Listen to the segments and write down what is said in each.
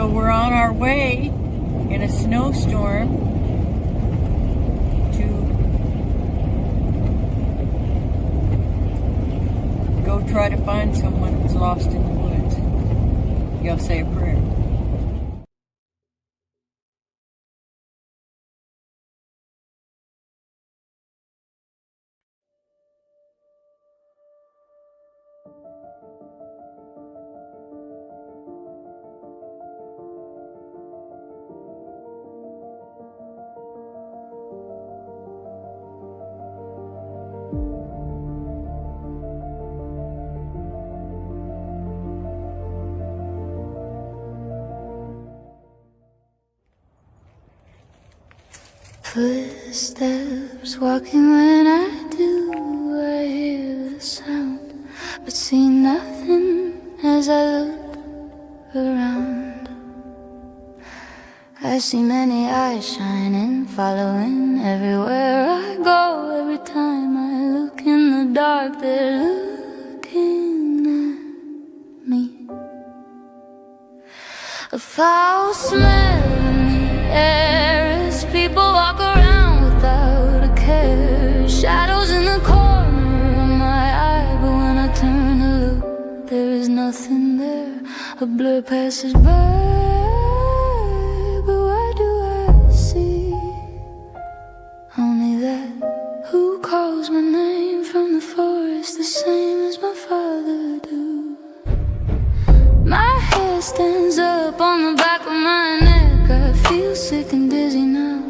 So we're on our way in a snowstorm to go try to find someone who's lost in the woods. Y'all say a prayer. Footsteps walking when I do, I hear the sound, but see nothing as I look around. I see many eyes shining, following everywhere I go. Every time I look in the dark, they're looking at me. A foul smell in the air as people walk around without a care. Shadows in the corner of my eye, but when I turn to look, there is nothing there. A blur passes by, but what do I see? Only that who calls my name from the forest, the same as my father do. My hair stands up on the back of my neck, I feel sick and dizzy now.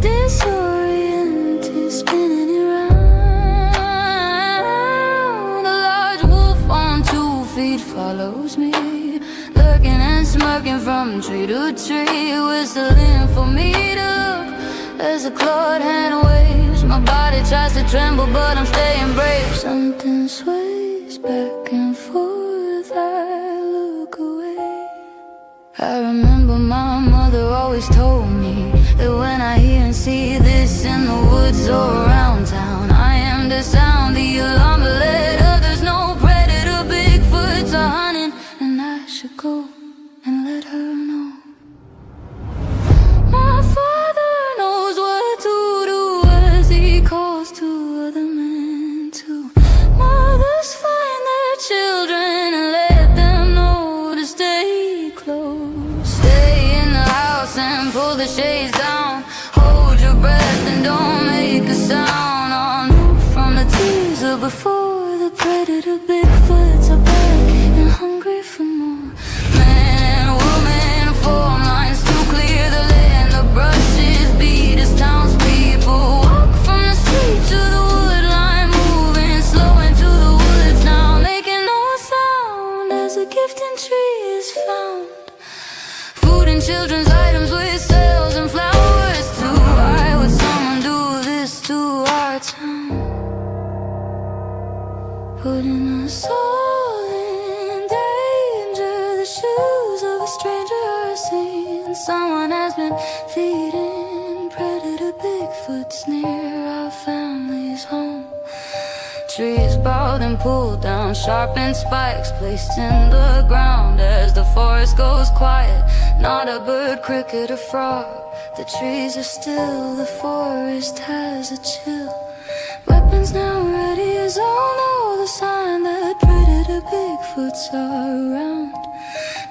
Disoriented, spinning around. A large wolf on 2 feet follows me, lurking and smirking from tree to tree, whistling for me to look as a clawed hand waves. My body tries to tremble, but I'm staying brave. Something sways back and forth, I look away. I remember my mother always told me that when I hear and see this in the woods or around town, I am to sound the alarm, but let others know predator Bigfoots are hunting, and I should go and let her know. My father knows what to do as he calls to other men too. Mothers find their children and let them know to stay close. Stay in the house and pull the shades down. Hold your breath and don't make a sound. On from the teaser before the predator Bigfoots are back and hungry for more. Man and woman form lines to clear the land. The brushes beat as townspeople walk from the street to the wood line, moving slow into the woods now, making no sound as a gifting tree is found. Food and children's items with sales and flowers too. Why would someone do this to our town? Putting us all in danger. The shoes of a stranger are seen. Someone has been feeding predator Bigfoots near our family's home. Trees bowed and pulled down, sharpened spikes placed in the ground as the forest goes quiet. Not a bird, cricket or frog. The trees are still, the forest has a chill. Weapons now ready as all know the sign that predator Bigfoots are around.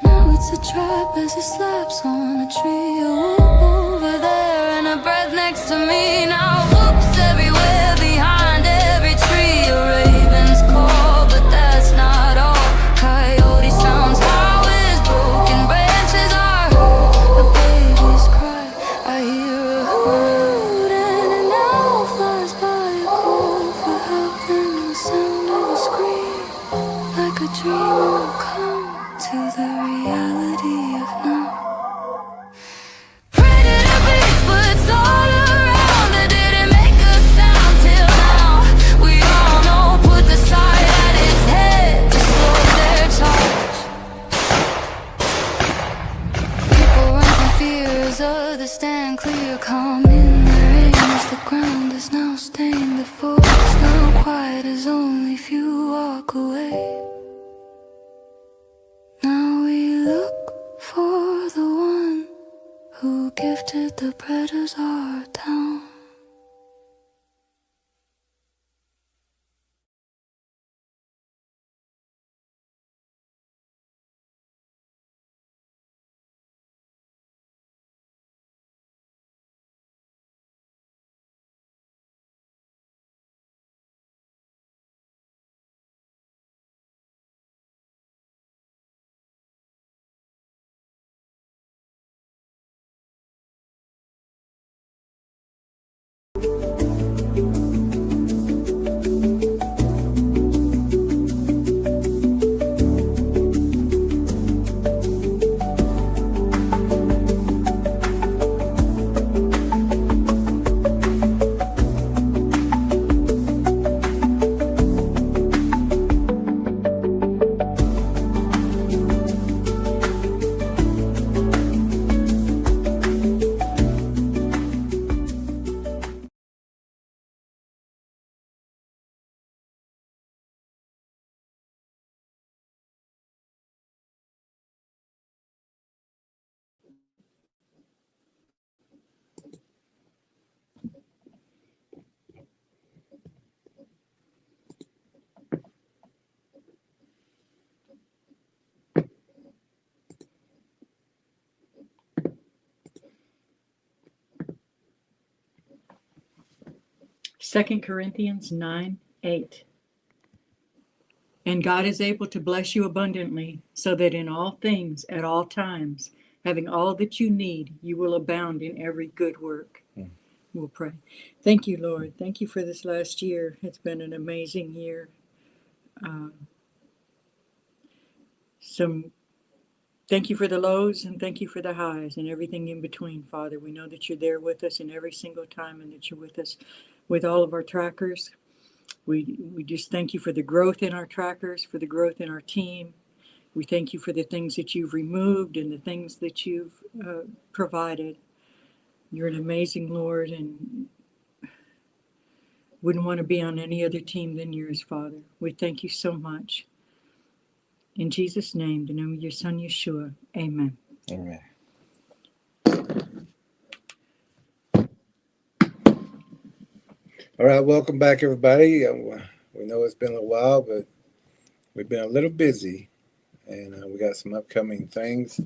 Now it's a trap as it slaps on a tree. A whoop over there and a breath next to me. Now whoops everywhere behind every tree. A raven's call, but that's not all. Coyote sounds, how is broken branches are heard. A baby's cry, I hear a hoot, and an owl flies by a call for help. Then the sound of a scream, like a dream will come to the reality of now. 2 Corinthians 9:8. And God is able to bless you abundantly, so that in all things, at all times, having all that you need, you will abound in every good work. We'll pray. Thank you, Lord. Thank you for this last year. It's been an amazing year. Thank you for the lows and thank you for the highs and everything in between, Father. We know that you're there with us in every single time and that you're with us with all of our trackers. We just thank you for the growth in our trackers, for the growth in our team. We thank you for the things that you've removed and the things that you've provided. You're an amazing Lord, and wouldn't want to be on any other team than yours, Father. We thank you so much. In Jesus' name, the name of your Son, Yeshua. Amen. Amen. All right, welcome back, everybody. We know it's been a while, but we've been a little busy, and we got some upcoming things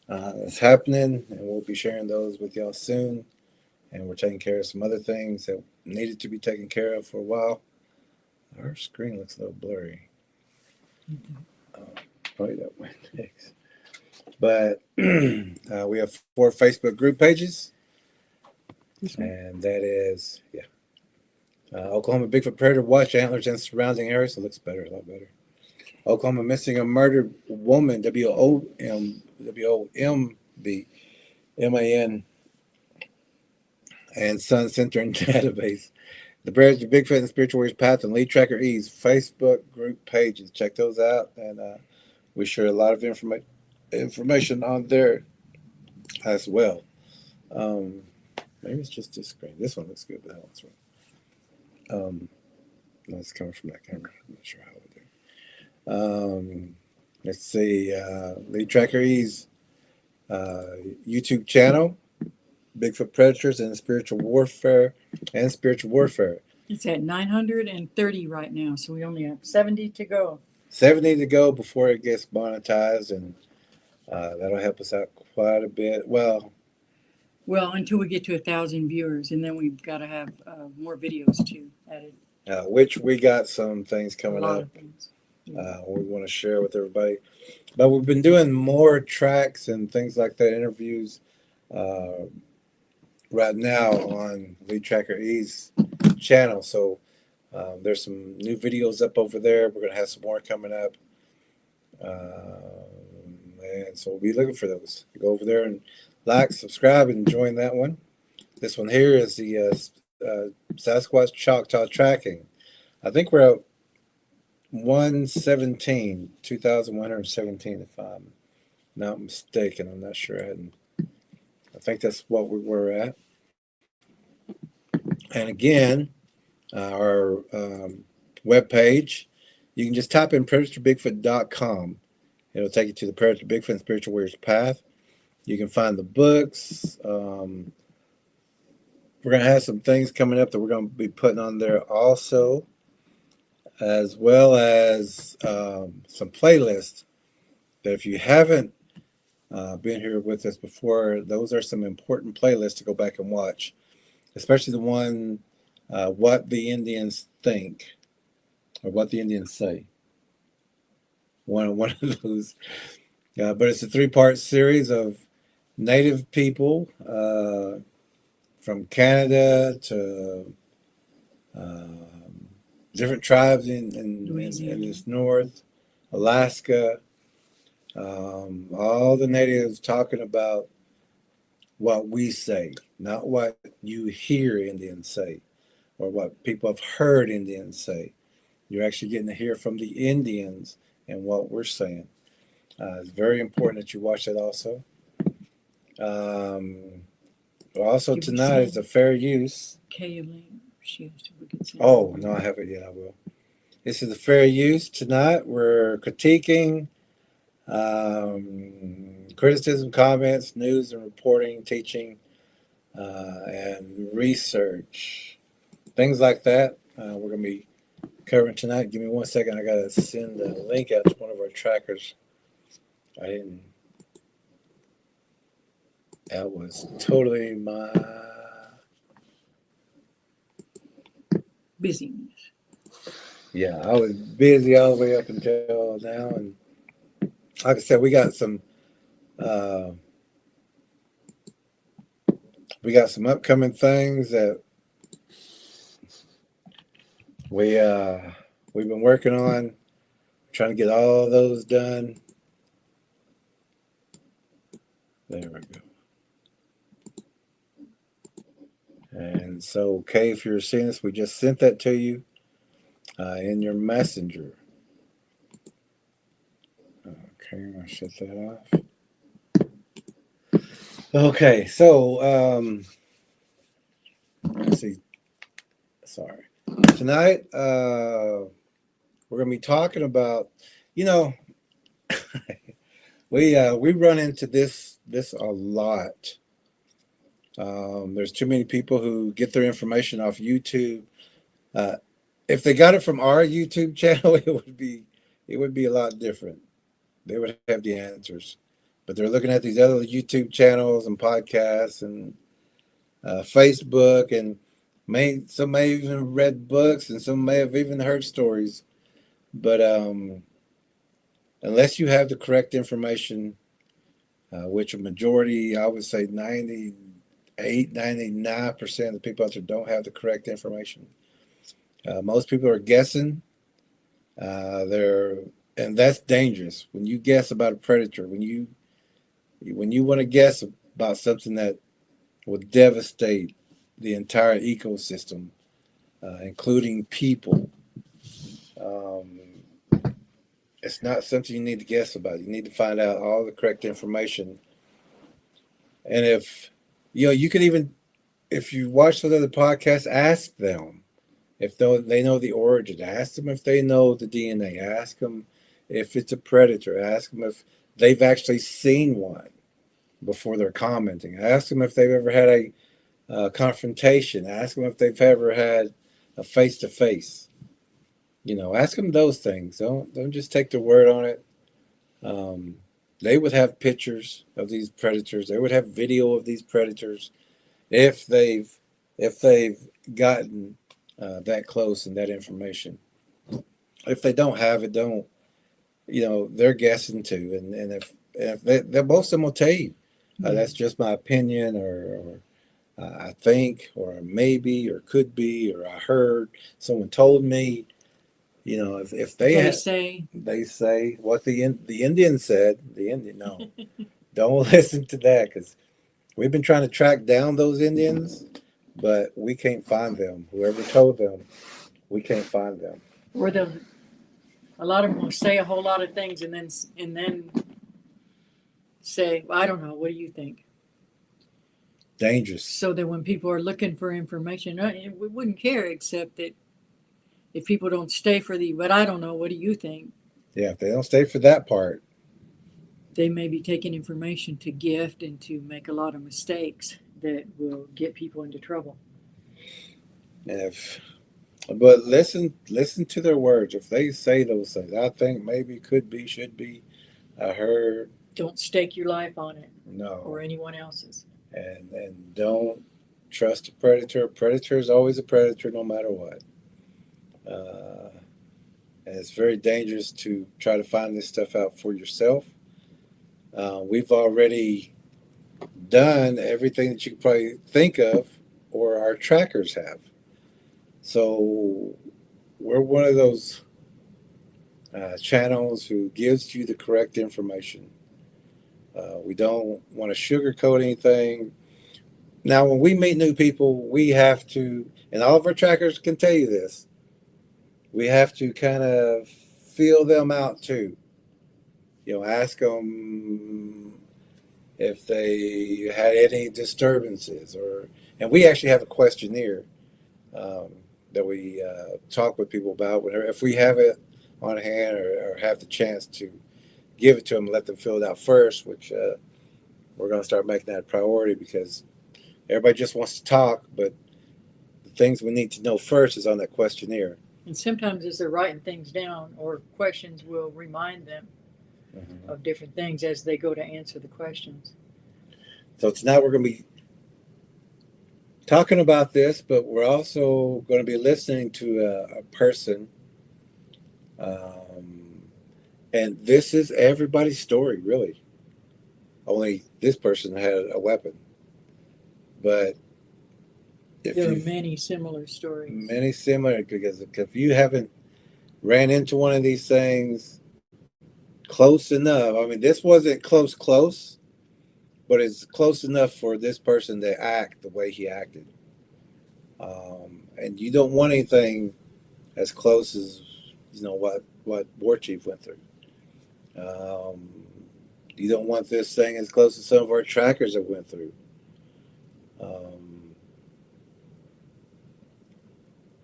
that's happening, and we'll be sharing those with y'all soon. And we're taking care of some other things that needed to be taken care of for a while. Our screen looks a little blurry. Probably that way next. But we have 4 Facebook group pages, and that is, Oklahoma Bigfoot Predator Watch Antlers and Surrounding Areas. It looks better, a lot better. Oklahoma Missing a Murdered Woman, WOMB, MAN, and Sun Center and Database. The Predator Bigfoot and Spiritual Warriors Path and Lead Tracker Ease Facebook group pages. Check those out, and we share a lot of information on there as well. Maybe it's just this screen. This one looks good, but that one's wrong. No, it's coming from that camera. I'm not sure how to do. Let's see. Lead Tracker Ease YouTube channel, Bigfoot Predators and Spiritual Warfare. It's at 930 right now, so we only have 70 to go. 70 to go before it gets monetized, and that'll help us out quite a bit. Well, until we get to 1,000 viewers, and then we've got to have more videos too added. which we got some things A coming lot up. of things. We want to share with everybody. But we've been doing more tracks and things like that, interviews right now on Lead Tracker E's channel. So there's some new videos up over there. We're going to have some more coming up. And so we'll be looking for those. Go over there and like, subscribe, and join that one. This one here is the Sasquatch Choctaw Tracking. I think we're at 2,117, if I'm not mistaken. I'm not sure. I think that's what we were at. And again, our webpage, you can just type in PredatorBigfoot.com. It'll take you to the Predator Bigfoot and Spiritual Warriors Path. You can find the books. We're going to have some things coming up that we're going to be putting on there also, as well as some playlists that if you haven't been here with us before, those are some important playlists to go back and watch, especially the one, What the Indians Think, or What the Indians Say. One of those. But it's a 3-part series of Native people from Canada to different tribes in this north, Alaska, all the natives talking about what we say, not what you hear Indians say or what people have heard Indians say. You're actually getting to hear from the Indians and what we're saying. It's very important that you watch that also. Also tonight is a fair use. Oh, no, I haven't yet. I will. This is the fair use. Tonight we're critiquing, criticism, comments, news and reporting, teaching, and research. Things like that we're going to be covering tonight. Give me 1 second. I got to send a link out to one of our trackers. That was totally my busyness. Yeah, I was busy all the way up until now, and like I said, we got some upcoming things that we've been working on, trying to get all those done. There we go. And so, Kay, if you're seeing this, we just sent that to you in your messenger. Okay, I'll shut that off. Okay, so let's see. Sorry. Tonight, we're going to be talking about, you know, we run into this a lot. There's too many people who get their information off YouTube. If they got it from our YouTube channel, it would be a lot different. They would have the answers, but they're looking at these other YouTube channels and podcasts and Facebook, and some may have even read books, and some may have even heard stories. But unless you have the correct information, which a majority, I would say 98, 99% of the people out there don't have the correct information. Most people are guessing. And that's dangerous. When you guess about a predator, when you want to guess about something that will devastate the entire ecosystem, including people, it's not something you need to guess about. You need to find out all the correct information. And if you could even, if you watch those other podcasts, ask them if they know the origin. Ask them if they know the DNA. Ask them if it's a predator. Ask them if they've actually seen one before they're commenting. Ask them if they've ever had a confrontation. Ask them if they've ever had a face-to-face. Ask them those things. Don't just take their word on it. They would have pictures of these predators. They would have video of these predators if they've gotten that close and that information. If they don't have it, they're guessing too. And if they're both of them will tell you, that's just my opinion, or I think, or maybe, or could be, or I heard, someone told me. If they say what the Indian said, no, don't listen to that, because we've been trying to track down those Indians, but we can't find them. Whoever told them, we can't find them. Or a lot of them will say a whole lot of things and then say, well, I don't know, what do you think? Dangerous. So that when people are looking for information, we wouldn't care, except that if people don't stay for but I don't know, what do you think? Yeah, if they don't stay for that part, they may be taking information to gift and to make a lot of mistakes that will get people into trouble. But listen to their words. If they say those things, I think, maybe, could be, should be, I heard. Don't stake your life on it. No. Or anyone else's. And don't trust a predator. A predator is always a predator, no matter what. And it's very dangerous to try to find this stuff out for yourself. We've already done everything that you could probably think of, or our trackers have. So we're one of those channels who gives you the correct information. We don't want to sugarcoat anything. Now, when we meet new people, we have to, and all of our trackers can tell you this, we have to kind of feel them out too. Ask them if they had any disturbances, and we actually have a questionnaire that we talk with people about whenever, if we have it on hand or have the chance to give it to them, let them fill it out first, which we're going to start making that a priority, because everybody just wants to talk, but the things we need to know first is on that questionnaire. And sometimes as they're writing things down, or questions will remind them of different things as they go to answer the questions. So tonight we're going to be talking about this, but we're also going to be listening to a person. And this is everybody's story, really. Only this person had a weapon. But if There are you many similar stories. many similar, because if you haven't ran into one of these things close enough, I mean, this wasn't close, but it's close enough for this person to act the way he acted. And you don't want anything as close as what War Chief went through. You don't want this thing as close as some of our trackers have went through.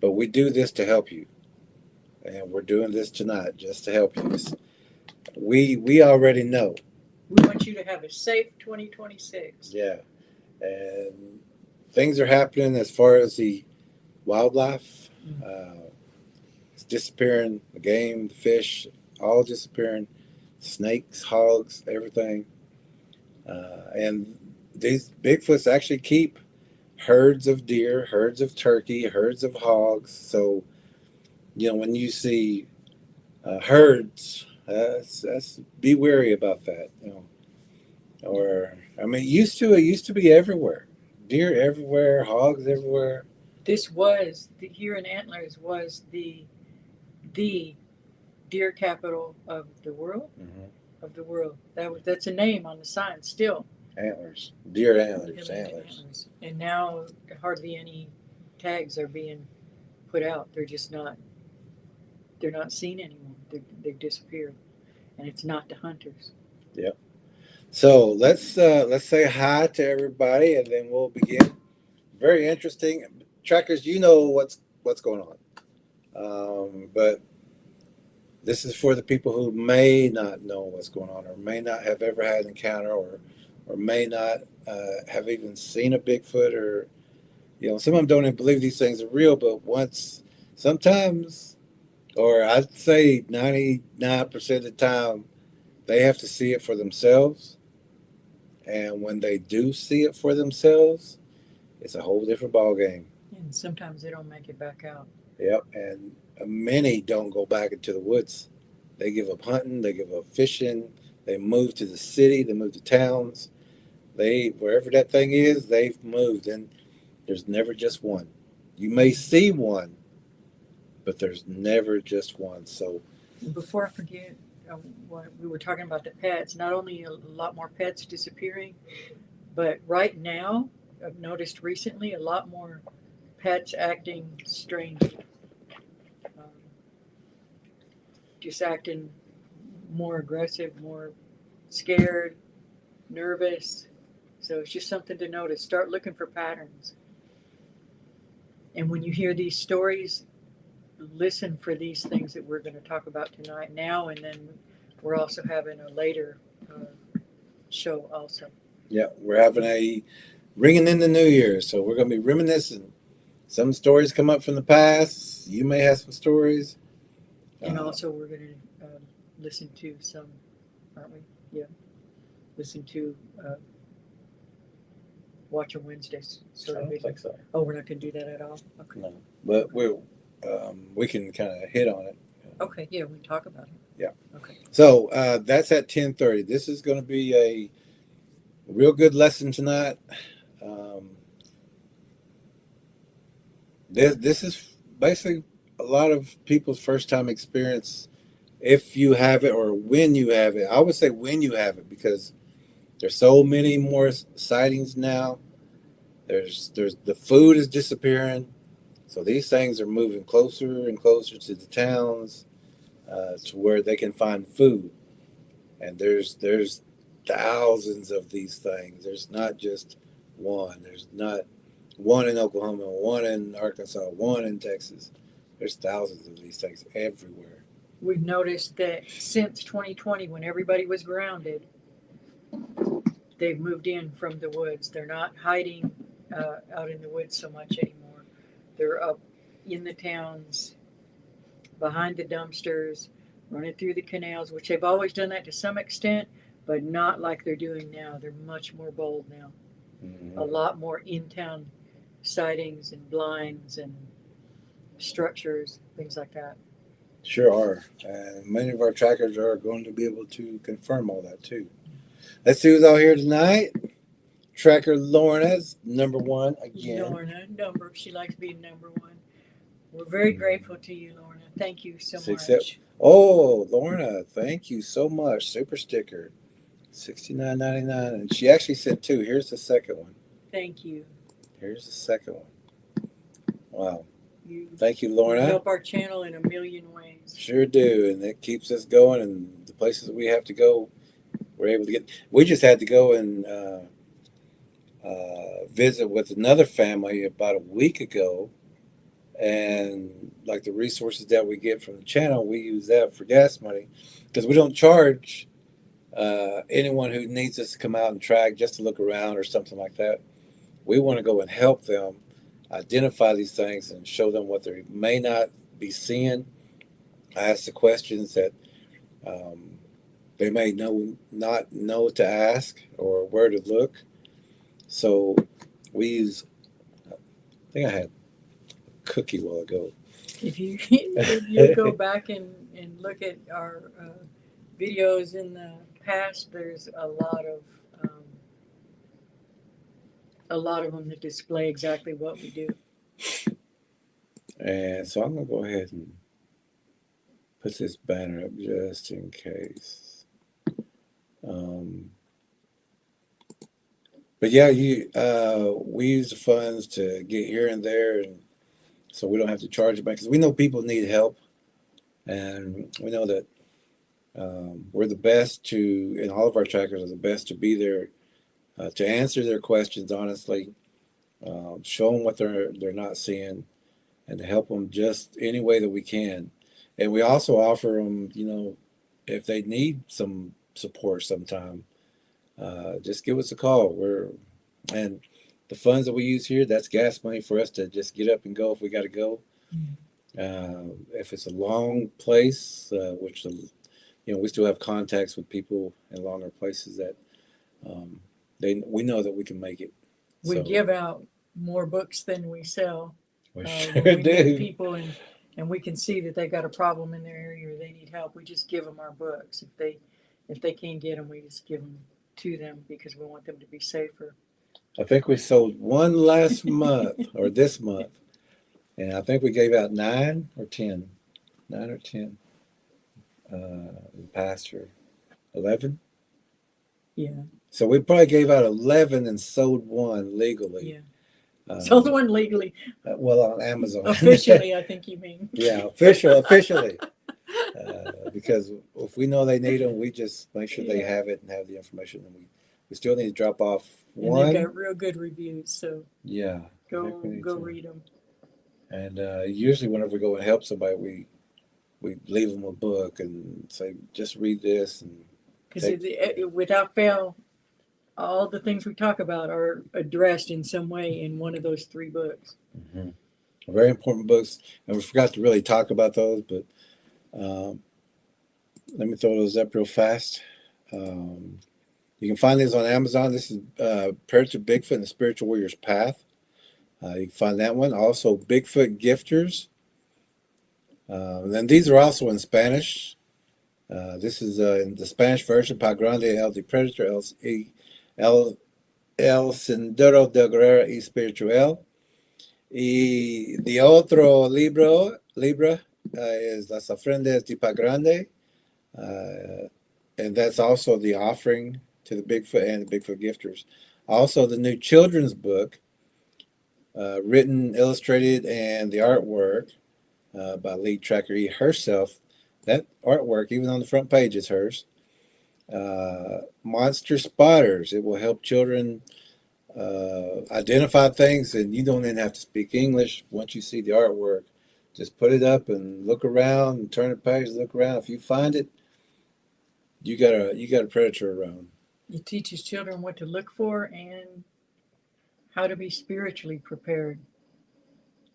But we do this to help you, and we're doing this tonight just to help you. We already know. We want you to have a safe 2026. Yeah, and things are happening as far as the wildlife. It's disappearing. The game, the fish, all disappearing. Snakes, hogs, everything. And these Bigfoots actually keep herds of deer, herds of turkey, herds of hogs. So, when you see herds, that's be wary about that. Or I mean, it used to be everywhere, deer everywhere, hogs everywhere. This was here in Antlers was the deer capital of the world. Mm-hmm. Of the world. That's a name on the sign still. Antlers, deer antlers. And now hardly any tags are being put out. They're just not. They're not seen anymore. They've disappeared, and it's not the hunters. Yep. So let's say hi to everybody, and then we'll begin. Very interesting. Trackers, you know what's going on, but this is for the people who may not know what's going on, or may not have ever had an encounter, or may not have even seen a Bigfoot, or some of them don't even believe these things are real. But sometimes, or I'd say 99% of the time, they have to see it for themselves. And when they do see it for themselves, it's a whole different ball game. And sometimes they don't make it back out. Yep, and many don't go back into the woods. They give up hunting, they give up fishing, they move to the city, they move to towns. Wherever that thing is, they've moved, and there's never just one. You may see one, but there's never just one. So before I forget, what we were talking about the pets, not only a lot more pets disappearing, but right now, I've noticed recently a lot more pets acting strange. Just acting more aggressive, more scared, nervous. So it's just something to notice. Start looking for patterns. And when you hear these stories, listen for these things that we're going to talk about tonight now, and then we're also having a later show also. Yeah, we're having ringing in the new year, so we're going to be reminiscing. Some stories come up from the past. You may have some stories. And also we're going to listen to some, aren't we? Yeah. Listen to Watch on Wednesdays. I don't think so. Oh, we're not going to do that at all? Okay. No, but we can kind of hit on it. Okay, yeah, we can talk about it. Yeah. Okay. So that's at 10:30. This is going to be a real good lesson tonight. This is basically a lot of people's first time experience, if you have it or when you have it. I would say when you have it, because there's so many more sightings now. There's the food is disappearing, so these things are moving closer and closer to the towns, to where they can find food. And there's thousands of these things. There's not just one. There's not one in Oklahoma, one in Arkansas, one in Texas. There's thousands of these things everywhere. We've noticed that since 2020, when everybody was grounded, they've moved in from the woods. They're not hiding out in the woods so much anymore. They're up in the towns, behind the dumpsters, running through the canals, which they've always done that to some extent, but not like they're doing now. They're much more bold now. Mm-hmm. A lot more in-town sightings and blinds and structures, things like that. Sure are. And many of our trackers are going to be able to confirm all that too. Let's see who's out here tonight. Tracker Lorna's number one again. Lorna, she likes being number one. We're very grateful to you, Lorna. Thank you so much. Oh, Lorna, thank you so much. Super sticker, $69.99, and she actually sent two. Here's the second one. Thank you. Here's the second one. Wow. Thank you, You Lorna. help our channel in a million ways. Sure do, and it keeps us going. And the places we have to go, we're able to get. We just had to go and visit with another family about a week ago, and like the resources that we get from the channel, we use that for gas money because we don't charge anyone who needs us to come out and track just to look around or something like that. We want to go and help them identify these things and show them what they may not be seeing. I ask the questions that they may not know to ask or where to look. So we use, I think I had a cookie a while ago. If you go back and look at our videos in the past, there's a lot of them that display exactly what we do. And so I'm going to go ahead and put this banner up just in case. But yeah, we use the funds to get here and there, and so we don't have to charge it back because we know people need help, and we know that we're the best and all of our trackers are the best to be there to answer their questions honestly, show them what they're not seeing, and to help them just any way that we can. And we also offer them, if they need some support sometime, just give us a call. And the funds that we use here, that's gas money for us to just get up and go if we got to go. If it's a long place, which we still have contacts with people in longer places that we know that we can make it. We give out more books than we sell. We When sure we do. meet people and we can see that they got a problem in their area or they need help, we just give them our books. If they can't get them, we just give them to them because we want them to be safer. I think we sold one last month or this month, and I think we gave out 9 or 10. The pastor 11. Yeah. So we probably gave out 11 and sold one legally. Yeah. Sold one legally. Well, on Amazon. Officially, I think you mean. Yeah, officially. Because if we know they need them, we just make sure they have it and have the information. And we still need to drop off one. And they've got real good reviews, so yeah, go read them. And usually, whenever we go and help somebody, we leave them a book and say, just read this. Because without fail, all the things we talk about are addressed in some way in one of those 3 books. Mm-hmm. Very important books, and we forgot to really talk about those, but let me throw those up real fast. You can find these on Amazon. This is Predator Bigfoot and the Spiritual Warrior's Path. You can find that one. Also, Bigfoot Gifters. And then these are also in Spanish. This is in the Spanish version, Pa Grande el Depredador, el Sendero del Guerrero y Espiritual. Y the otro libro is Las Ofrendas de Pa Grande. And that's also the offering to the Bigfoot and the Bigfoot Gifters. Also, the new children's book, written, illustrated, and the artwork by lead tracker E herself. That artwork, even on the front page, is hers. Monster Spotters. It will help children identify things, and you don't even have to speak English. Once you see the artwork, just put it up and look around and turn the page, look around. If you find it, you got a predator around. It teaches children what to look for and how to be spiritually prepared.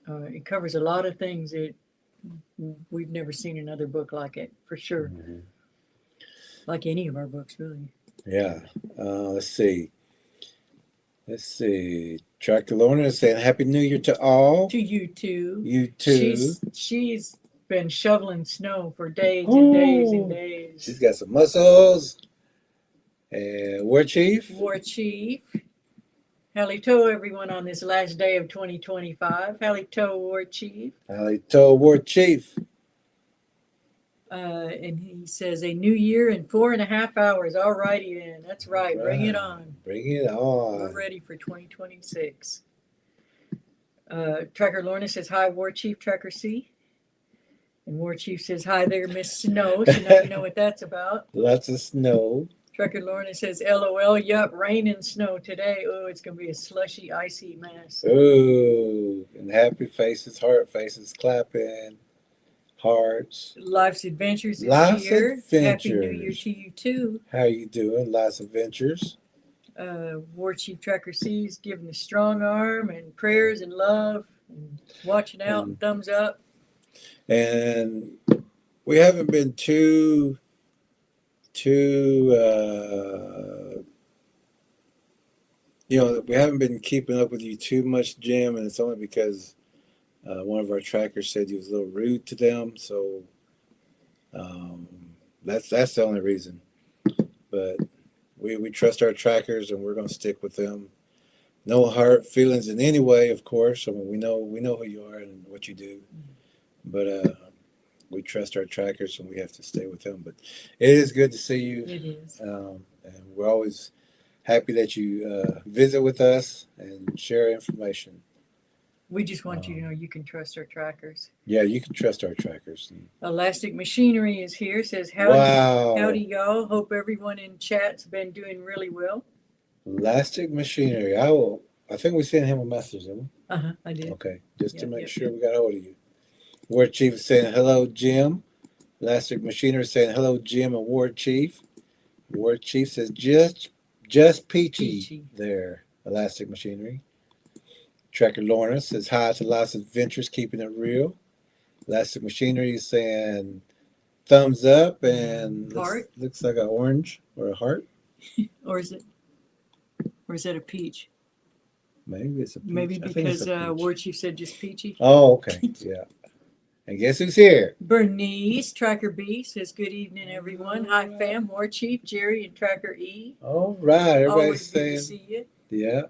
It covers a lot of things that we've never seen another book like it, for sure. Mm-hmm. Like any of our books, really. Yeah. Let's see. Let's see. Tractor Lorna is saying Happy New Year to all. To you too. You too. She's been shoveling snow for days and days and Ooh. days. She's got some muscles. And War Chief. War Chief. Halito, everyone, on this last day of 2025. Halito, War Chief. Halito, War Chief. And he says a new year in 4.5 hours. All righty then. That's right. Bring it on. Bring it on. We're ready for 2026. Tracker Lorna says, hi, War Chief, Tracker C. And War Chief says, hi there, Miss Snow. So now you know what that's about. Lots of snow. Tracker Lorna says, LOL, yup, rain and snow today. Oh, it's going to be a slushy, icy mess. Ooh, and happy faces, heart faces, clapping, hearts. Life's Adventures is Life's here. Adventures. Happy New Year to you, too. How you doing? Life's Adventures. War Chief Tracker C is giving a strong arm and prayers and love and watching out and thumbs up. And we haven't been too we haven't been keeping up with you too much, Jim, and it's only because one of our trackers said you was a little rude to them, so that's the only reason. But we trust our trackers, and we're going to stick with them. No hard feelings in any way, of course. I mean, we know who you are and what you do, but we trust our trackers, and we have to stay with them. But it is good to see you. It is. And we're always happy that you visit with us and share information. We just want you to know you can trust our trackers. Yeah, you can trust our trackers. Elastic Machinery is here. Says, howdy, y'all. Hope everyone in chat's been doing really well. Elastic Machinery. I think we sent him a message, didn't we? I did. Okay, just to make sure we got hold of you. Ward Chief is saying hello, Jim. Elastic Machinery is saying hello, Jim and Ward Chief. Ward Chief says just peachy there, Elastic Machinery. Tracker Lorna says hi to Lots of Adventures, keeping it real. Elastic Machinery is saying thumbs up and looks like an orange or a heart. or is that a peach? Maybe it's a peach. Maybe because War Chief said just peachy. Oh, okay. Yeah. And guess who's here? Bernice, Tracker B, says good evening, everyone. Hi, fam. War Chief, Jerry, and Tracker E. All right. Everybody's Always saying. good to see you. Yeah.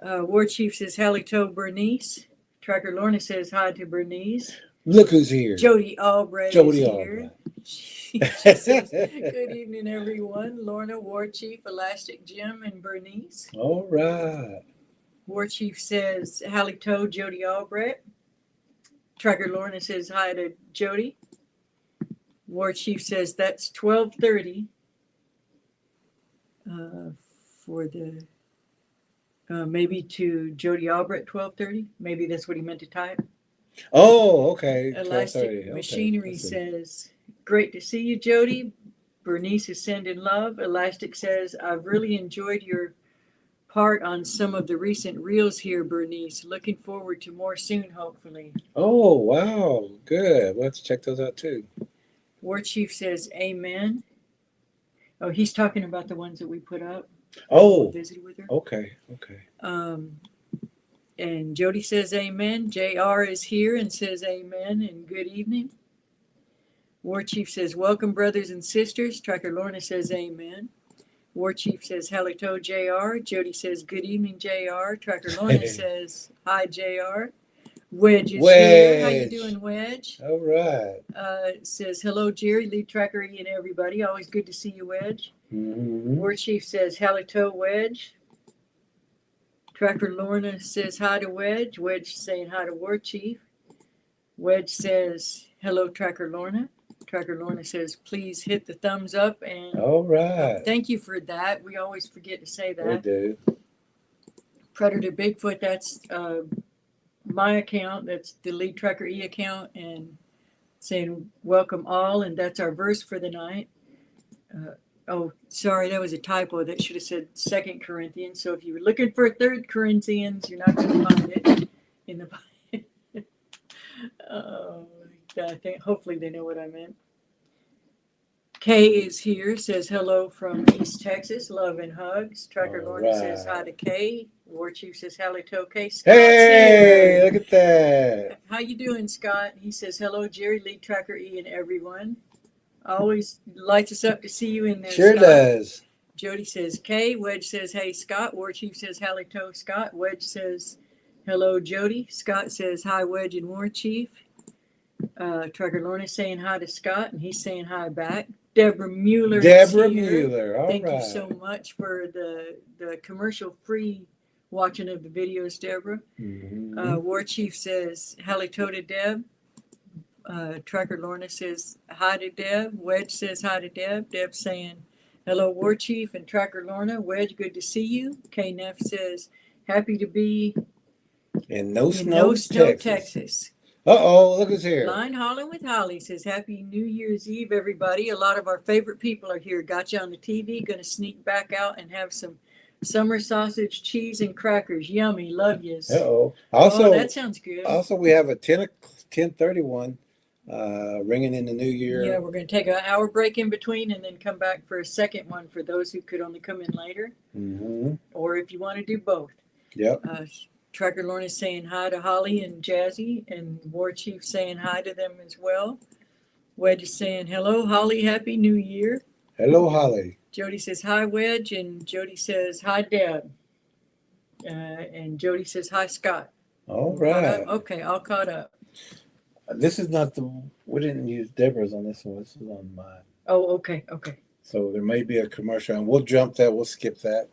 War Chief says halito, Bernice. Tracker Lorna says hi to Bernice. Look who's here. Jody Albright is here. She says, good evening, everyone. Lorna, War Chief, Elastic Jim, and Bernice. All right. War Chief says halito, Jody Albright. Tracker Lorna says hi to Jody. War Chief says that's 12:30 for the maybe to Jody Albert 12:30. Maybe that's what he meant to type. Oh, okay. Elastic Machinery says great to see you, Jody. Bernice is sending love. Elastic says I've really enjoyed your part on some of the recent reels here, Bernice. Looking forward to more soon, hopefully. Oh, wow. Good. We'll have to check those out too. War Chief says amen. Oh, he's talking about the ones that we put up. Oh, Visited with her. Okay. And Jody says amen. JR is here and says amen and good evening. War Chief says welcome, brothers and sisters. Tracker Lorna says amen. War Chief says halito, JR. Jody says good evening, JR. Tracker Lorna says hi, JR. Wedge is here. How you doing, Wedge? All right. Says hello, Jerry, lead tracker E, and everybody. Always good to see you, Wedge. Mm-hmm. War Chief says halito, Wedge. Tracker Lorna says hi to Wedge. Wedge saying hi to War Chief. Wedge says hello, Tracker Lorna. Tracker Lorna says please hit the thumbs up and all right. Thank you for that. We always forget to say that. We do. Predator Bigfoot, that's my account. That's the lead tracker E account, and saying welcome all, and that's our verse for the night. Oh, sorry, that was a typo. That should have said 2 Corinthians. So if you were looking for 3 Corinthians, you're not going to find it in the Bible. I think hopefully they know what I meant. Kay is here, says hello from East Texas, love and hugs. Tracker All Lorna says hi right. to Kay. War Chief says hello to Kay. Scott's Hey, here. look at that. How you doing, Scott? He says hello, Jerry, Lead Tracker E, and everyone. Always lights us up to see you in there, Sure Scott. does. Jody says Kay. Wedge says hey, Scott. War Chief says hello to Scott. Wedge says hello, Jody. Scott says hi, Wedge and War Chief. Tracker Lorna saying hi to Scott, and he's saying hi back. Deborah Mueller Deborah is here. Mueller. All Thank right. you so much for the commercial-free watching of the videos, Deborah. War Chief says hello to Deb. Tracker Lorna says hi to Deb. Wedge says hi to Deb. Deb saying hello, War Chief and Tracker Lorna. Wedge, good to see you. K Neff says happy to be in No in Snow, No Snow, Texas. Texas. Uh-oh, look who's here. Line Hollin with Holly says happy New Year's Eve, everybody. A lot of our favorite people are here. Got you on the TV. Gonna sneak back out and have some summer sausage, cheese, and crackers. Yummy. Love yous. Uh-oh. Also, that sounds good. Also, we have a 10:31 ringing in the new year. Yeah, we're going to take an hour break in between and then come back for a second one for those who could only come in later. Or if you want to do both. Yep. Tracker Lorna is saying hi to Holly and Jazzy, and War Chief saying hi to them as well. Wedge is saying hello, Holly, happy New Year. Hello, Holly. Jody says hi, Wedge, and Jody says hi, Deb. And Jody says hi, Scott. All right. Okay, all caught up. This is not the, we didn't use Deborah's on this one. This is on mine. Oh, okay. So there may be a commercial, and we'll jump that. We'll skip that.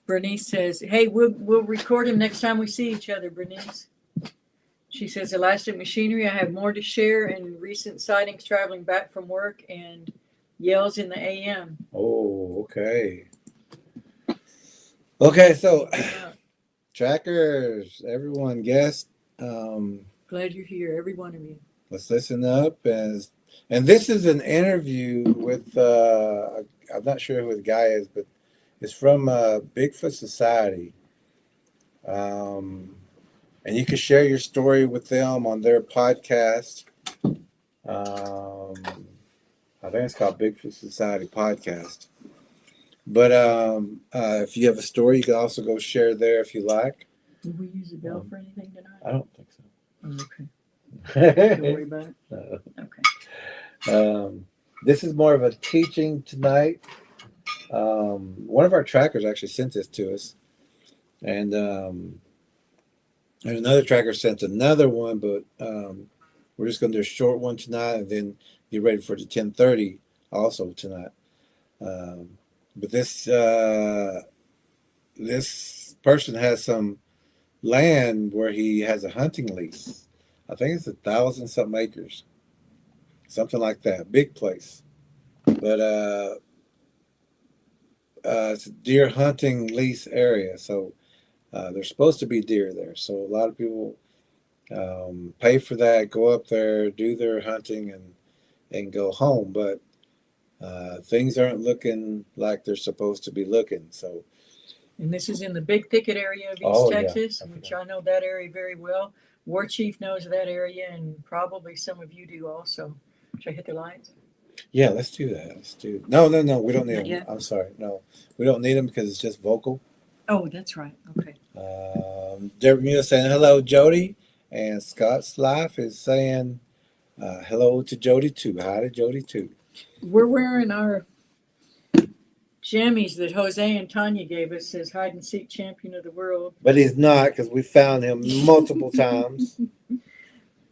Bernice says, hey, we'll record him next time we see each other, Bernice. She says, Elastic Machinery, I have more to share and recent sightings traveling back from work and yells in the AM. Oh, okay. Okay, so trackers, everyone, guests. Glad you're here, every one of you. Let's listen up. And this is an interview with, I'm not sure who the guy is, but it's from Bigfoot Society. And you can share your story with them on their podcast. I think it's called Bigfoot Society Podcast. But if you have a story, you can also go share there if you like. Did we use a bell for anything tonight? I don't think so. Oh, okay. Don't worry about it. No. Okay. This is more of a teaching tonight. One of our trackers actually sent this to us, and another tracker sent another one, but we're just going to do a short one tonight, and then get ready for the 10:30 also tonight. But this person has some land where he has a hunting lease. I think it's 1,000-something acres, something like that. Big place, but it's a deer hunting lease area, so there's supposed to be deer there. So a lot of people pay for that, go up there, do their hunting, and go home. But things aren't looking like they're supposed to be looking. So, and this is in the Big Thicket area of East Texas, which I know that area very well. War Chief knows that area, and probably some of you do also. Should I hit the lights? Yeah, let's do that. No, we don't need them. Yet? I'm sorry. No, we don't need them because it's just vocal. Oh, that's right. Okay. Deborah Mueller saying hello, Jody. And Scott's Life is saying hello to Jody too. Hi to Jody too. We're wearing our jammies that Jose and Tanya gave us, says hide and seek champion of the world. But he's not, because we found him multiple times.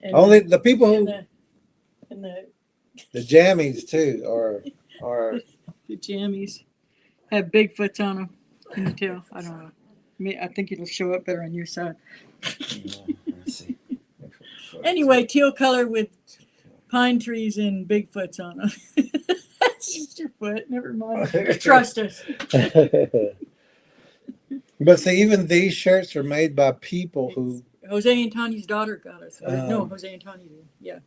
And Only the people who and the jammies too are the jammies have Bigfoots on them. Can you tell? I don't know. I think it'll show up better on your side. Let's see. Anyway, teal color with pine trees and Bigfoots on them. That's just your foot. Never mind. Trust us. But see, even these shirts are made by people who Jose and Tanya's daughter got us. No, Jose and Tanya did. Yeah.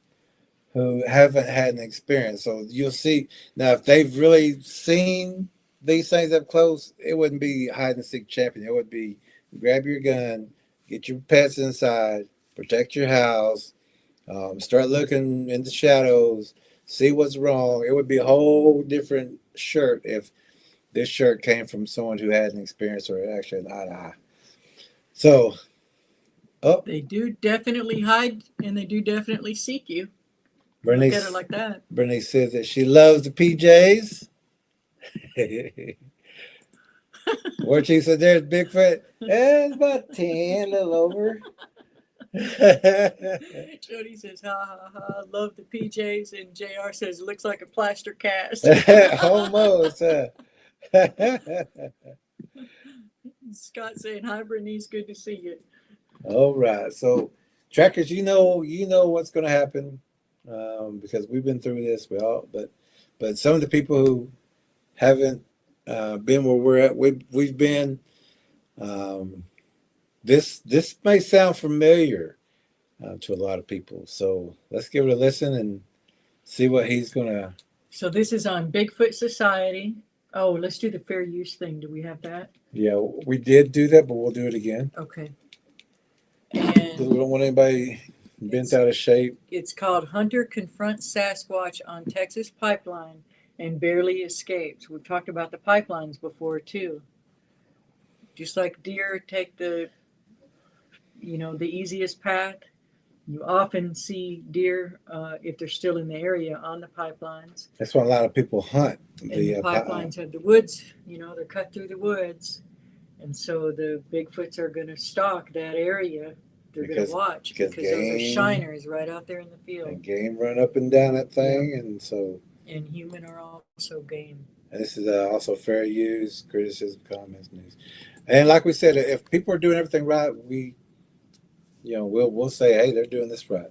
Who haven't had an experience. So you'll see now if they've really seen these things up close, it wouldn't be hide and seek champion. It would be grab your gun, get your pets inside, protect your house, start looking in the shadows, see what's wrong. It would be a whole different shirt if this shirt came from someone who had an experience or actually an eye to eye. So, They do definitely hide and they do definitely seek you. Bernice, Look at it like that. Bernice says that she loves the PJs. Warchief said there's Bigfoot. It's about 10, a little over. Jody says, ha ha ha, love the PJs. And JR says, looks like a plaster cast. Almost. Scott saying, hi, Bernice, good to see you. All right. So, trackers, you know what's going to happen because we've been through this. But some of the people who haven't been where we're at, we've been. This may sound familiar to a lot of people. So let's give it a listen and see what he's gonna. So this is on Bigfoot Society. Oh, let's do the fair use thing. Do we have that? Yeah, we did do that, but we'll do it again. Okay. Because we And don't want anybody bent out of shape. it's called Hunter Confronts Sasquatch on Texas Pipeline and Barely Escapes. We've talked about the pipelines before too. Just like deer take the easiest path, you often see deer if they're still in the area on the pipelines. That's why a lot of people hunt. And the pipelines have the woods, they're cut through the woods. And so the Bigfoots are going to stalk that area. They're going to watch because those are shiners right out there in the field. And game run up and down that thing. Yeah. And so. And human are also game. And this is also fair use, criticism, comments, news. And like we said, if people are doing everything right, we'll say, hey, they're doing this right.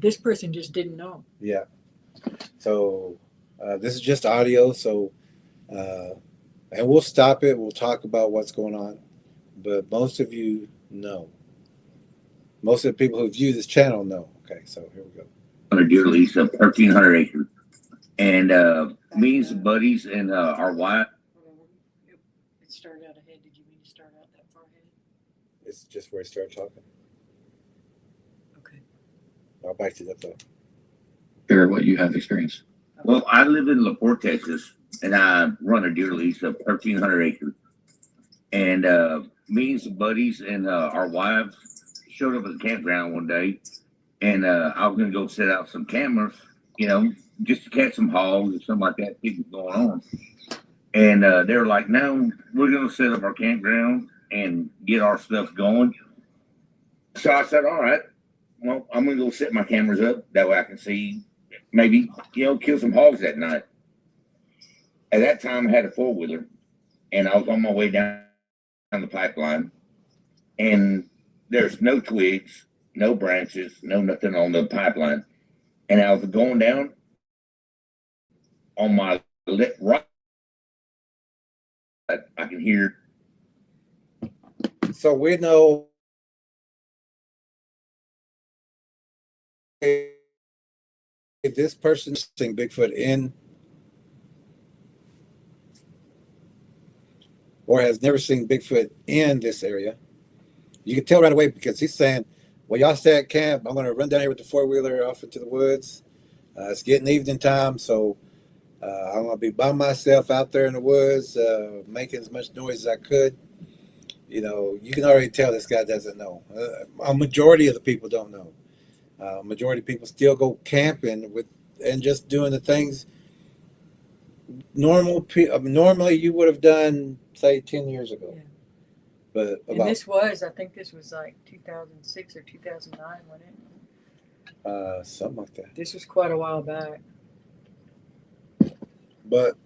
This person just didn't know. Yeah. So this is just audio. So, and we'll stop it. We'll talk about what's going on. But most of you know. Most of the people who view this channel know. Okay, so here we go. On a deer lease of 1,300 acres. And me and some buddies and our wife. It started out ahead. Did you mean to start out that far ahead? It's just where I start talking. Okay. I'll back it up though. Share what you have experienced. Well, I live in LaPorte, Texas, and I run a deer lease of 1,300 acres. And me and some buddies and our wives showed up at the campground one day, and I was going to go set out some cameras, just to catch some hogs or something like that, see what's going on. And they were like, no, we're going to set up our campground and get our stuff going. So I said, all right, well, I'm going to go set my cameras up. That way I can see, maybe, kill some hogs that night. At that time, I had a four-wheeler, and I was on my way down the pipeline. And there's no twigs, no branches, no nothing on the pipeline. And I was going down on my right. I can hear. So we know if this person's seeing Bigfoot in or has never seen Bigfoot in this area. You can tell right away because he's saying, well, y'all stay at camp. I'm going to run down here with the four-wheeler off into the woods. It's getting evening time, so I'm going to be by myself out there in the woods, making as much noise as I could. You can already tell this guy doesn't know. A majority of the people don't know. Majority of people still go camping and just doing the things normally you would have done, say, 10 years ago. Yeah. But I think this was like 2006 or 2009, wasn't it? Something like that. This was quite a while back. But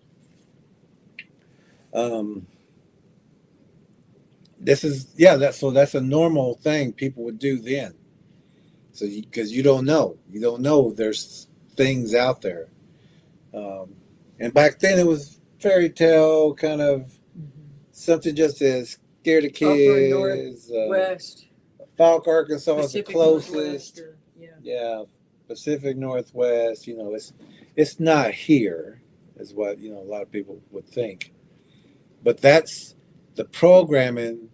that's a normal thing people would do then. So because you don't know there's things out there. And back then it was fairy tale kind of something just as scare the kids. Northwest. Falk, Arkansas is the Pacific closest. Yeah. Pacific Northwest. It's not here, is what a lot of people would think. But that's the programming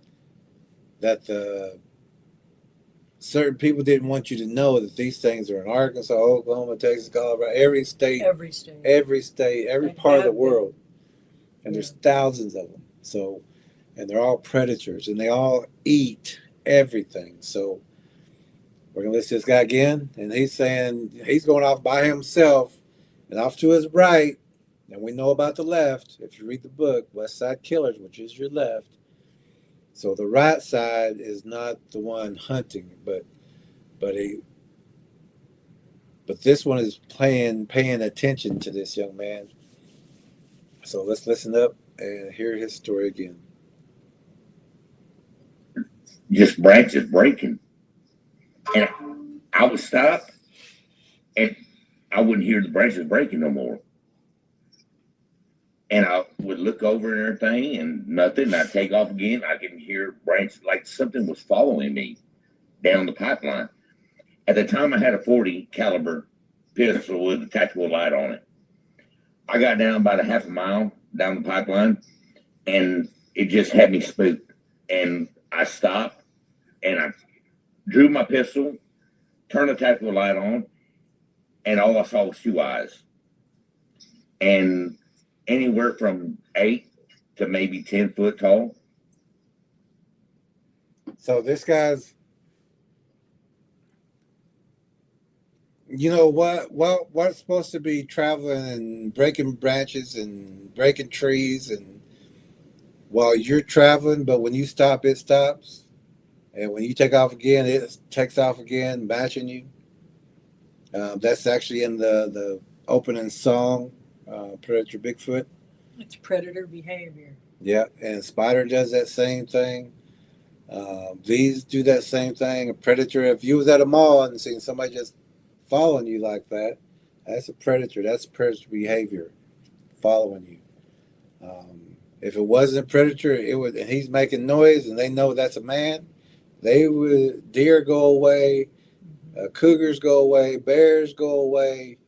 that the certain people didn't want you to know that these things are in Arkansas, Oklahoma, Texas, Colorado, every state, Every state. every And part of the have been. world. And Yeah. there's thousands of them. So, and they're all predators, and they all eat everything. So we're gonna listen to this guy again, and he's saying he's going off by himself, and off to his right. And we know about the left. If you read the book, West Side Killers, which is your left. So the right side is not the one hunting, but this one is paying attention to this young man. So let's listen up and hear his story again. Just branches breaking, and I would stop, and I wouldn't hear the branches breaking no more. And I would look over and everything, and nothing. I'd take off again. I could hear branches like something was following me down the pipeline. At the time, I had a 40 caliber pistol with a tactical light on it. I got down about a half a mile down the pipeline, and it just had me spooked. And I stopped, and I drew my pistol, turned the tactical light on, and all I saw was 2 eyes. And anywhere from 8 to maybe 10 foot tall. So this guy's, you know what's supposed to be traveling and breaking branches and breaking trees, and while you're traveling, but when you stop, it stops, and when you take off again, it takes off again, matching you. That's actually in the opening song, Predator Bigfoot. It's predator behavior. Yeah, and Spider does that same thing. These do that same thing. A predator, if you was at a mall and seen somebody just following you like that, that's a predator. That's predator behavior, following you. If it wasn't a predator, it would, and he's making noise, and they know that's a man, they would, deer go away, cougars go away, bears go away,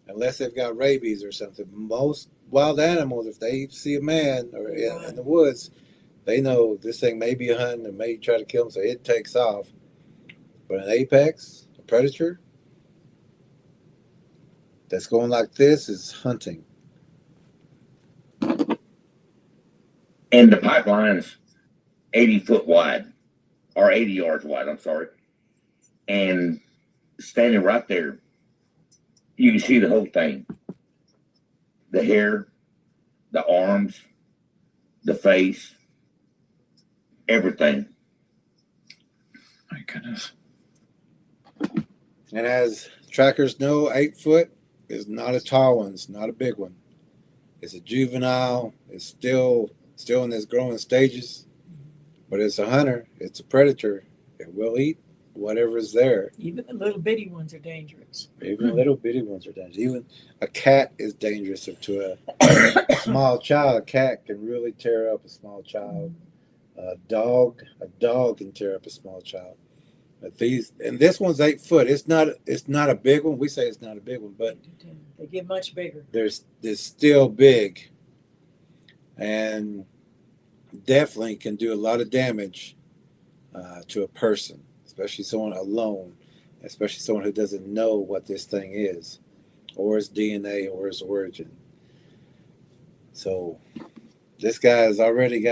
unless they've got rabies or something. Most wild animals, if they see a man or in the woods, they know this thing may be a hunting and may try to kill them, so it takes off. But an apex, a predator that's going like this is hunting. And the pipeline's 80 foot wide, or 80 yards wide, I'm sorry. And standing right there, you can see the whole thing. The hair, the arms, the face, everything. My goodness. And as trackers know, 8 foot is not a tall one. It's not a big one. It's a juvenile. It's still in its growing stages. But it's a hunter. It's a predator. It will eat whatever is there. Even the little bitty ones are dangerous. Even little bitty ones are dangerous. Even a cat is dangerous to a small child. A cat can really tear up a small child. A dog can tear up a small child. But this one's 8 foot. It's not a big one. We say it's not a big one, but they get much bigger. They're still big, and definitely can do a lot of damage to a person, especially someone alone, especially someone who doesn't know what this thing is, or its DNA, or its origin. So this guy has already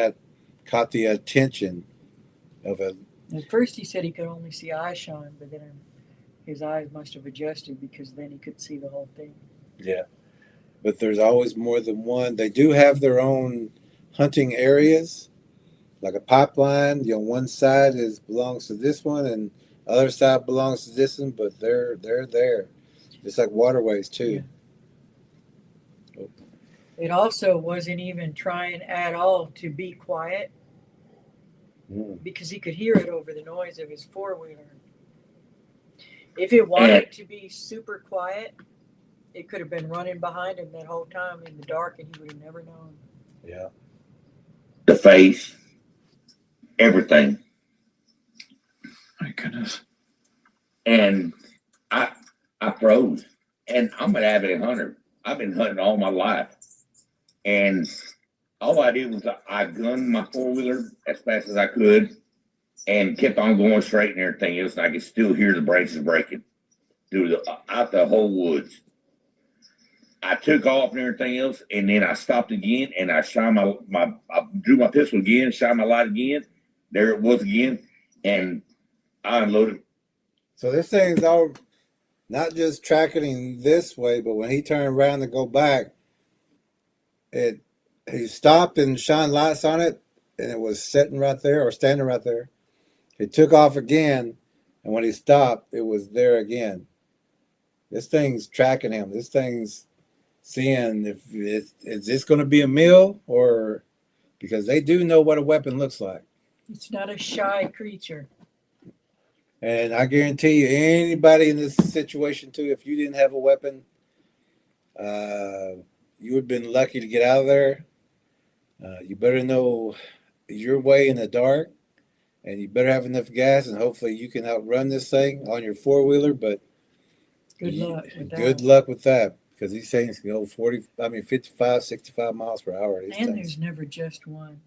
caught the attention of a. At first he said he could only see eye shine, but then his eyes must have adjusted because then he could see the whole thing. Yeah. But there's always more than one. They do have their own hunting areas, like a pipeline. You know, one side belongs to this one, and the other side belongs to this one, but they're there. It's like waterways too. Yeah. It also wasn't even trying at all to be quiet. Because he could hear it over the noise of his four-wheeler. If it wanted to be super quiet, it could have been running behind him that whole time in the dark, and he would have never known. Yeah. The face, everything. My goodness. And I froze. And I'm an avid hunter. I've been hunting all my life. And all I did was I gunned my four-wheeler as fast as I could, and kept on going straight and everything else. And I could still hear the branches breaking through out the whole woods. I took off and everything else, and then I stopped again, and I shined I drew my pistol again, shined my light again. There it was again, and I unloaded. So this thing's all not just tracking this way, but when he turned around to go back, he stopped and shined lights on it, and it was sitting right there or standing right there. He took off again, and when he stopped, it was there again. This thing's tracking him. This thing's seeing if is this going to be a meal, or because they do know what a weapon looks like. It's not a shy creature. And I guarantee you, anybody in this situation too, if you didn't have a weapon, you would have been lucky to get out of there. You better know your way in the dark, and you better have enough gas, and hopefully you can outrun this thing on your four-wheeler. But Good luck with that. Good luck with that, because these things can go 55, 65 miles per hour. And there's never just one.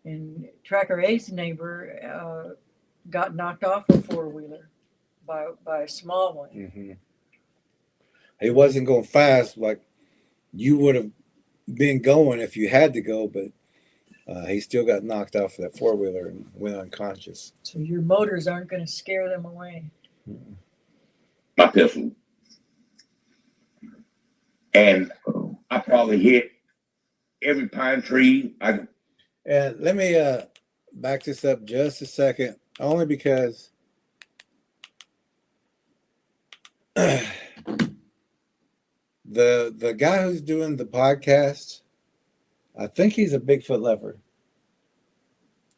And Tracker A's neighbor got knocked off a four-wheeler by a small one. Mm-hmm. He wasn't going fast like you would have been going if you had to go, but he still got knocked off of that four-wheeler and went unconscious. So your motors aren't going to scare them away. Mm-hmm. My pistol. And I probably hit every pine tree. And let me back this up just a second, only because the guy who's doing the podcast, I think he's a Bigfoot lover.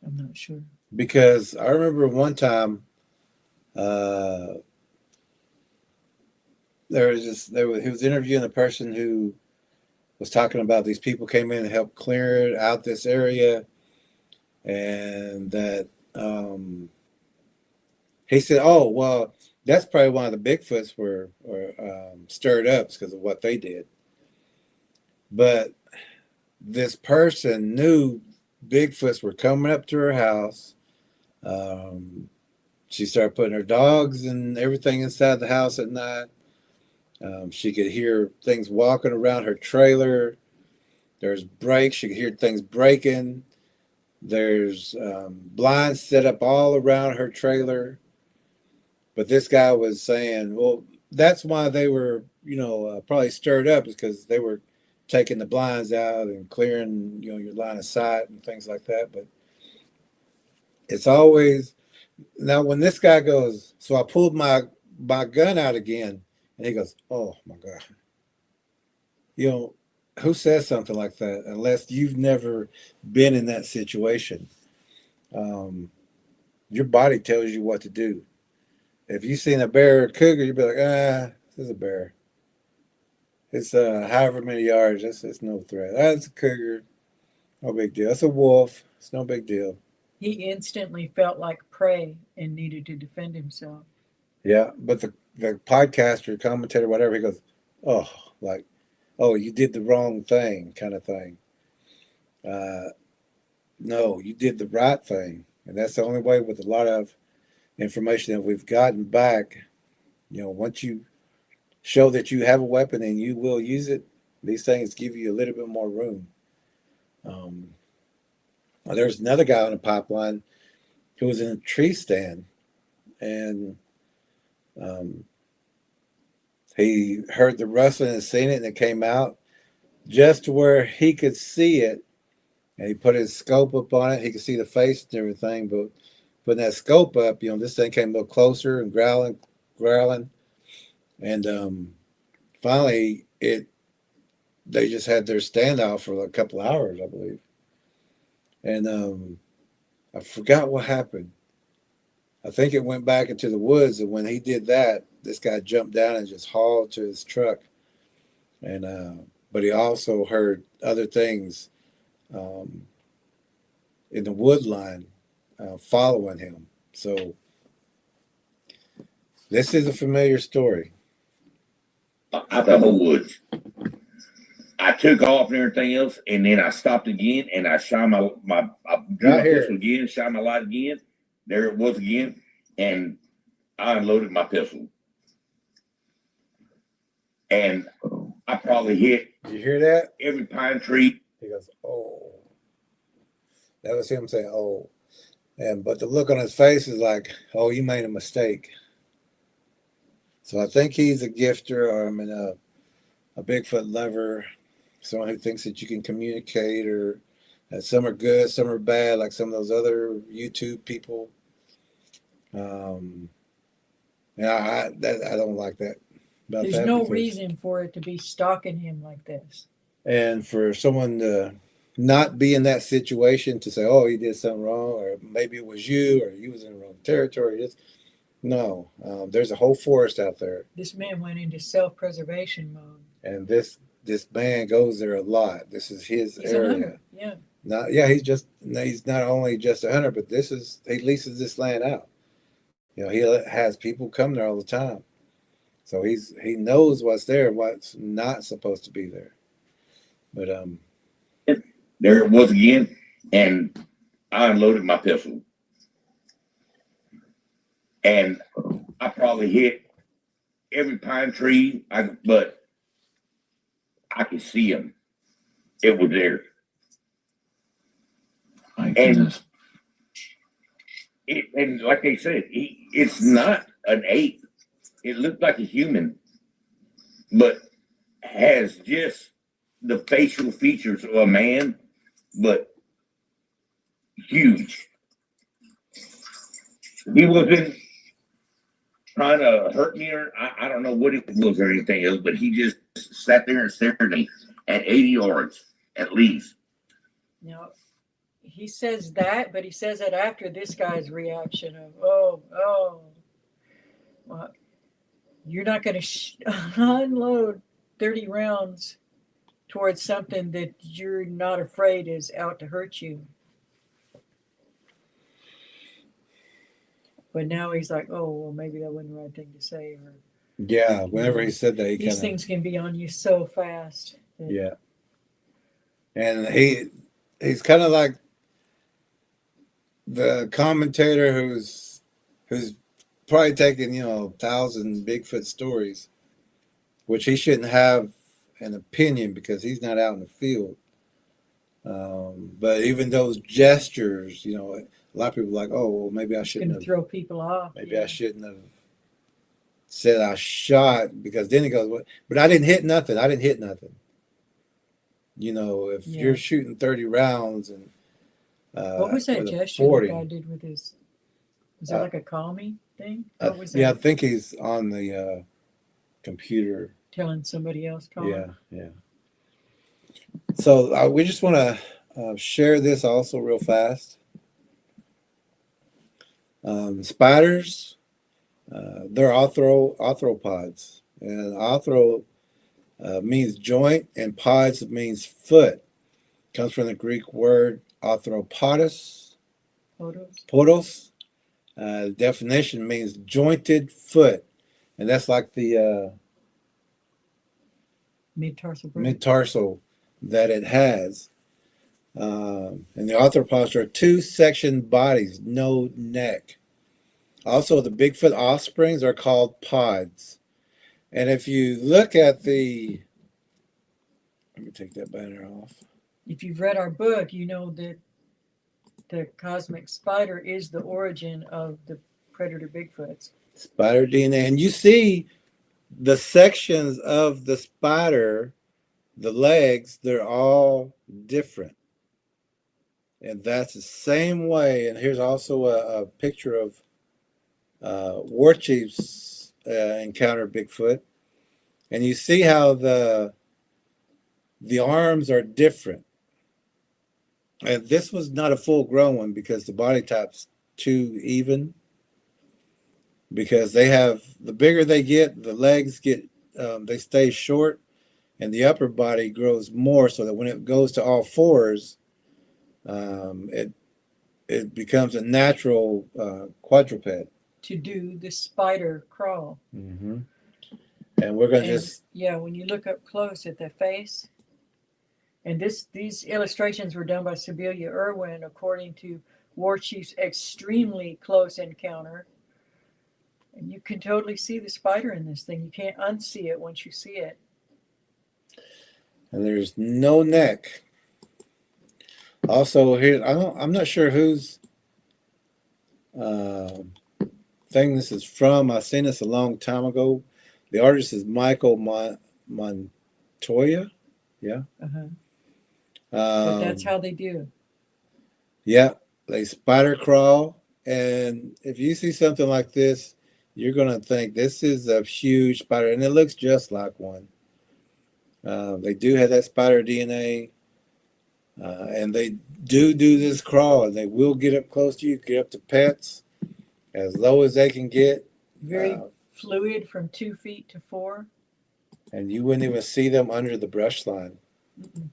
I'm not sure. Because I remember one time he was interviewing a person who was talking about these people came in and helped clear out this area, and that he said, "Oh, well, that's probably why the Bigfoots were stirred up because of what they did." But this person knew Bigfoots were coming up to her house. She started putting her dogs and everything inside the house at night. She could hear things walking around her trailer. There's breaks. She could hear things breaking. There's blinds set up all around her trailer. But this guy was saying, well, that's why they were, probably stirred up, is because they were taking the blinds out and clearing, your line of sight and things like that. But it's always, now when this guy goes, so I pulled my gun out again, and he goes, oh my God. Who says something like that unless you've never been in that situation? Your body tells you what to do. If you've seen a bear or a cougar, you'd be like, this is a bear. It's however many yards. It's no threat. That's a cougar. No big deal. That's a wolf. It's no big deal. He instantly felt like prey and needed to defend himself. Yeah, but the podcaster, commentator, whatever, he goes, oh, you did the wrong thing, kind of thing. No, you did the right thing. And that's the only way with a lot of information that we've gotten back. Once you show that you have a weapon and you will use it, these things give you a little bit more room. There's another guy on the pipeline who was in a tree stand, and he heard the rustling and seen it, and it came out just to where he could see it, and he put his scope up on it. He could see the face and everything, but putting that scope up, this thing came a little closer and growling, and finally they just had their standoff for a couple of hours, I believe. And I forgot what happened. I think it went back into the woods, and when he did that, this guy jumped down and just hauled to his truck. And but he also heard other things in the wood line following him. So this is a familiar story. Out the whole woods. I took off and everything else, and then I stopped again, and I shined I drew my pistol again, shined my light again. there it was again, and I unloaded my pistol. And I probably hit. Did you hear that? Every pine tree. He goes, oh. That was him saying, oh. But the look on his face is like, oh, you made a mistake. So I think he's a gifter, or a Bigfoot lover, someone who thinks that you can communicate, or that some are good, some are bad, like some of those other YouTube people. I don't like that. There's no reason for it to be stalking him like this. And for someone to not be in that situation to say, oh, he did something wrong, or maybe it was you, or you was in the wrong territory. No, there's a whole forest out there. This man went into self-preservation mode. And this man goes there a lot. This is his area. A hunter. Yeah. He's not only just a hunter, but he leases this land out. He has people come there all the time. So he knows what's there and what's not supposed to be there. But there it was again, and I unloaded my pistol. And I probably hit every pine tree, but I could see him. It was there. My goodness. And like they said, it's not an ape. It looked like a human, but has just the facial features of a man, but huge. He wasn't trying to hurt me, or I don't know what it was or anything else, but he just sat there and stared at me at 80 yards at least. He says that, but he says that after this guy's reaction of, oh, well, you're not going to unload 30 rounds towards something that you're not afraid is out to hurt you. But now he's like, oh, well, maybe that wasn't the right thing to say. Or yeah, whenever he said that, these things can be on you so fast. Yeah. And he's kind of like the commentator who's probably taken 1,000 Bigfoot stories, which he shouldn't have an opinion because he's not out in the field. But even those gestures, a lot of people are like, oh, well, maybe I shouldn't have throw people off. Maybe I shouldn't have said I shot, because then he goes, what? But I didn't hit nothing. If you're shooting 30 rounds and what was that gesture the guy did with his? Was it like a call me thing? What was that? Yeah, I think he's on the computer telling somebody else call. Yeah. So we just want to share this also real fast. Spiders, they're arthropods, and arthro means joint, and pods means foot. Comes from the Greek word arthropodos. Podos. Definition means jointed foot, and that's like the mid-tarsal that it has. And the arthropods are two-section bodies, no neck. Also, the Bigfoot offsprings are called pods. And if you look at let me take that banner off. If you've read our book, you know that the cosmic spider is the origin of the predator Bigfoots. Spider DNA. And you see the sections of the spider, the legs, they're all different. And that's the same way. And here's also a picture of War Chief's encounter Bigfoot. And you see how the arms are different. And this was not a full-grown one because the body type's too even. Because the bigger they get, the legs get, they stay short, and the upper body grows more, so that when it goes to all fours, it becomes a natural quadruped. To do the spider crawl. Mm-hmm. And we're going to when you look up close at the face, and these illustrations were done by Sibylla Irwin according to War Chief's extremely close encounter. And you can totally see the spider in this thing. You can't unsee it once you see it. And there's no neck. Also here, I'm not sure whose thing this is from. I seen this a long time ago. The artist is Michael Montoya. Yeah. But that's how they do. Yeah, they spider crawl. And if you see something like this, you're going to think this is a huge spider. And it looks just like one. They do have that spider DNA. And they do this crawl. And they will get up close to you, get up to pets, as low as they can get. Very fluid from 2 feet to 4. And you wouldn't even see them under the brush line. Mm-mm.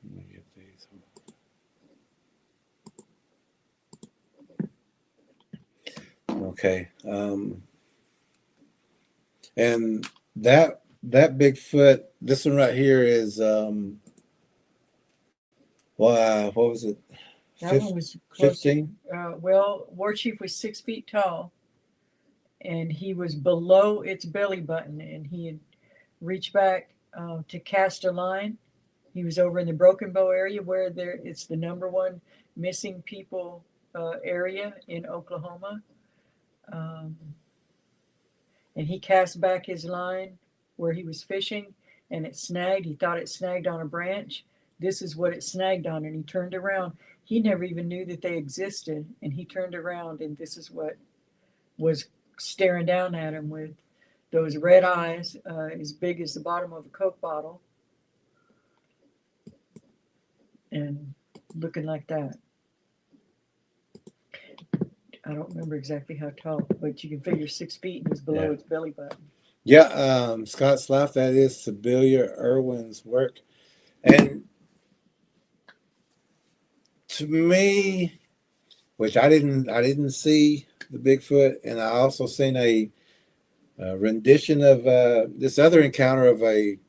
Let me get these. Okay. And that Bigfoot, this one right here is what was it? That one was close. 15? Well, War Chief was 6 feet tall, and he was below its belly button, and he had reached back to cast a line. He was over in the Broken Bow area where it's the #1 missing people area in Oklahoma. And he cast back his line where he was fishing, and it snagged. He thought it snagged on a branch. This is what it snagged on, and he turned around. He never even knew that they existed, and he turned around, and this is what was staring down at him with those red eyes, as big as the bottom of a Coke bottle, and looking like that. I don't remember exactly how tall, but you can figure 6 feet, and he's below its belly button. Yeah, Scott Slaff, that is Sibylla Irwin's work. And to me, which I didn't see the Bigfoot, and I also seen a rendition of this other encounter of a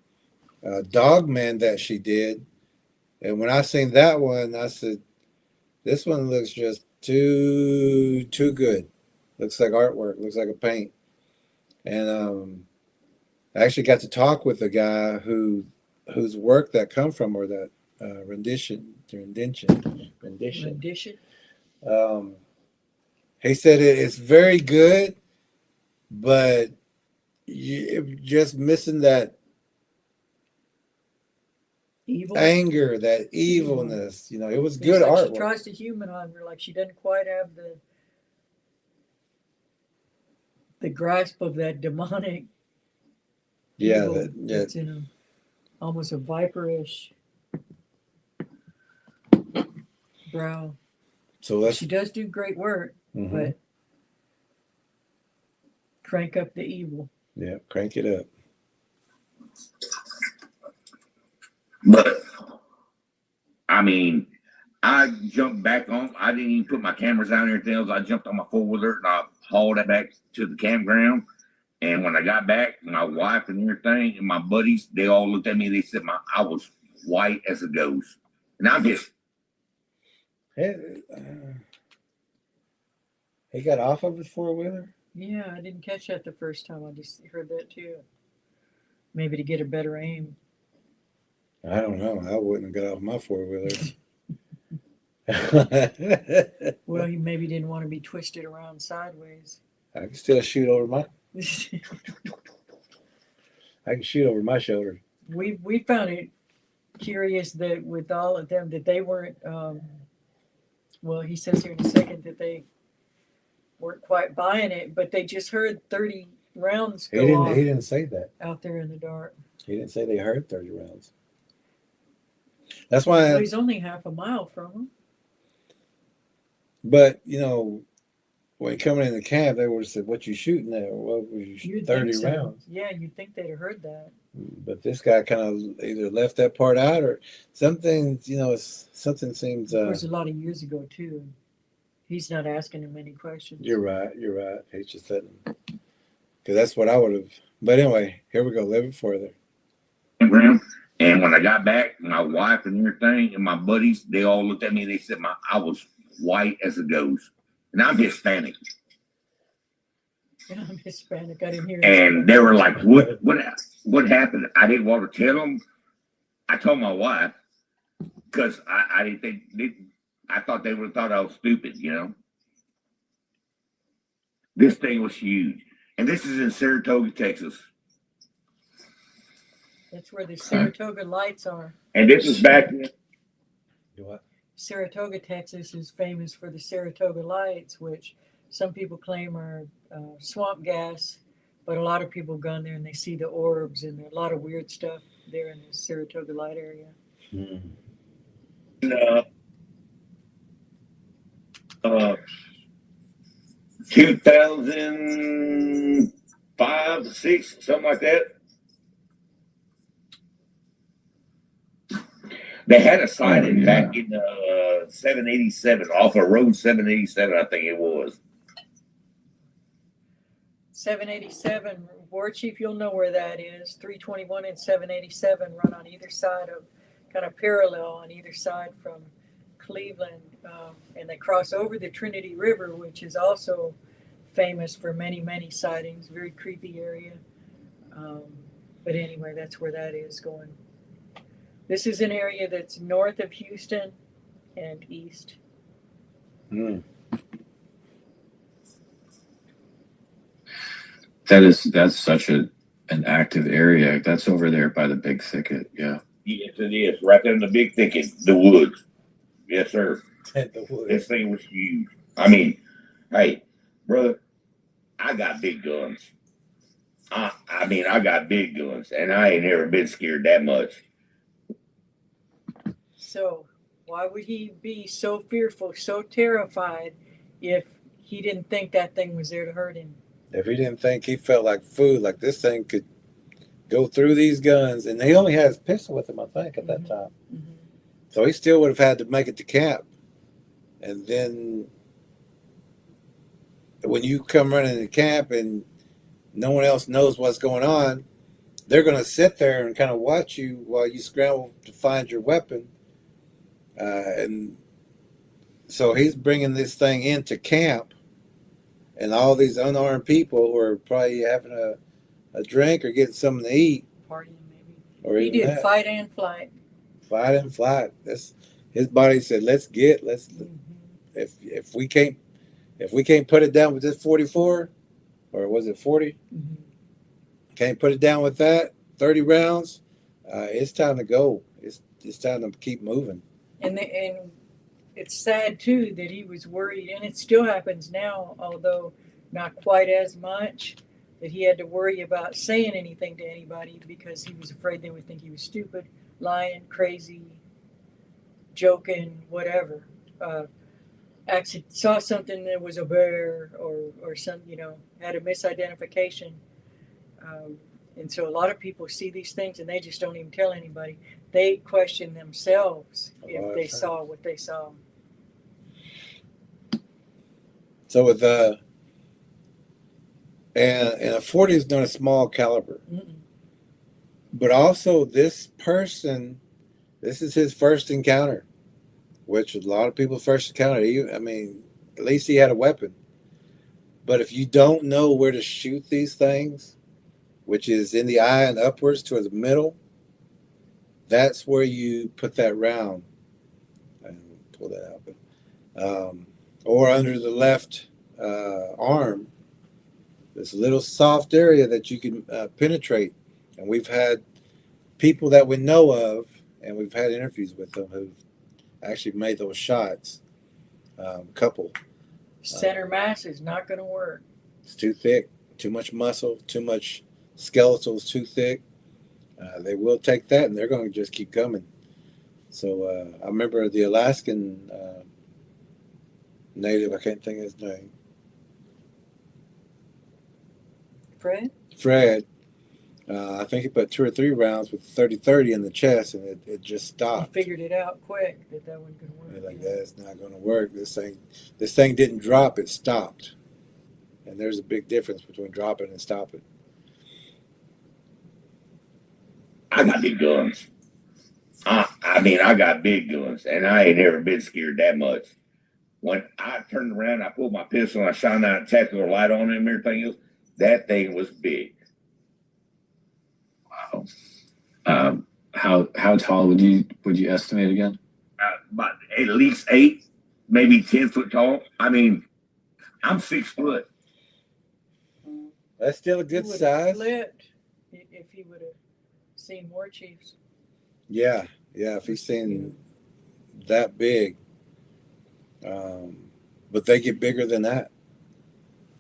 dog man that she did. And when I seen that one, I said, this one looks just too good. Looks like artwork, looks like a paint. And I actually got to talk with a guy whose work that come from, or that rendition. He said it's very good, but you're just missing that Evil. anger, that evilness. You know, it was good like artwork. She tries to humanize her, like she doesn't quite have the grasp of that demonic. Yeah, evil that's in a, almost a viperish brow. So She does do great work, but crank up the evil. Yeah, crank it up. But I mean, I jumped back on. I didn't even put my cameras down and everything else. I jumped on my 4-wheeler and I hauled it back to the campground. And when I got back, my wife and everything and my buddies, they all looked at me. They said I was white as a ghost. And I'm just. He got off of his 4-wheeler? Yeah, I didn't catch that the first time. I just heard that too. Maybe to get a better aim. I don't know. I wouldn't have got off my 4-wheeler. Well, he maybe didn't want to be twisted around sideways. I can still shoot over my. I can shoot over my shoulder. We found it curious that with all of them that they weren't. Well, he says here in a second that they weren't quite buying it, but they just heard 30 rounds go off. He didn't say that out there in the dark. He didn't say they heard 30 rounds. That's why. Well, he's only half a mile from them. But you know, when coming in the camp, they would have said, "What you shooting at?" What was you shooting? 30 so. rounds. Yeah, you'd think they'd have heard that. But this guy kind of either left that part out, or something. You know, something seems. Of course, a lot of years ago too. He's not asking him any questions. You're right. He's just letting him. Because that's what I would have. But anyway, here we go. A little bit further. And when I got back, my wife and everything and my buddies, they all looked at me. They said I was white as a ghost. And I'm Hispanic. I'm Hispanic. I didn't hear. And they were like, what happened? I didn't want to tell them. I told my wife because I didn't think I thought they would have thought I was stupid, you know. This thing was huge. And this is in Saratoga, Texas. That's where the Saratoga lights are. And this is back in What? Saratoga, Texas is famous for the Saratoga lights, which some people claim are swamp gas, but a lot of people go in there and they see the orbs and a lot of weird stuff there in the Saratoga light area. 2005, 6, something like that. They had a sighting back in 787 off of Road 787, I think it was. 787, War Chief, you'll know where that is. 321 and 787 run on either side of, kind of parallel on either side from Cleveland. And they cross over the Trinity River, which is also famous for many, many sightings. Very creepy area. But anyway, that's where that is going. This is an area that's north of Houston and east. That's such an active area. That's over there by the big thicket. Yeah. Yes, it is. Right there in the big thicket, the woods. Yes, sir. The woods. This thing was huge. I mean, hey, brother, I got big guns. I mean, I got big guns, and I ain't never been scared that much. So why would he be so fearful, so terrified if he didn't think that thing was there to hurt him? If he didn't think he felt like food, like this thing could go through these guns, and he only had his pistol with him, I think, at that time. Mm-hmm. So he still would have had to make it to camp. And then when you come running to camp and no one else knows what's going on, they're going to sit there and kind of watch you while you scramble to find your weapon. And so he's bringing this thing into camp, and all these unarmed people who are probably having a drink or getting something to eat. Partying, maybe. Or He even did that. fight and flight. Fight and flight. That's his body said, let's Mm-hmm. if we can't put it down with this 44, or was it 40? Mm-hmm. Can't put it down with that 30 rounds. It's time to go. It's time to keep moving. And it's sad too that he was worried, and it still happens now, although not quite as much, that he had to worry about saying anything to anybody because he was afraid they would think he was stupid, lying, crazy, joking, whatever. Actually saw something that was a bear or some, had a misidentification. And so a lot of people see these things and they just don't even tell anybody. They question themselves if they saw what they saw. So with and a 40 is not a small caliber. Mm-mm. But also this person, this is his first encounter, which a lot of people's first encounter. I mean, at least he had a weapon. But if you don't know where to shoot these things, which is in the eye and upwards toward the middle, that's where you put that round. I didn't pull that out, but or under the left arm, this little soft area that you can penetrate. And we've had people that we know of, and we've had interviews with them who've actually made those shots. Couple. Center mass is not going to work. It's too thick, too much muscle, too much skeletal is too thick. They will take that, and they're going to just keep coming. So I remember the Alaskan native, I can't think of his name. Fred. I think he put 2 or 3 rounds with 30-30 in the chest, and it just He stopped. figured it out quick that wasn't going to work. They're like, that's not going to work. This thing didn't drop, it stopped. And there's a big difference between dropping and stopping. I got big guns. I mean, I got big guns, and I ain't never been scared that much. When I turned around, I pulled my pistol and I shined that tactical light on it and everything else. That thing was big. Wow. How tall would you estimate again? About at least 8, maybe 10 foot tall. I mean, I'm 6 foot. That's still a good He would've size. flipped if he would have seen war chiefs. Yeah, if he's seen that big. But they get bigger than that.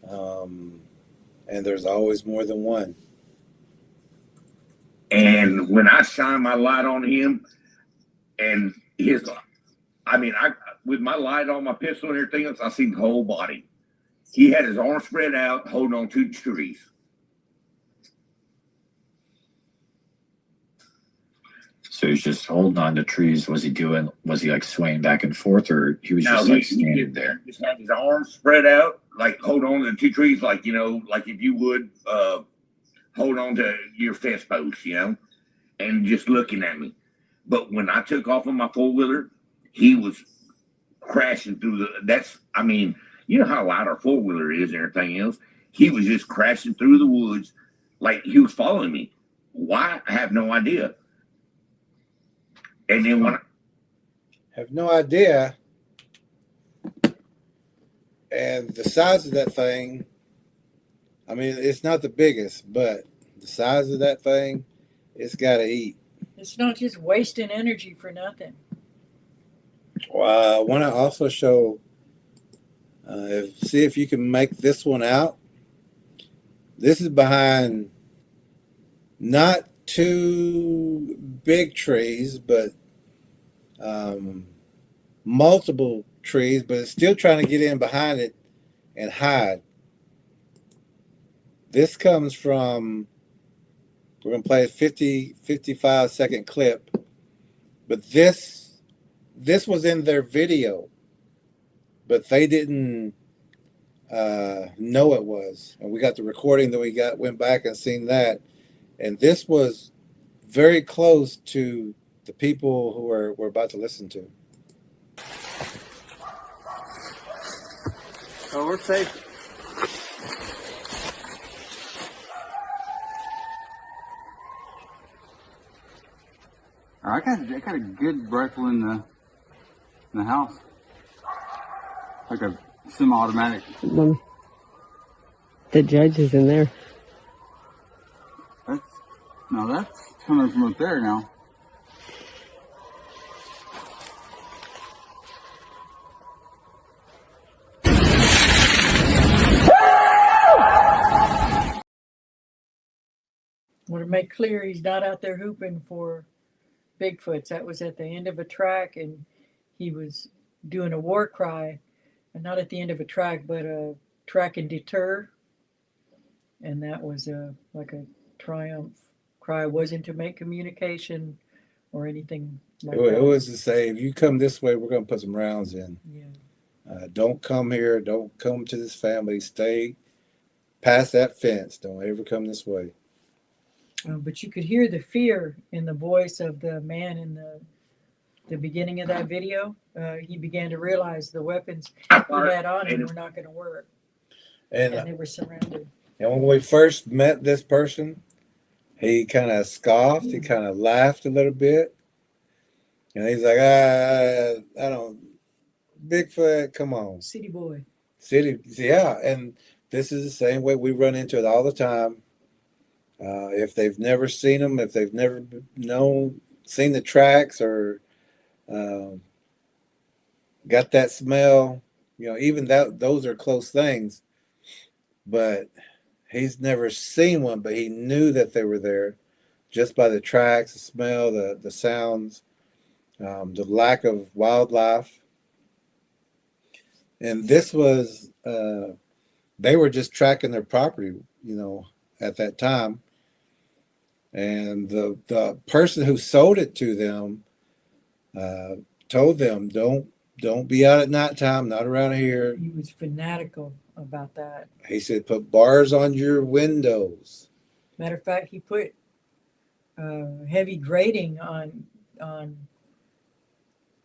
And there's always more than one. And when I shine my light on him and his, I mean, with my light on my pistol and everything else, I see the whole body. He had his arms spread out, holding on to trees. So he's just holding on to trees. Was he like swaying back and forth, or he was just like standing there? He just had his arms spread out, like hold on to the 2 trees, like, you know, like if you would hold on to your fence post, you know, and just looking at me. But when I took off on my 4-wheeler, he was crashing through I mean, you know how loud our 4-wheeler is and everything else. He was just crashing through the woods like he was following me. Why? I have no idea. And then when I have no idea. And the size of that thing, I mean, it's not the biggest, but the size of that thing, it's got to eat. It's not just wasting energy for nothing. Well, I want to also show, see if you can make this one out. This is behind not 2 big trees, but multiple trees, but it's still trying to get in behind it and hide. This comes from, we're going to play a 55-second clip, but this was in their video, but they didn't know it was. And we got the recording that we went back and seen that. And this was very close to the people who we're about to listen to. Oh, we're safe. I got a good rifle in the house, like a semi-automatic. The judge is in there. That's coming from up there now. I want to make clear he's not out there hooping for Bigfoots. That was at the end of a track, and he was doing a war cry, and not at the end of a track, but a track and deter. And that was like a triumph cry. It wasn't to make communication or anything like that. It was to say, if you come this way, we're going to put some rounds in. Yeah. Don't come here. Don't come to this family. Stay past that fence. Don't ever come this way. But you could hear the fear in the voice of the man in the beginning of that video. He began to realize the weapons he had on him were not going to work. And they were surrounded. And when we first met this person, he kind of scoffed. He kind of laughed a little bit. And he's like, I don't, Bigfoot, come on. City boy. Yeah. And this is the same way we run into it all the time. If they've never seen them, if they've never seen the tracks or got that smell, even those are close things. But he's never seen one, but he knew that they were there just by the tracks, the smell, the sounds, the lack of wildlife. And this was, they were just tracking their property, at that time. And the person who sold it to them told them, don't be out at nighttime, not around here. He was fanatical about that. He said, put bars on your windows. Matter of fact, he put heavy grading on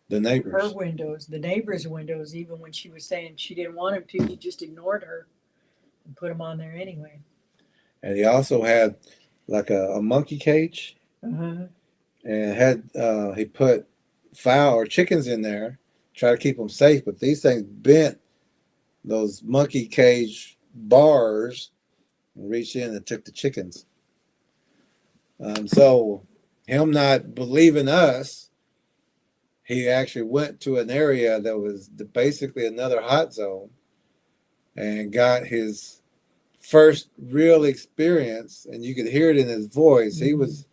The her neighbors. windows, the neighbors' windows, even when she was saying she didn't want him to, he just ignored her and put them on there anyway. And he also had like a monkey cage, Uh-huh. and he put fowl or chickens in there, try to keep them safe. But these things bent those monkey cage bars and reached in and took the chickens. So him not believing us, he actually went to an area that was basically another hot zone and got his first real experience, and you could hear it in his voice. He was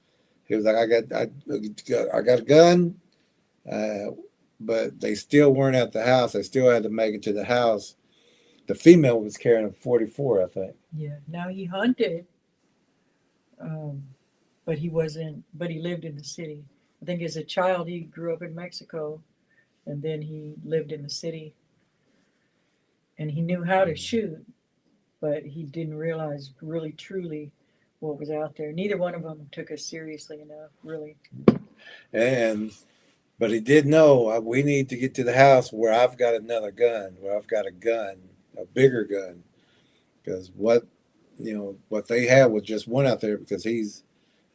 like, I got a gun, but they still weren't at the house. They still had to make it to the house. The female was carrying a 44, I think. Yeah. Now he hunted, but he wasn't. But he lived in the city. I think as a child he grew up in Mexico, and then he lived in the city. And he knew how to shoot, but he didn't realize really truly what was out there. Neither one of them took us seriously enough, really. But he did know we need to get to the house where I've got another gun, where I've got a gun, a bigger gun, because what they had was just one out there, because he's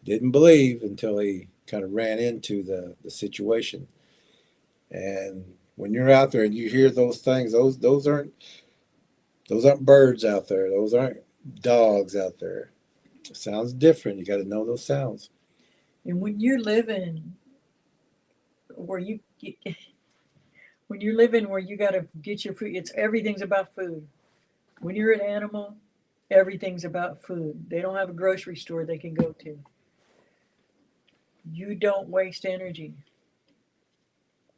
didn't believe until he kind of ran into the situation. And when you're out there and you hear those things, those aren't birds out there. Those aren't dogs out there. It sounds different. You got to know those sounds. And when you're living where you got to get your food, everything's about food. When you're an animal, everything's about food. They don't have a grocery store they can go to. You don't waste energy.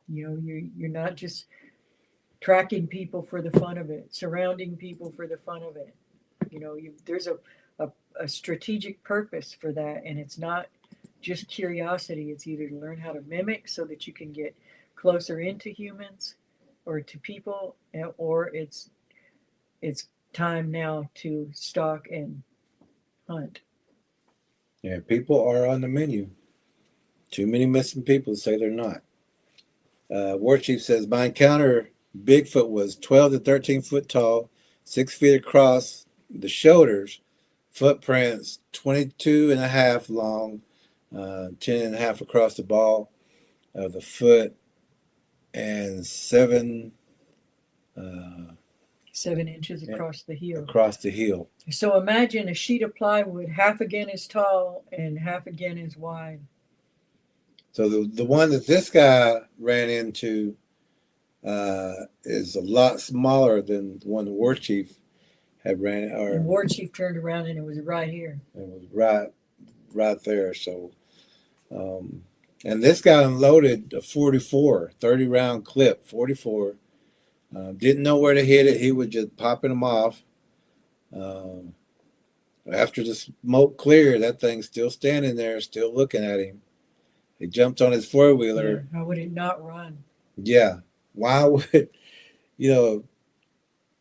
You're not just tracking people for the fun of it, surrounding people for the fun of it. There's a strategic purpose for that, and it's not just curiosity. It's either to learn how to mimic so that you can get closer into humans or to people, or it's time now to stalk and hunt. Yeah, people are on the menu. Too many missing people say they're not. War Chief says, my encounter Bigfoot was 12 to 13 foot tall, 6 feet across the shoulders, footprints 22 and a half long, 10 and a half across the ball of the foot, and 7 inches across the heel. Across the heel. So imagine a sheet of plywood, half again as tall and half again as wide. So the one that this guy ran into is a lot smaller than the one the War Chief had ran. The War Chief turned around and it was right here. It was right there. So, and this guy unloaded a 44, 30-round clip, 44. Didn't know where to hit it. He was just popping them off. After the smoke cleared, that thing's still standing there, still looking at him. He jumped on his four-wheeler. Yeah, how would it not run? Yeah. Why would, it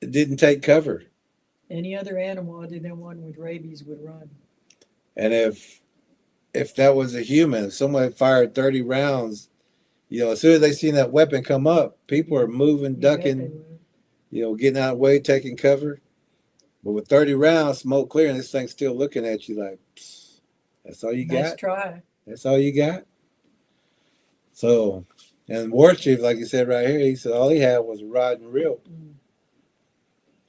didn't take cover. Any other animal other than one with rabies would run. And if that was a human, if somebody fired 30 rounds, as soon as they seen that weapon come up, people are moving, ducking, getting out of the way, taking cover. But with 30 rounds, smoke clearing, this thing's still looking at you like, that's all you got? Nice try. That's all you got? So, and War Chief, like you said right here, he said all he had was a rod and reel.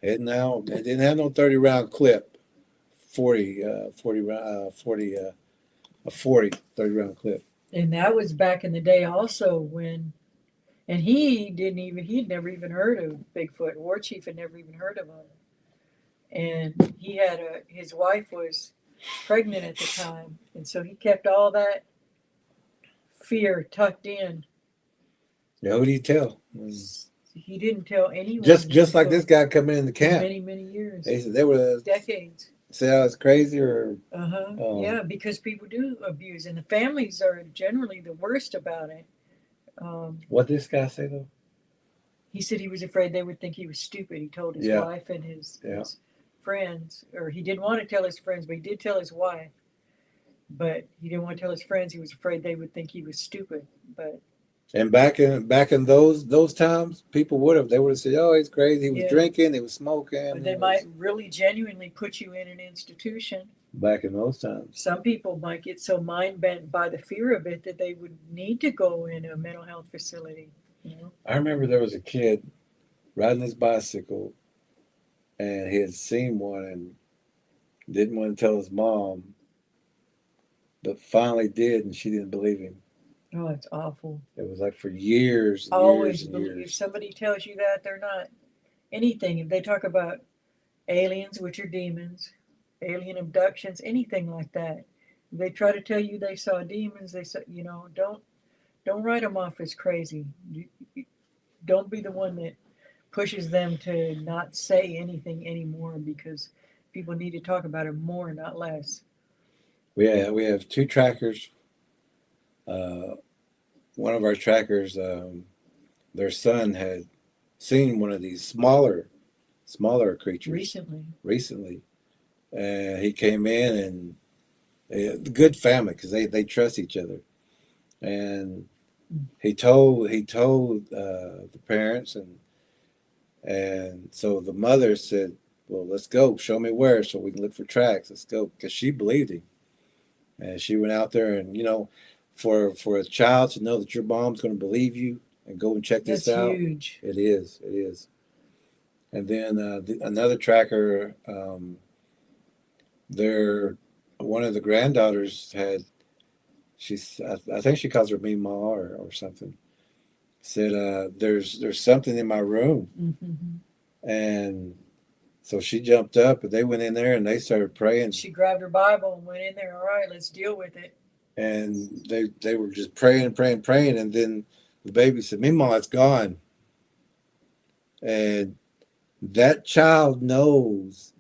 They didn't have no 30-round clip, 30-round clip. And that was back in the day also when, and he'd never even heard of Bigfoot. War Chief had never even heard of him. And he had his wife was pregnant at the time. And so he kept all that fear tucked in. Yeah, who do you tell? He didn't tell anyone. Just like this guy coming in the camp. Many, many years. They said they were decades. Say I was crazy or yeah, because people do abuse, and the families are generally the worst about it. What did this guy say though? He said he was afraid they would think he was stupid. He told his wife and his friends, or he didn't want to tell his friends, but he did tell his wife. But he didn't want to tell his friends. He was afraid they would think he was stupid. But And back in those times, people they would have said, "Oh, he's crazy. He was Yeah. drinking. He was smoking." But they might really genuinely put you in an institution. Back in those times. Some people might get so mind bent by the fear of it that they would need to go in a mental health facility. You know? I remember there was a kid riding his bicycle, and he had seen one and didn't want to tell his mom, but finally did, and she didn't believe him. Oh, it's awful. It was like for years. I always and believe years. if somebody tells you that, they're not anything. If they talk about aliens, which are demons, alien abductions, anything like that, if they try to tell you they saw demons, they say, you know, don't write them off as crazy. Don't be the one that pushes them to not say anything anymore, because people need to talk about it more, not less. We have two trackers. One of our trackers, their son had seen one of these smaller creatures recently, and he came in, and good family, because they trust each other, and he told the parents, and so the mother said, "Well, let's go, show me where, so we can look for tracks. Let's go," because she believed him, and she went out there, and for a child to know that your mom's going to believe you and go and check this out, huge. It is. And then another tracker, one of the granddaughters had, I think she calls her Meemaw or something, said, there's something in my room. Mm-hmm. And so she jumped up, and they went in there and they started praying. She grabbed her Bible and went in there. All right, let's deal with it. And they were just praying, and then the baby said, "Meemaw, it's gone." And that child knows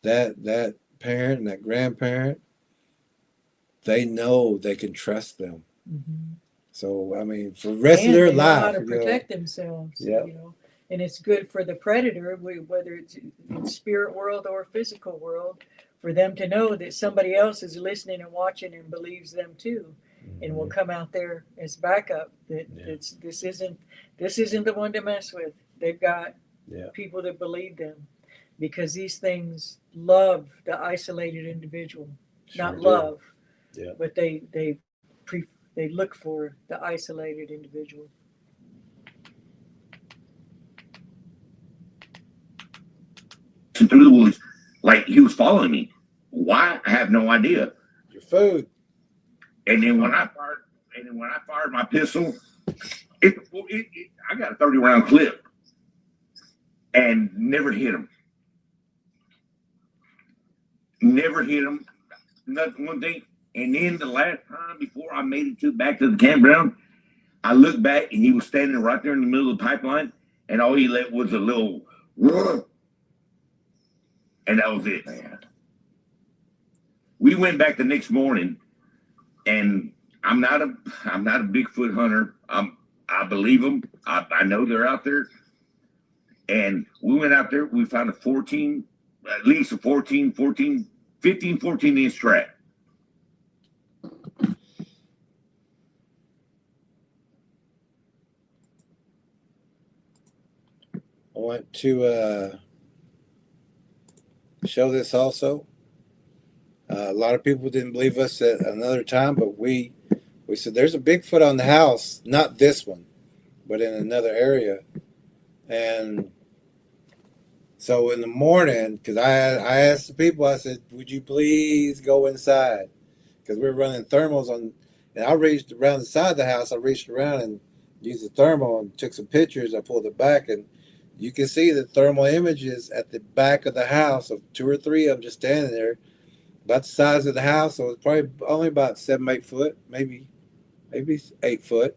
that parent and that grandparent, they know they can trust them. Mm-hmm. So I mean, for the rest of their they know life, how to protect themselves. Yep. And it's good for the predator, whether it's in spirit world or physical world, for them to know that somebody else is listening and watching and believes them too, and will come out there as backup. That this isn't the one to mess with. They've got people that believe them, because these things love the isolated individual. Not love, but they look for the isolated individual. Through the woods, like he was following me. Why? I have no idea. Your food. And then when I fired my pistol, I got a 30-round clip and never hit him. Nothing, one thing. And then the last time before I made it back to the campground, I looked back and he was standing right there in the middle of the pipeline, and all he let was a little roar. And that was it, man. We went back the next morning, and I'm not a Bigfoot hunter. I believe them. I know they're out there. And we went out there. We found at least a 14-inch track. I want to show this also. A lot of people didn't believe us at another time, but we said there's a Bigfoot on the house, not this one, but in another area. And so in the morning, because I asked the people, I said, "Would you please go inside?" Because we were running thermals on, and I reached around the side of the house. I reached around and used the thermal and took some pictures. I pulled it back, and you can see the thermal images at the back of the house of 2 or 3 of them just standing there, about the size of the house. So it's probably only about 7, 8 foot, maybe 8 foot.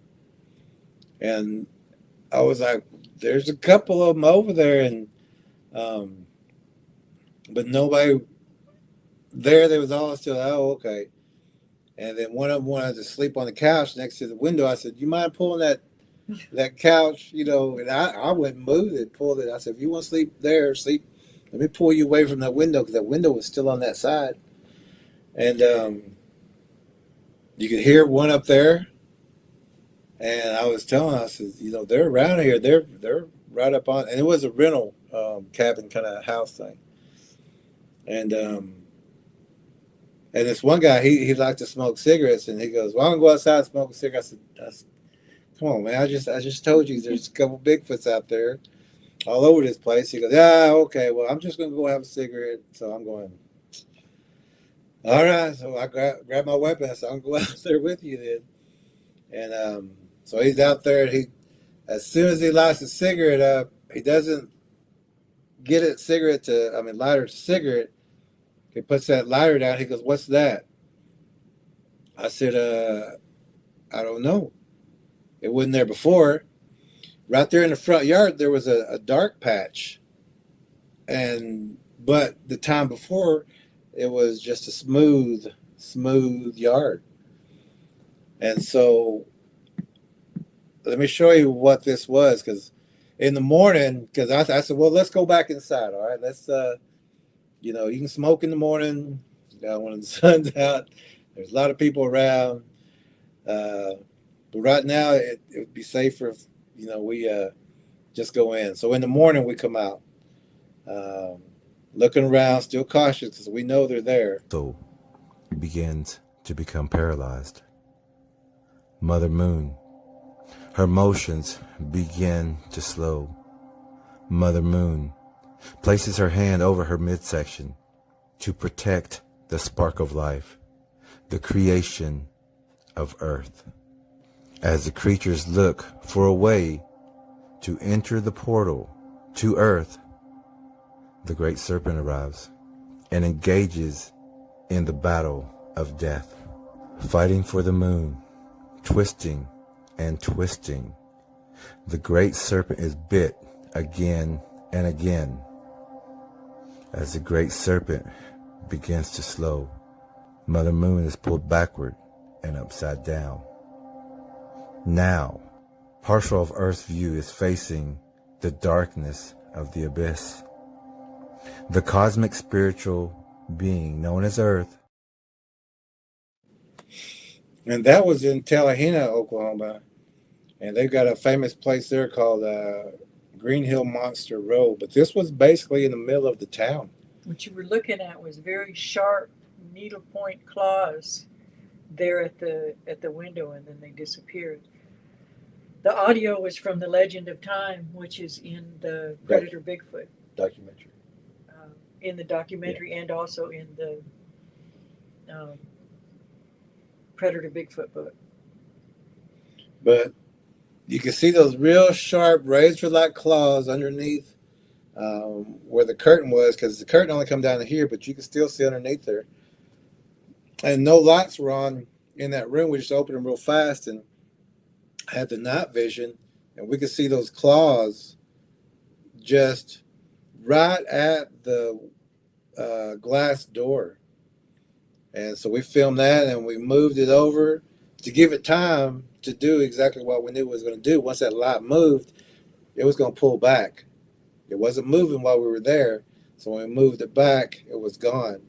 And I was like, "There's a couple of them over there," and but nobody there. They was all still, "Oh, okay." And then one of them wanted to sleep on the couch next to the window. I said, "You mind pulling that couch?" And I went and moved it, pulled it. I said, "If you want to sleep there, sleep. Let me pull you away from that window," because that window was still on that side. And you could hear one up there, And I was telling us, they're around here. They're right up on, and it was a rental cabin kind of house thing. And this one guy, he liked to smoke cigarettes, and he goes, "Well, I'm gonna go outside and smoke a cigarette." I said, "Come on, man! I just told you there's a couple Bigfoots out there all over this place." He goes, "Yeah, okay. Well, I'm just gonna go have a cigarette." So I'm going, all right. So I grab my weapon. So I'm going to go out there with you then. And so he's out there. And as soon as he lights a cigarette up, he doesn't get lighter to cigarette. He puts that lighter down. He goes, "What's that?" I said, "I don't know. It wasn't there before." Right there in the front yard, there was a dark patch. But the time before, it was just a smooth yard. And so let me show you what this was, because in the morning, because I said, well, let's go back inside. All right, let's you can smoke in the morning, when the sun's out. There's a lot of people around, but right now it would be safer if we just go in. So in the morning we come out, looking around, still cautious because we know they're there. So begins to become paralyzed. Mother Moon, her motions begin to slow. Mother Moon places her hand over her midsection to protect the spark of life, the creation of Earth. As the creatures look for a way to enter the portal to Earth, the great serpent arrives and engages in the battle of death, fighting for the moon, twisting and twisting. The great serpent is bit again and again. As the great serpent begins to slow, Mother Moon is pulled backward and upside down. Now, partial of Earth's view is facing the darkness of the abyss. The cosmic spiritual being known as Earth. And that was in Tallahena, Oklahoma. And they've got a famous place there called Green Hill Monster Road. But this was basically in the middle of the town. What you were looking at was very sharp needlepoint claws there at the window, and then they disappeared. The audio was from The Legend of Time, which is in the Predator Bigfoot documentary. In the documentary, and also in the Predator Bigfoot book. But you can see those real sharp razor-like claws underneath where the curtain was, because the curtain only come down to here, but you can still see underneath there. And no lights were on in that room. We just opened them real fast and had the night vision, and we could see those claws just right at the glass door. And so we filmed that, and we moved it over to give it time to do exactly what we knew it was going to do. Once that light moved, it was going to pull back. It wasn't moving while we were there, so when we moved it back, it was gone.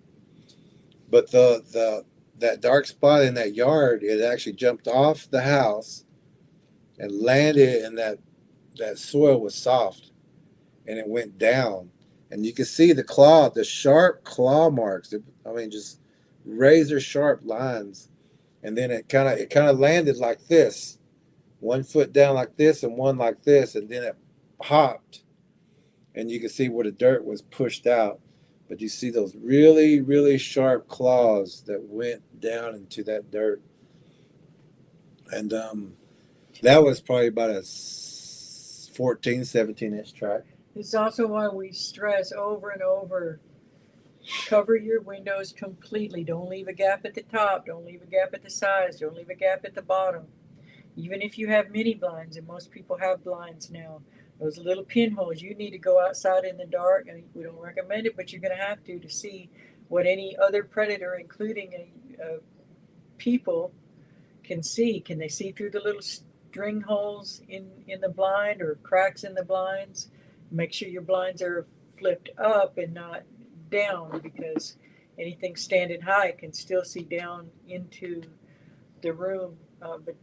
But that dark spot in that yard, it actually jumped off the house and landed, and that soil was soft, and it went down. And you can see the sharp claw marks. Just razor sharp lines. And then it kind of landed like this, 1 foot down like this and one like this, and then it popped, and you can see where the dirt was pushed out. But you see those really, really sharp claws that went down into that dirt. And that was probably about a 14, 17-inch track. It's also why we stress over and over, cover your windows completely. Don't leave a gap at the top. Don't leave a gap at the sides. Don't leave a gap at the bottom. Even if you have mini blinds, and most people have blinds now, those little pinholes, you need to go outside in the dark, and we don't recommend it, but you're going to have to see what any other predator, including people, can see. Can they see through the little string holes in the blind or cracks in the blinds? Make sure your blinds are flipped up and not down, because anything standing high can still see down into the room. But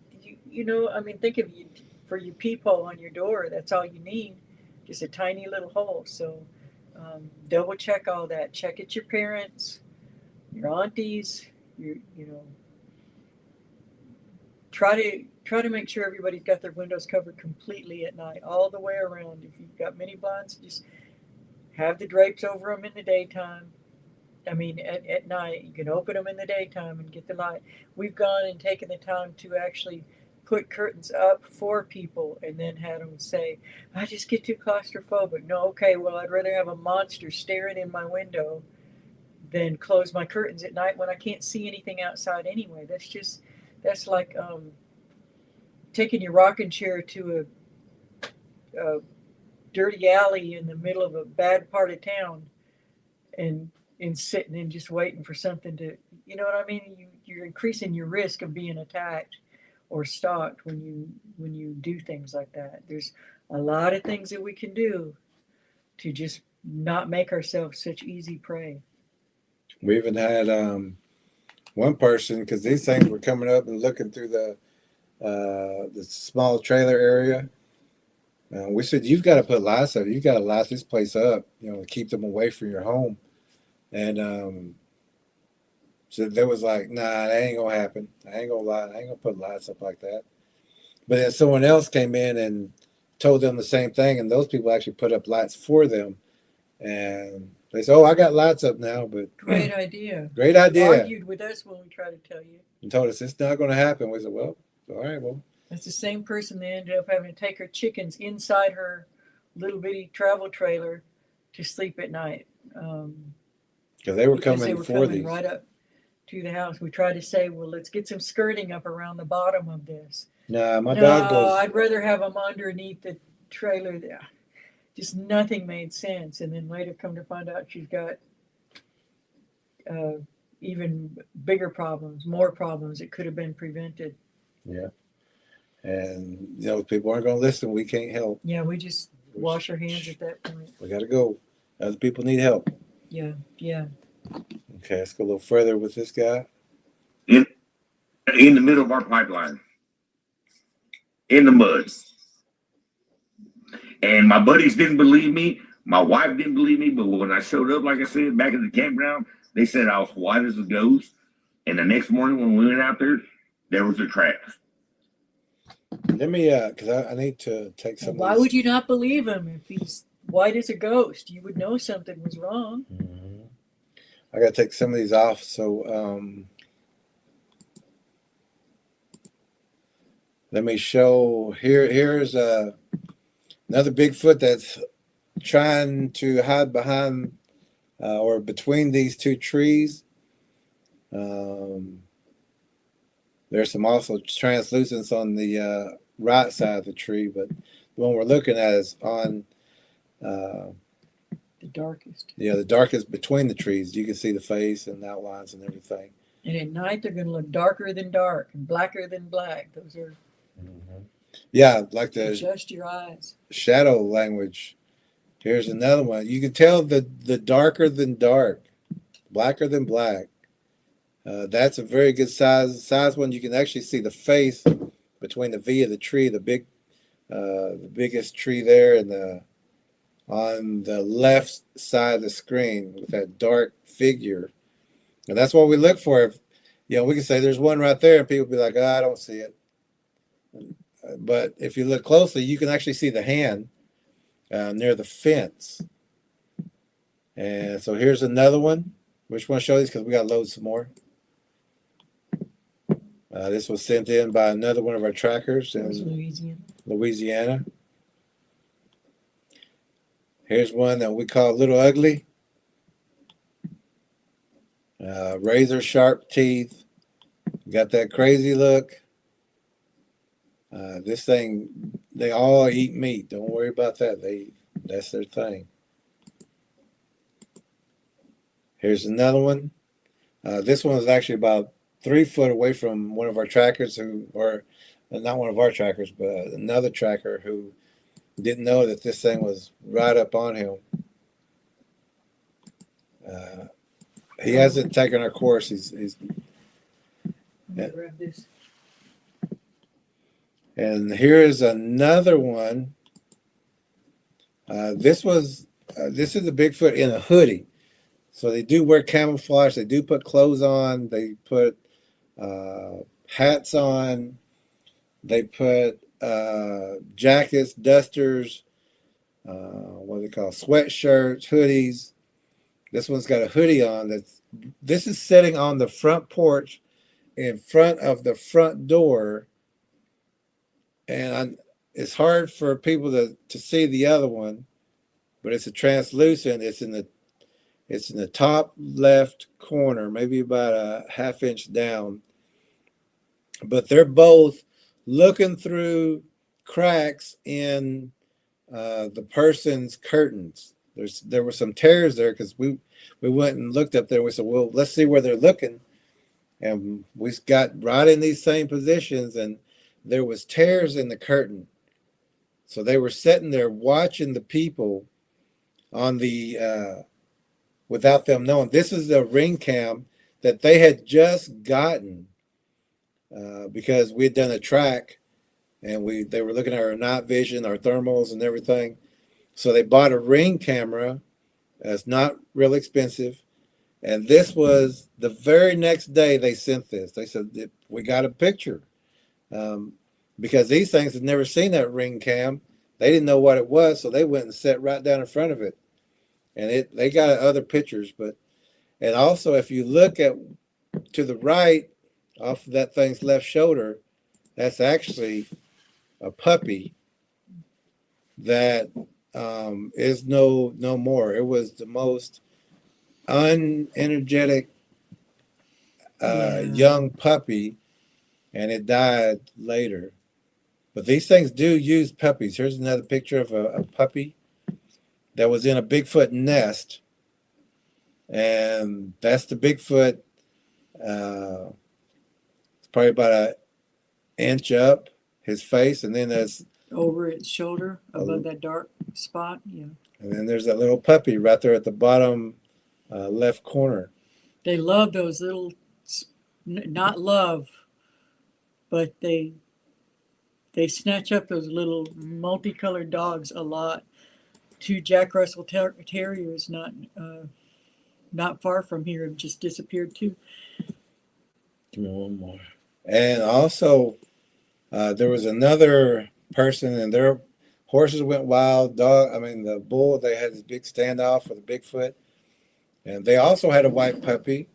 you know, I mean, think of you for your peephole on your door. That's all you need, just a tiny little hole. So double check all that. Check at your parents, your aunties, you know, try to make sure everybody's got their windows covered completely at night, all the way around. If you've got mini blinds, just have the drapes over them in the daytime. I mean, at night, you can open them in the daytime and get the light. We've gone and taken the time to actually put curtains up for people and then had them say, I just get too claustrophobic. No, okay, well, I'd rather have a monster staring in my window than close my curtains at night when I can't see anything outside anyway. That's like taking your rocking chair to a dirty alley in the middle of a bad part of town and sitting and just waiting for something to, you know what I mean? You're increasing your risk of being attacked or stalked when you do things like that. There's a lot of things that we can do to just not make ourselves such easy prey. We even had one person, because these things were coming up and looking through the small trailer area. We said, you've got to put lights up. You've got to light this place up, you know, keep them away from your home. And so there was like, nah, that ain't gonna happen. I ain't gonna lie. I ain't gonna put lights up like that. But then someone else came in and told them the same thing, and those people actually put up lights for them. And they said, oh, I got lights up now. But Great idea. Great idea. You argued with us when we tried to tell you. And told us it's not going to happen. We said, well, all right, well. That's the same person that ended up having to take her chickens inside her little bitty travel trailer to sleep at night. Because they were coming for these. Right up to the house. We tried to say, well, let's get some skirting up around the bottom of this. Nah, my dog goes. I'd rather have them underneath the trailer there. Just nothing made sense. And then later come to find out she's got even bigger problems, more problems that could have been prevented. Yeah. And, you know, people aren't going to listen. We can't help. Yeah, we just wash our hands at that point. We got to go. Other people need help. Yeah, yeah. Okay, let's go a little further with this guy. In the middle of our pipeline. In the mud. And my buddies didn't believe me. My wife didn't believe me. But when I showed up, like I said, back at the campground, they said I was white as a ghost. And the next morning when we went out there was the tracks. Let me, because I need to take some. Why would you not believe him if he's white as a ghost? You would know something was wrong. Mm-hmm. I got to take some of these off. So let me show here. Here's another Bigfoot that's trying to hide behind or between these two trees. There's some also translucence on the right side of the tree, but the one we're looking at is on the darkest. Yeah, the darkest between the trees. You can see the face and outlines and everything. And at night, they're going to look darker than dark and blacker than black. Those are yeah, like the adjust your eyes. Shadow language. Here's another one. You can tell the darker than dark, blacker than black. That's a very good size one. You can actually see the face between the V of the tree, the biggest tree there, and on the left side of the screen with that dark figure. And that's what we look for. If, you know, we can say there's one right there, and people be like, I don't see it. But if you look closely, you can actually see the hand near the fence. And so here's another one. Which one show these? Because we got to load some more. This was sent in by another one of our trackers in Louisiana. Here's one that we call Little Ugly. Razor sharp teeth. Got that crazy look. This thing, they all eat meat. Don't worry about that. That's their thing. Here's another one. This one is actually about 3 foot away from one of our trackers or not one of our trackers, but another tracker who didn't know that this thing was right up on him. He hasn't taken our course. He's grab this. And here is another one. This is a Bigfoot in a hoodie. So they do wear camouflage. They do put clothes on. They put hats on. They put jackets, dusters, what do they call sweatshirts, hoodies. This one's got a hoodie on. This is sitting on the front porch in front of the front door, and it's hard for people to see the other one, but it's a translucent. It's in the top left corner, maybe about a half-inch down. But they're both looking through cracks in the person's curtains. There were some tears there because we went and looked up there. We said, well, let's see where they're looking. And we got right in these same positions, and there was tears in the curtain. So they were sitting there watching the people on the without them knowing. This is a ring cam that they had just gotten because we had done a track, and they were looking at our night vision, our thermals, and everything. So they bought a ring camera. It's not real expensive. And this was the very next day they sent this. They said, we got a picture. Because these things had never seen that ring cam. They didn't know what it was, so they went and sat right down in front of it. And they got other pictures. And also, if you look to the right, off of that thing's left shoulder, that's actually a puppy that is no more. It was the most unenergetic young puppy, and it died later. But these things do use puppies. Here's another picture of a puppy that was in a Bigfoot nest, and that's the Bigfoot. It's probably about an inch up his face, and then there's Over its shoulder, above that dark spot. Yeah. And then there's that little puppy right there at the bottom left corner. They love those little, not love, but they snatch up those little multicolored dogs a lot. Two Jack Russell Terriers not far from here have just disappeared too. Give me one more. And also, there was another person, and their horses went wild. The bull, they had this big standoff with a Bigfoot. And they also had a white puppy,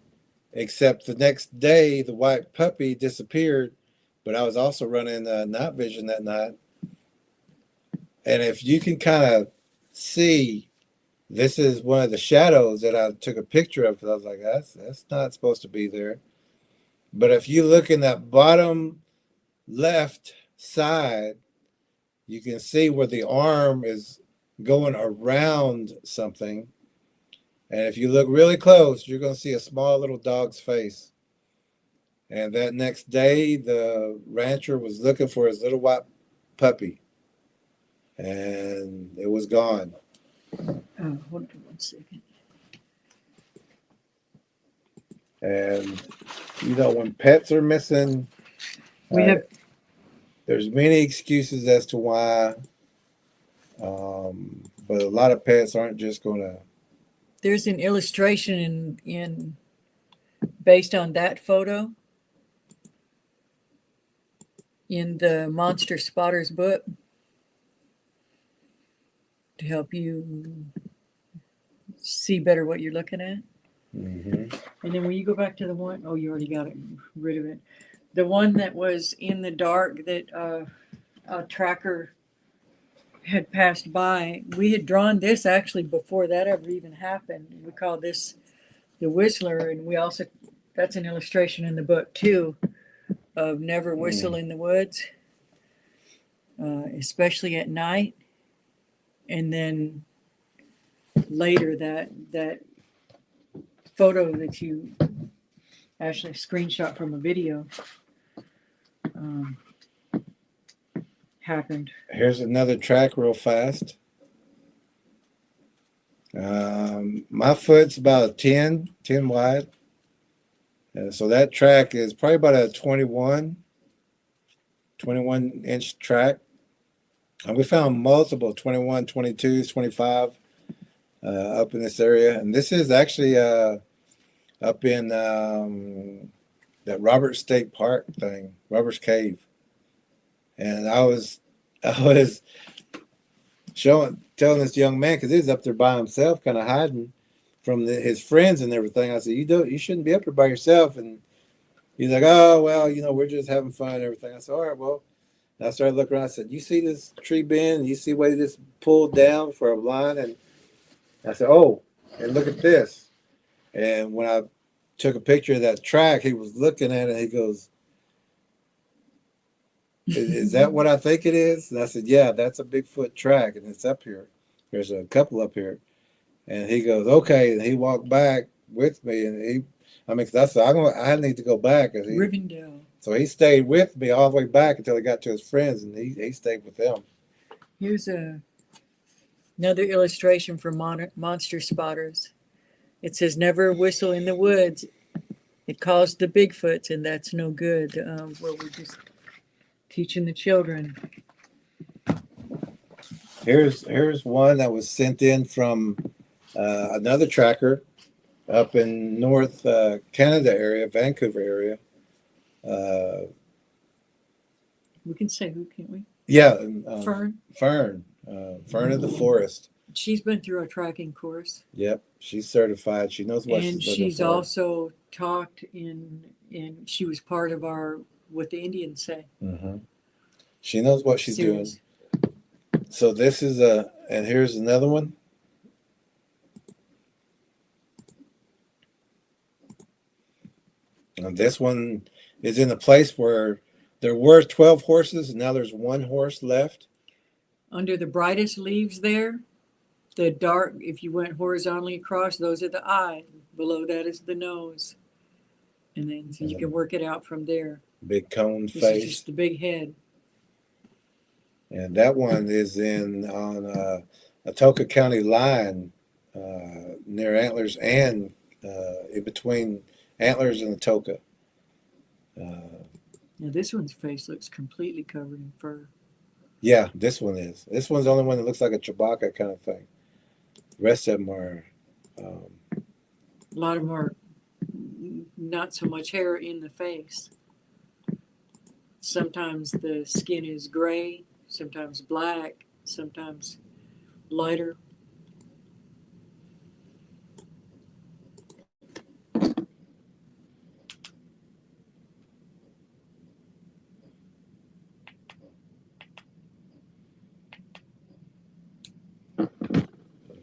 except the next day, the white puppy disappeared. But I was also running night vision that night. And if you can kind of see, this is one of the shadows that I took a picture of, because I was like, that's not supposed to be there. But if you look in that bottom left side, you can see where the arm is going around something. And if you look really close, you're going to see a small little dog's face. And that next day, the rancher was looking for his little white puppy. And it was gone. Hold on 1 second. And, when pets are missing, there's many excuses as to why. But a lot of pets aren't just going to. There's an illustration in based on that photo in the Monster Spotters book to help you see better what you're looking at. Mm-hmm. And then when you go back to the one, you already got rid of it. The one that was in the dark that a tracker had passed by. We had drawn this actually before that ever even happened. We call this the Whistler, and we also, that's an illustration in the book too, of never whistle in the woods, especially at night. And then later that photo that you actually screenshot from a video happened. Here's another track real fast. My foot's about a 10 wide. So that track is probably about a 21. 21-inch track. And we found multiple 21, 22s, 25 up in this area. And this is actually up in that Roberts State Park thing, Roberts Cave. And I was telling this young man, because he was up there by himself, kind of hiding from his friends and everything. I said, you shouldn't be up there by yourself. And he's like, oh, well, we're just having fun and everything. I said, all right, well. And I started looking around. I said, you see this tree bend? You see where this pulled down for a line? And I said, oh, and look at this. And when I took a picture of that track, he was looking at it. He goes, is that what I think it is? And I said, yeah, that's a Bigfoot track, and it's up here. There's a couple up here. And he goes, okay. And he walked back with me, and because I said, I need to go back. Rivendell. So he stayed with me all the way back until he got to his friends, and he stayed with them. Here's another illustration for monster spotters. It says, never whistle in the woods. It calls the Bigfoots, and that's no good. Where we're just teaching the children. Here's one that was sent in from another tracker up in North Canada area, Vancouver area. We can say who, can't we? Yeah. Fern. Fern of the Forest. She's been through our tracking course. Yep. She's certified. She knows what and she's looking she's for. also talked she was part of what the Indians say. Mm-hmm. She knows what she's Series. doing. So this is and here's another one. And this one is in a place where there were 12 horses, and now there's one horse left. Under the brightest leaves there, the dark, if you went horizontally across, those are the eyes. Below that is the nose. And then so you can work it out from there. Big cone This face. is just the big head. And that one is on Atoka County line near Antlers and in between Antlers and Atoka. Now this one's face looks completely covered in fur. Yeah, this one is. This one's the only one that looks like a Chewbacca kind of thing. The rest of them are... A lot of them are not so much hair in the face. Sometimes the skin is gray, sometimes black, sometimes lighter.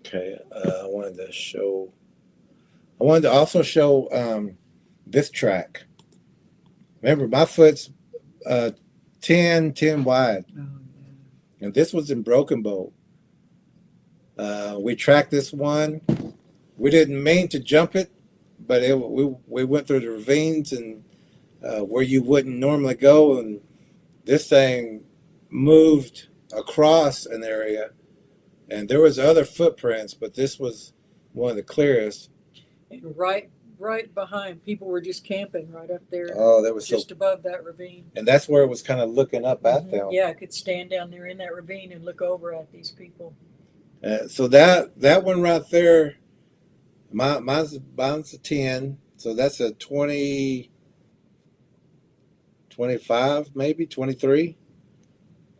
Okay, I wanted to also show this track. Remember, my foot's 10 wide. Oh, yeah. And this was in Broken Bow. We tracked this one. We didn't mean to jump it, but we went through the ravines and where you wouldn't normally go, and this thing moved across an area, and there was other footprints, but this was one of the clearest. And right behind, people were just camping right up there. Oh, that was just above that ravine. And that's where it was kind of looking up at them. Yeah, I could stand down there in that ravine and look over at these people. So that one right there, mine's a 10. So that's a 20, 25, maybe 23.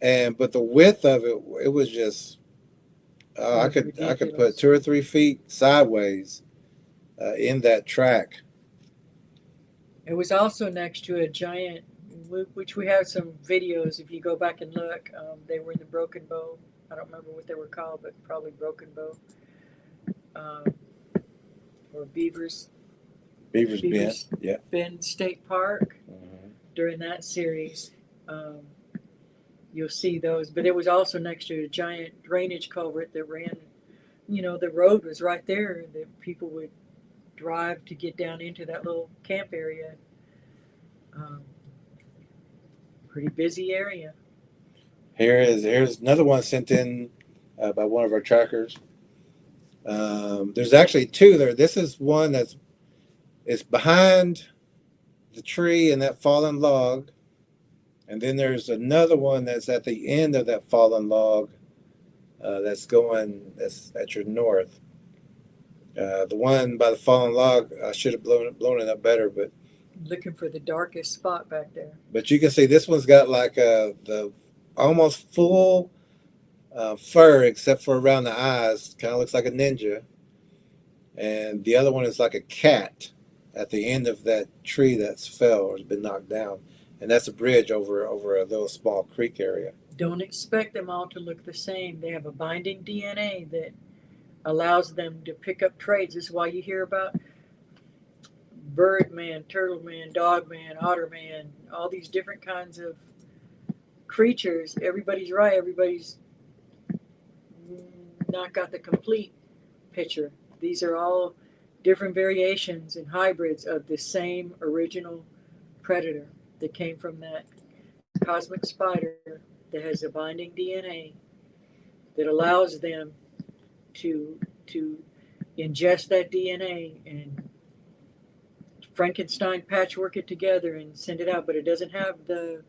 But the width of it was just, I could put 2 or 3 feet sideways in that track. It was also next to a giant, which we have some videos. If you go back and look, they were in the Broken Bow. I don't remember what they were called, but probably Broken Bow. Or Beavers Bend, yeah. Bend State Park. During that series, you'll see those. But it was also next to a giant drainage culvert that ran, the road was right there that people would drive to get down into that little camp area. Pretty busy area. Here's another one sent in by one of our trackers. There's actually 2 there. This is one it's behind the tree and that fallen log, And then there's another one that's at the end of that fallen log that's at your north. The one by the fallen log, I should have blown it up better, but Looking for the darkest spot back there. But you can see this one's got like the almost full fur except for around the eyes. Kind of looks like a ninja. And the other one is like a cat at the end of that tree that's fell or has been knocked down. And that's a bridge over a little small creek area. Don't expect them all to look the same. They have a binding DNA that allows them to pick up traits. This is why you hear about bird man, turtle man, dog man, otter man, all these different kinds of creatures. Everybody's right. Everybody's not got the complete picture. These are all different variations and hybrids of the same original predator that came from that cosmic spider that has a binding DNA that allows them to ingest that DNA and Frankenstein patchwork it together and send it out, but it doesn't have the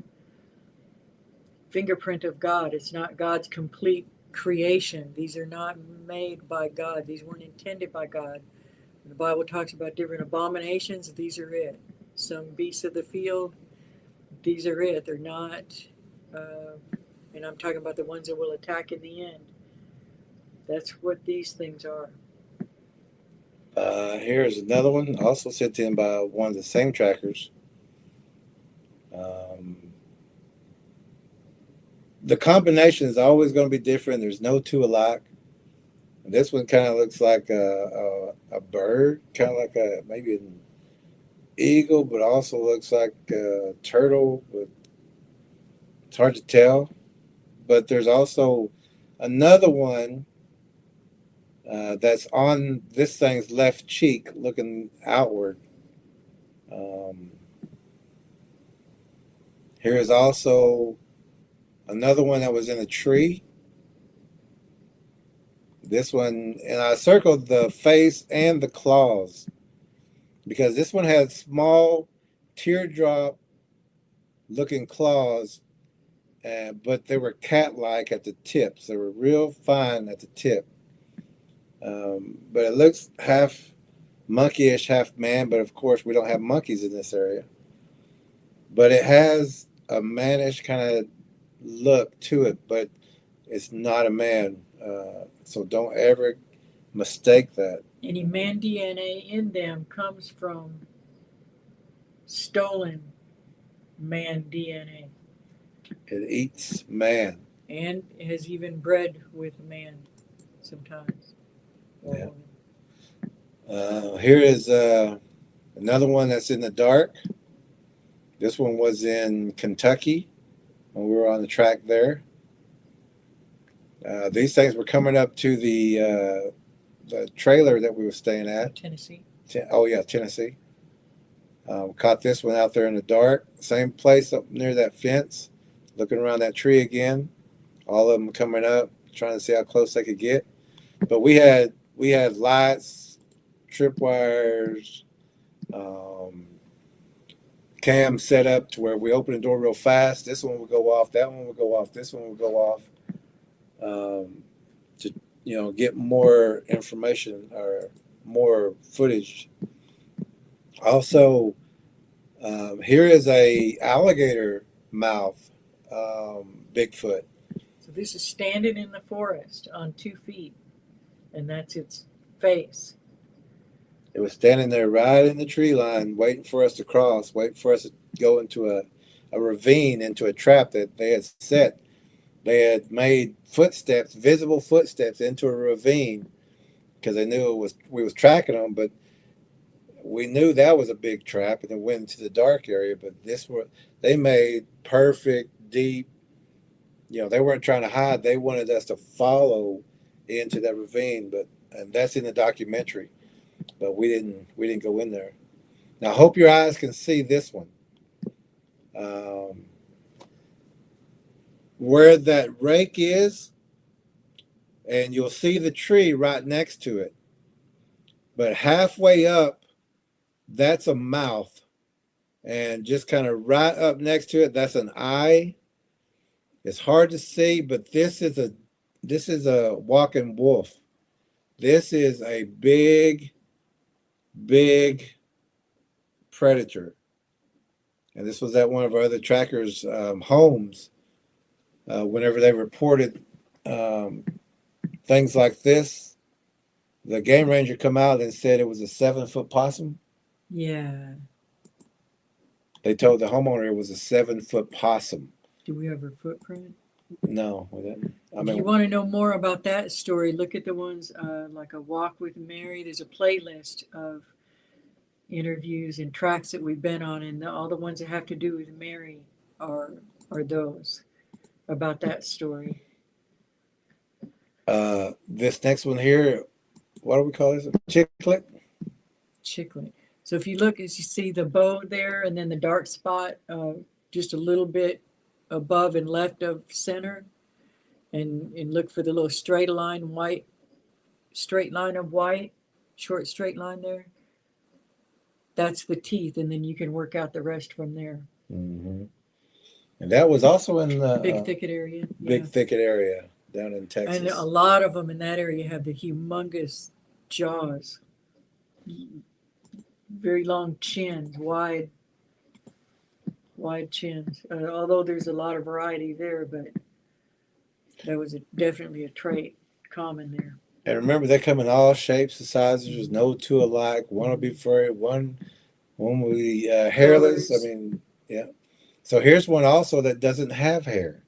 fingerprint of God. It's not God's complete creation. These are not made by God. These weren't intended by God. The Bible talks about different abominations. These are it. Some beasts of the field. These are it. They're not, and I'm talking about the ones that will attack in the end. That's what these things are. Here's another one, also sent in by one of the same trackers. The combination is always going to be different. There's no two alike. And this one kind of looks like a bird, kind of like maybe an eagle, but also looks like a turtle. But it's hard to tell. But there's also another one that's on this thing's left cheek looking outward. Here is also another one that was in a tree. This one, and I circled the face and the claws because this one had small teardrop looking claws, but they were cat-like at the tips. They were real fine at the tip. But it looks half monkeyish, half man, but of course we don't have monkeys in this area. But it has a mannish kind of look to it, but it's not a man. So don't ever mistake that. Any man DNA in them comes from stolen man DNA. It eats man. And has even bred with man sometimes. Yeah. Here is another one that's in the dark. This one was in Kentucky when we were on the track there. These things were coming up to the trailer that we were staying at. Tennessee. Tennessee. Caught this one out there in the dark. Same place up near that fence. Looking around that tree again. All of them coming up, trying to see how close they could get. But we had lights, tripwires, cam set up to where we open the door real fast. This one would go off. That one would go off. This one would go off. To get more information or more footage. Also, here is a alligator mouth Bigfoot. So this is standing in the forest on 2 feet, and that's its face. It was standing there right in the tree line, waiting for us to cross, waiting for us to go into a ravine, into a trap that they had set. They had made footsteps, visible footsteps into a ravine because they knew we was tracking them, but we knew that was a big trap and then went into the dark area. But they made perfect, deep, they weren't trying to hide. They wanted us to follow into that ravine, and that's in the documentary, but we didn't go in there. Now I hope your eyes can see this one. Where that rake is, and you'll see the tree right next to it. But halfway up, that's a mouth, and just kind of right up next to it, that's an eye. It's hard to see, but this is a walking wolf. This is a big predator. And this was at one of our other trackers' homes. Whenever they reported things like this, the game ranger come out and said it was a 7-foot possum. Yeah. They told the homeowner it was a 7-foot possum. Do we have her footprint? No, we didn't. I If you mean, want to know more about that story, look at the ones like A Walk with Mary. There's a playlist of interviews and tracks that we've been on, and all the ones that have to do with Mary are those about that story. this next one here, what do we call this? Chicklet? Chicklet. So if you look, as you see the bow there, and then the dark spot just a little bit above and left of center, and look for the little straight line of white, short straight line there. That's the teeth, and then you can work out the rest from there. Mm-hmm. And that was also in the Big thicket area. big thicket area down in Texas. And a lot of them in that area have the humongous jaws, very long chins, wide chins. Although there's a lot of variety there, but that was definitely a trait common there. And remember, they come in all shapes and sizes. There's no two alike. One will be furry, one will be hairless. I mean, yeah. So here's one also that doesn't have hair.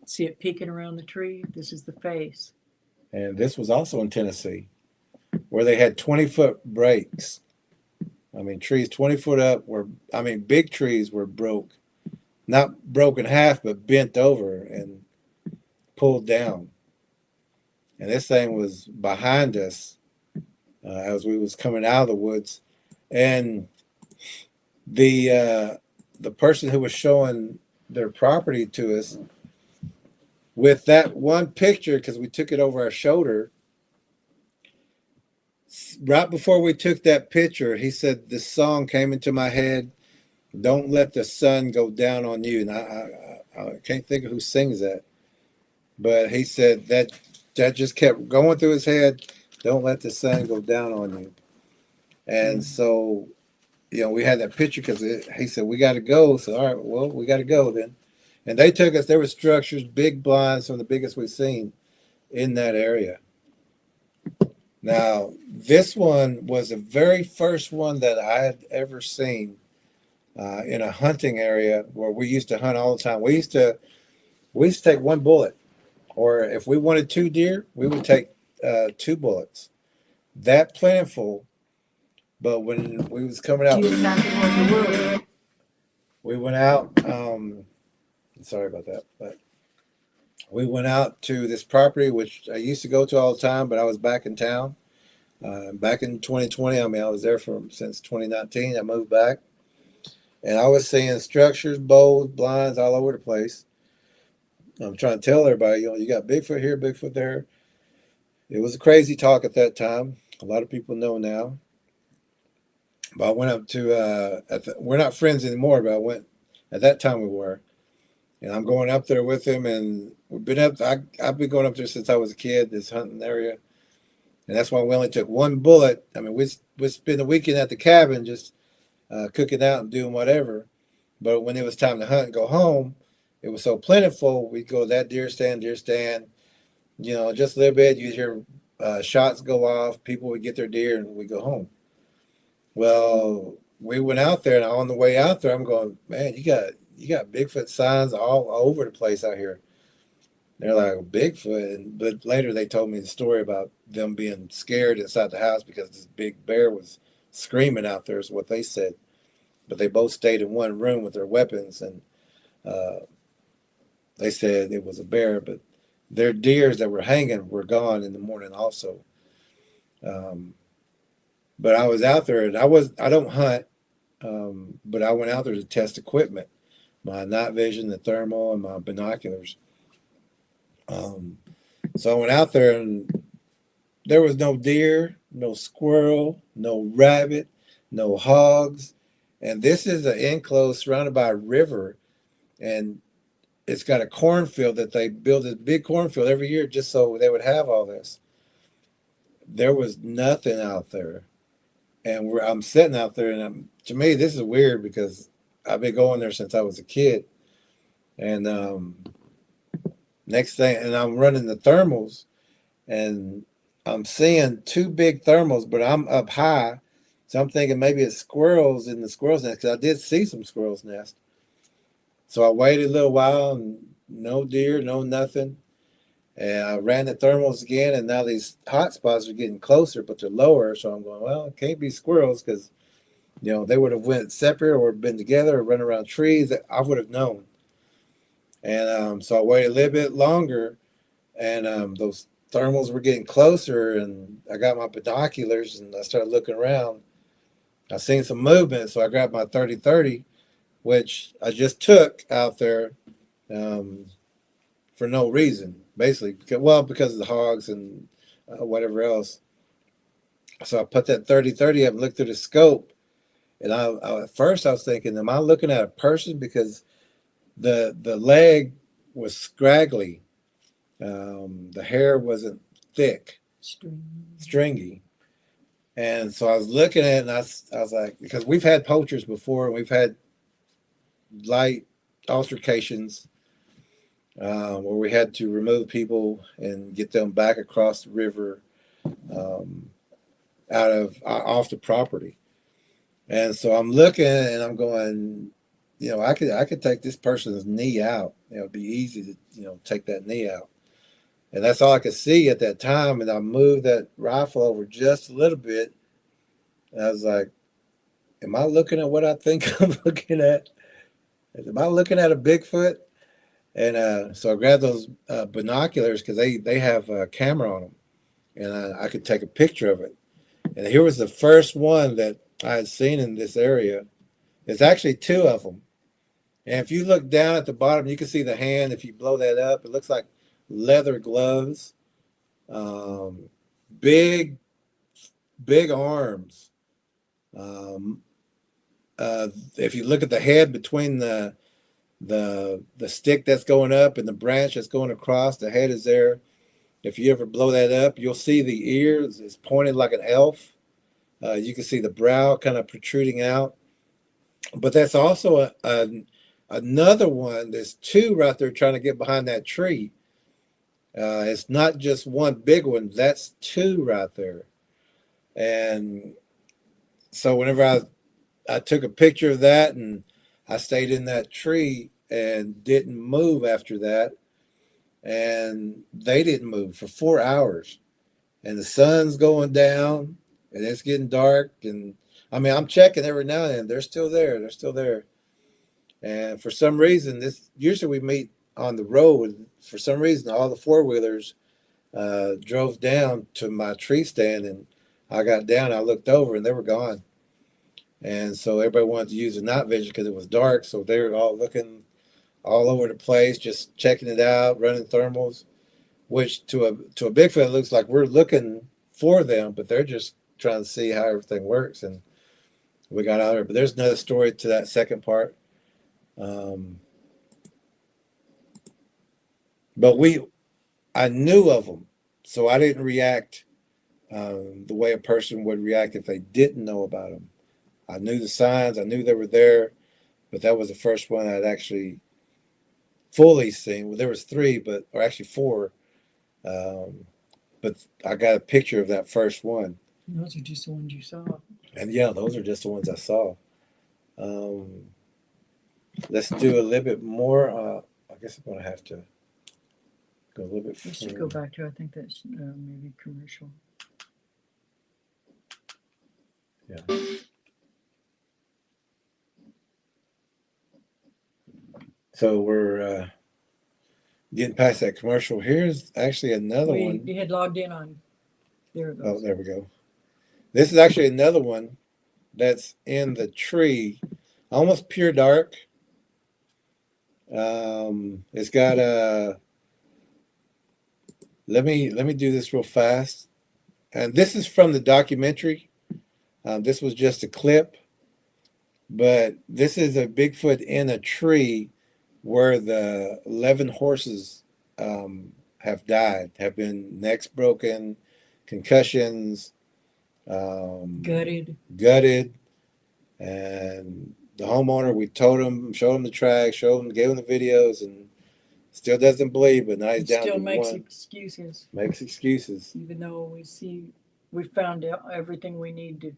See it peeking around the tree? This is the face. And this was also in Tennessee, where they had 20-foot breaks. I mean, trees 20 foot up big trees were broke. Not broken in half, but bent over and pulled down. And this thing was behind us as we was coming out of the woods. And the person who was showing their property to us, with that one picture, because we took it over our shoulder, right before we took that picture, he said, this song came into my head, "Don't Let the Sun Go Down on You." And I can't think of who sings that, but he said that just kept going through his head, "Don't let the sun go down on you." And so, we had that picture because he said, we got to go. So, all right, well, we got to go then. And they took us, there were structures, big blinds, some of the biggest we've seen in that area. Now, this one was the very first one that I had ever seen in a hunting area where we used to hunt all the time. We used to take one bullet, or if we wanted 2 deer, we would take 2 bullets. That plentiful. But when we was coming out, we went out. Sorry about that, but we went out to this property which I used to go to all the time. But I was back in town, back in 2020. I mean, I was there since 2019. I moved back, and I was seeing structures, bows, blinds all over the place. I'm trying to tell everybody, you got Bigfoot here, Bigfoot there. It was a crazy talk at that time. A lot of people know now. But I went up to, we're not friends anymore, but at that time we were. And I'm going up there with him, and we've been I've been going up there since I was a kid, this hunting area. And that's why we only took 1 bullet. I mean, we spent the weekend at the cabin just cooking out and doing whatever. But when it was time to hunt and go home, it was so plentiful, we'd go to that deer stand, just a little bit. You'd hear shots go off, people would get their deer, and we'd go home. Well, we went out there, and on the way out there, I'm going, man, you got Bigfoot signs all over the place out here. They're like, Bigfoot. But later they told me the story about them being scared inside the house because this big bear was screaming out there, is what they said. But they both stayed in one room with their weapons, and they said it was a bear, but their deers that were hanging were gone in the morning also. But I was out there, and I don't hunt, but I went out there to test equipment, my night vision, the thermal, and my binoculars. So I went out there, and there was no deer, no squirrel, no rabbit, no hogs. And this is an enclosed surrounded by a river. And it's got a cornfield that they build a big cornfield every year just so they would have all this. There was nothing out there. And I'm sitting out there, and to me, this is weird because I've been going there since I was a kid. And next thing, and I'm running the thermals, and I'm seeing two big thermals, but I'm up high. So I'm thinking maybe it's squirrels in the squirrel's nest, because I did see some squirrel's nest. So I waited a little while, and no deer, no nothing. And I ran the thermals again, and now these hot spots are getting closer, but they're lower. So I'm going, well, it can't be squirrels, because, you know, they would have went separate or been together or run around trees. I would have known. And so I waited a little bit longer, and those thermals were getting closer, and I got my binoculars, and I started looking around. I seen some movement, so I grabbed my 30-30, which I just took out there for no reason, basically. Because of the hogs and whatever else. So I put that 30-30 up and looked through the scope, and at first I was thinking, am I looking at a person? Because the leg was scraggly. The hair wasn't thick, stringy. And so I was looking at it, and I was like, because we've had poachers before, and we've had light altercations where we had to remove people and get them back across the river off the property. And so I'm looking, and I'm going, you know, I could take this person's knee out. You know, it'd be easy to, you know, take that knee out. And that's all I could see at that time. And I moved that rifle over just a little bit. And I was like, am I looking at what I think I'm looking at? Am I looking at a Bigfoot? And so I grabbed those binoculars, because they have a camera on them. And I could take a picture of it. And here was the first one that I had seen in this area. There's actually two of them. And if you look down at the bottom, you can see the hand. If you blow that up, it looks like leather gloves, big arms. If you look at the head between the stick that's going up and the branch that's going across, the head is there. If you ever blow that up, you'll see the ears is pointed like an elf. You can see the brow kind of protruding out. But that's also another one. There's two right there trying to get behind that tree. It's not just one big one. That's two right there. And so whenever I took a picture of that, and I stayed in that tree and didn't move after that. And they didn't move for 4 hours. And the sun's going down, and it's getting dark. And I mean, I'm checking every now and then. They're still there. They're still there. And for some reason, usually we meet on the road. For some reason, all the four-wheelers drove down to my tree stand, and I got down, I looked over, and they were gone. And so everybody wanted to use the night vision because it was dark. So they were all looking all over the place, just checking it out, running thermals, which to a Bigfoot, it looks like we're looking for them, but they're just trying to see how everything works. And we got out there. But there's another story to that second part. But I knew of them, so I didn't react the way a person would react if they didn't know about them. I knew the signs. I knew they were there, but that was the first one I'd actually fully seen. Well, there was three, or actually four, but I got a picture of that first one. Those are just the ones you saw. And yeah, those are just the ones I saw. Let's do a little bit more. I guess I'm going to have to go a little bit further. We should go back to, I think that's maybe commercial. Yeah. So we're getting past that commercial. Here's actually another one. You had logged in on. There it goes. Oh, there we go. This is actually another one that's in the tree, almost pure dark. It's got a. Let me do this real fast. And this is from the documentary. This was just a clip, but this is a Bigfoot in a tree where the 11 horses have died, have been necks broken, concussions, gutted, and the homeowner, we told him, showed him the track, showed him, gave him the videos, and still doesn't believe, but now he's down Still to makes one. excuses, Makes excuses. even though we found out everything we need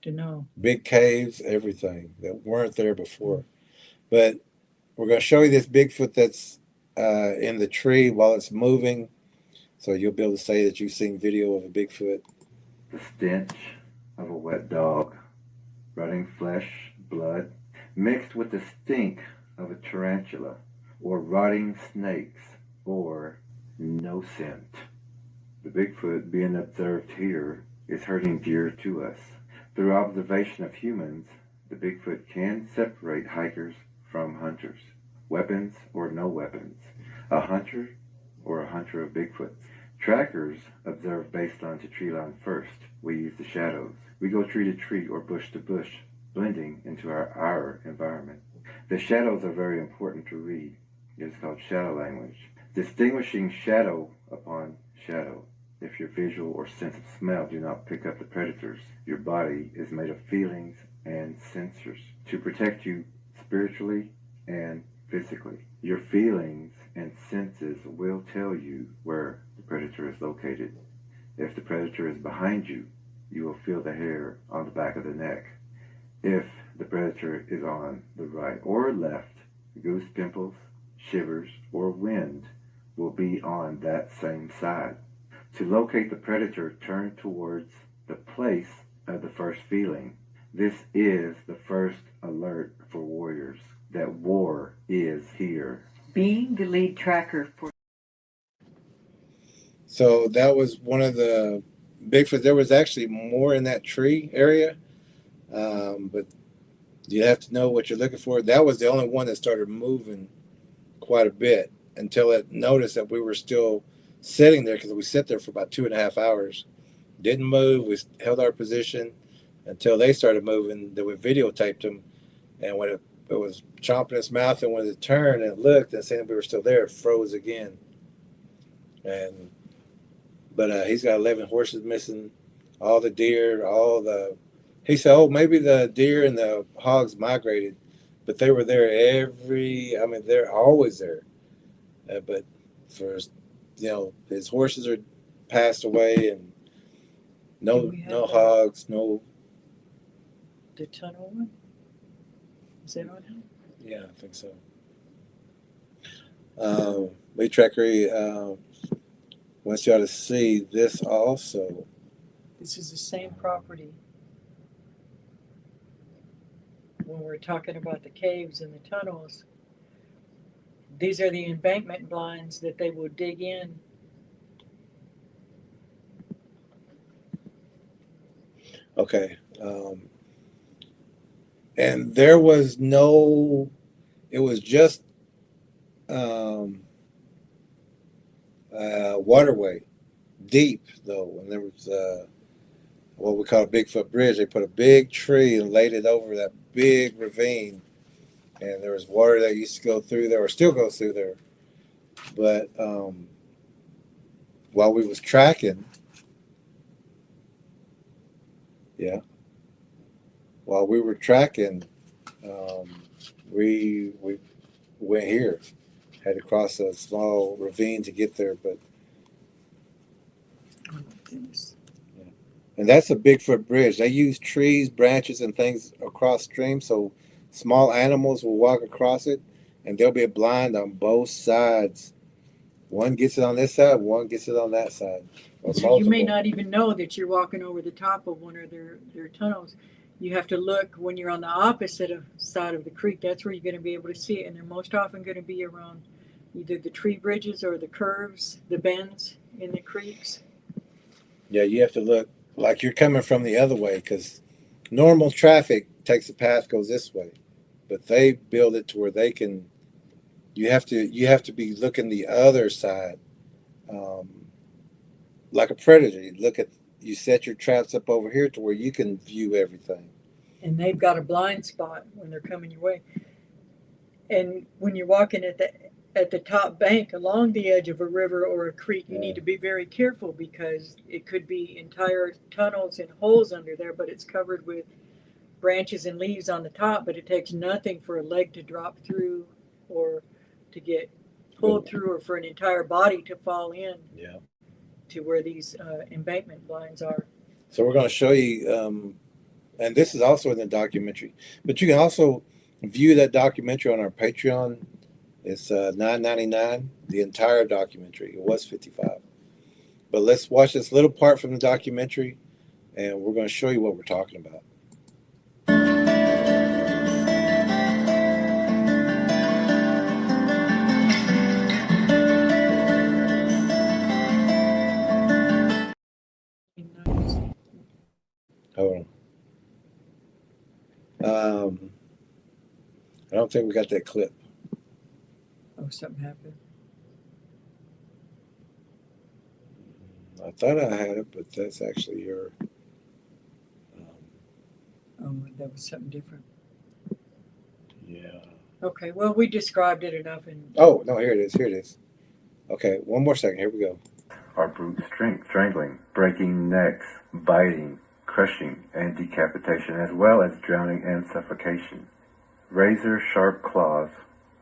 to know. Big caves, everything that weren't there before. But we're going to show you this Bigfoot that's in the tree while it's moving, so you'll be able to say that you've seen video of a Bigfoot. The stench of a wet dog, rotting flesh, blood, mixed with the stink of a tarantula, or rotting snakes, or no scent. The Bigfoot being observed here is herding deer to us. Through observation of humans, the Bigfoot can separate hikers from hunters, weapons or no weapons, a hunter or a hunter of Bigfoots. Trackers observe based on to tree line first. We use the shadows. We go tree to tree or bush to bush, blending into our environment. The shadows are very important to read. It is called shadow language. Distinguishing shadow upon shadow. If your visual or sense of smell do not pick up the predators, your body is made of feelings and sensors to protect you spiritually and physically. Your feelings and senses will tell you where the predator is located. If the predator is behind you, you will feel the hair on the back of the neck. If the predator is on the right or left, goose pimples, shivers, or wind will be on that same side. To locate the predator, turn towards the place of the first feeling. This is the first alert for warriors that war is here. Being the lead tracker for. So that was one of the Bigfoot. There was actually more in that tree area, but you have to know what you're looking for. That was the only one that started moving quite a bit until it noticed that we were still sitting there, because we sat there for about 2.5 hours, didn't move. We held our position until they started moving. Then we videotaped them, and when it was chomping its mouth, and when it turned and looked and saying we were still there, it froze again. But he's got 11 horses missing, all the deer, he said, oh, maybe the deer and the hogs migrated, but they were there they're always there. But for, his horses are passed away, and no hogs, no. The tunnel one? Is that on him? Yeah, I think so. Lead tracker wants y'all to see this also. This is the same property. When we're talking about the caves and the tunnels, these are the embankment blinds that they will dig in. Okay. And there was it was just waterway, deep though, and there was what we call a Bigfoot bridge. They put a big tree and laid it over that big ravine, and there was water that used to go through there, or still goes through there. But while we was tracking, while we were tracking, we went here, had to cross a small ravine to get there, but. Oh my goodness. And that's a Bigfoot bridge. They use trees, branches, and things across stream, so small animals will walk across it, and there'll be a blind on both sides. One gets it on this side, one gets it on that side. So you may not even know that you're walking over the top of one of their tunnels. You have to look when you're on the opposite side of the creek. That's where you're going to be able to see it, and they're most often going to be around either the tree bridges or the curves, the bends in the creeks. Yeah, you have to look like you're coming from the other way, because normal traffic takes a path, goes this way, but they build it to where they can. You have to be looking the other side, like a predator. You look at you set your traps up over here to where you can view everything. And they've got a blind spot when they're coming your way. And when you're walking at the top bank along the edge of a river or a creek, you need to be very careful because it could be entire tunnels and holes under there, but it's covered with branches and leaves on the top, but it takes nothing for a leg to drop through or to get pulled through or for an entire body to fall in to where these embankment blinds are. So we're going to show you, and this is also in the documentary, but you can also view that documentary on our Patreon. It's $9.99, the entire documentary. It was $55. But let's watch this little part from the documentary, and we're going to show you what we're talking about. Hold on. I don't think we got that clip. Oh, something happened. I thought I had it, but that's actually your. Oh, that was something different. Yeah. Okay, well, we described it enough. And oh, no, here it is. Here it is. Okay, one more second. Here we go. Are brute strength, strangling, breaking necks, biting, crushing, and decapitation, as well as drowning and suffocation. Razor-sharp claws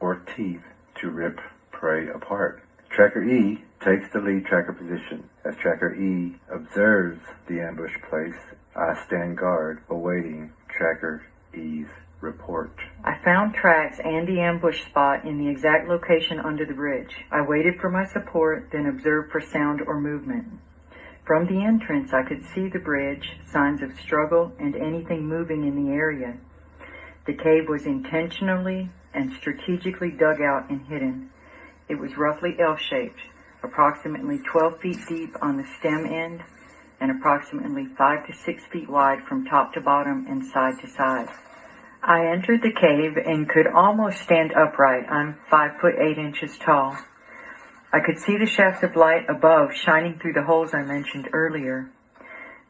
or teeth to rip prey apart. Tracker E takes the lead tracker position. As Tracker E observes the ambush place, I stand guard, awaiting Tracker E's report. I found tracks and the ambush spot in the exact location under the bridge. I waited for my support, then observed for sound or movement. From the entrance, I could see the bridge, signs of struggle, and anything moving in the area. The cave was intentionally and strategically dug out and hidden. It was roughly L-shaped, approximately 12 feet deep on the stem end, and approximately 5 to 6 feet wide from top to bottom and side to side. I entered the cave and could almost stand upright. I'm 5'8" tall. I could see the shafts of light above shining through the holes I mentioned earlier.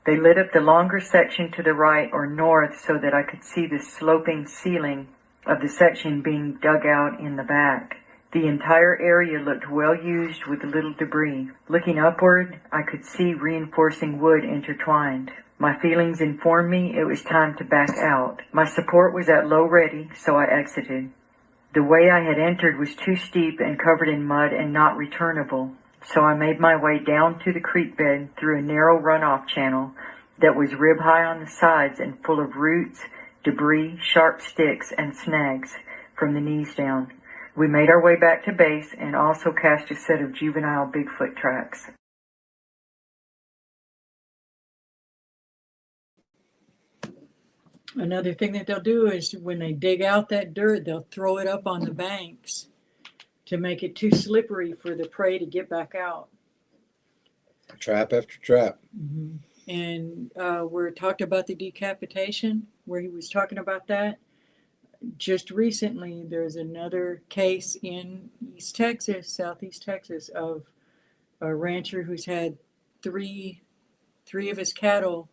They lit up the longer section to the right or north so that I could see the sloping ceiling of the section being dug out in the back. The entire area looked well used with little debris. Looking upward, I could see reinforcing wood intertwined. My feelings informed me it was time to back out. My support was at low ready, so I exited. The way I had entered was too steep and covered in mud and not returnable, so I made my way down to the creek bed through a narrow runoff channel that was rib-high on the sides and full of roots, debris, sharp sticks, and snags from the knees down. We made our way back to base and also cast a set of juvenile Bigfoot tracks. another thing that they'll do is when they dig out that dirt, they'll throw it up on the banks to make it too slippery for the prey to get back out. Trap after trap. Mm-hmm. And we're talked about the decapitation, where he was talking about that. Just recently, there's another case in East Texas, Southeast Texas, of a rancher who's had three of his cattle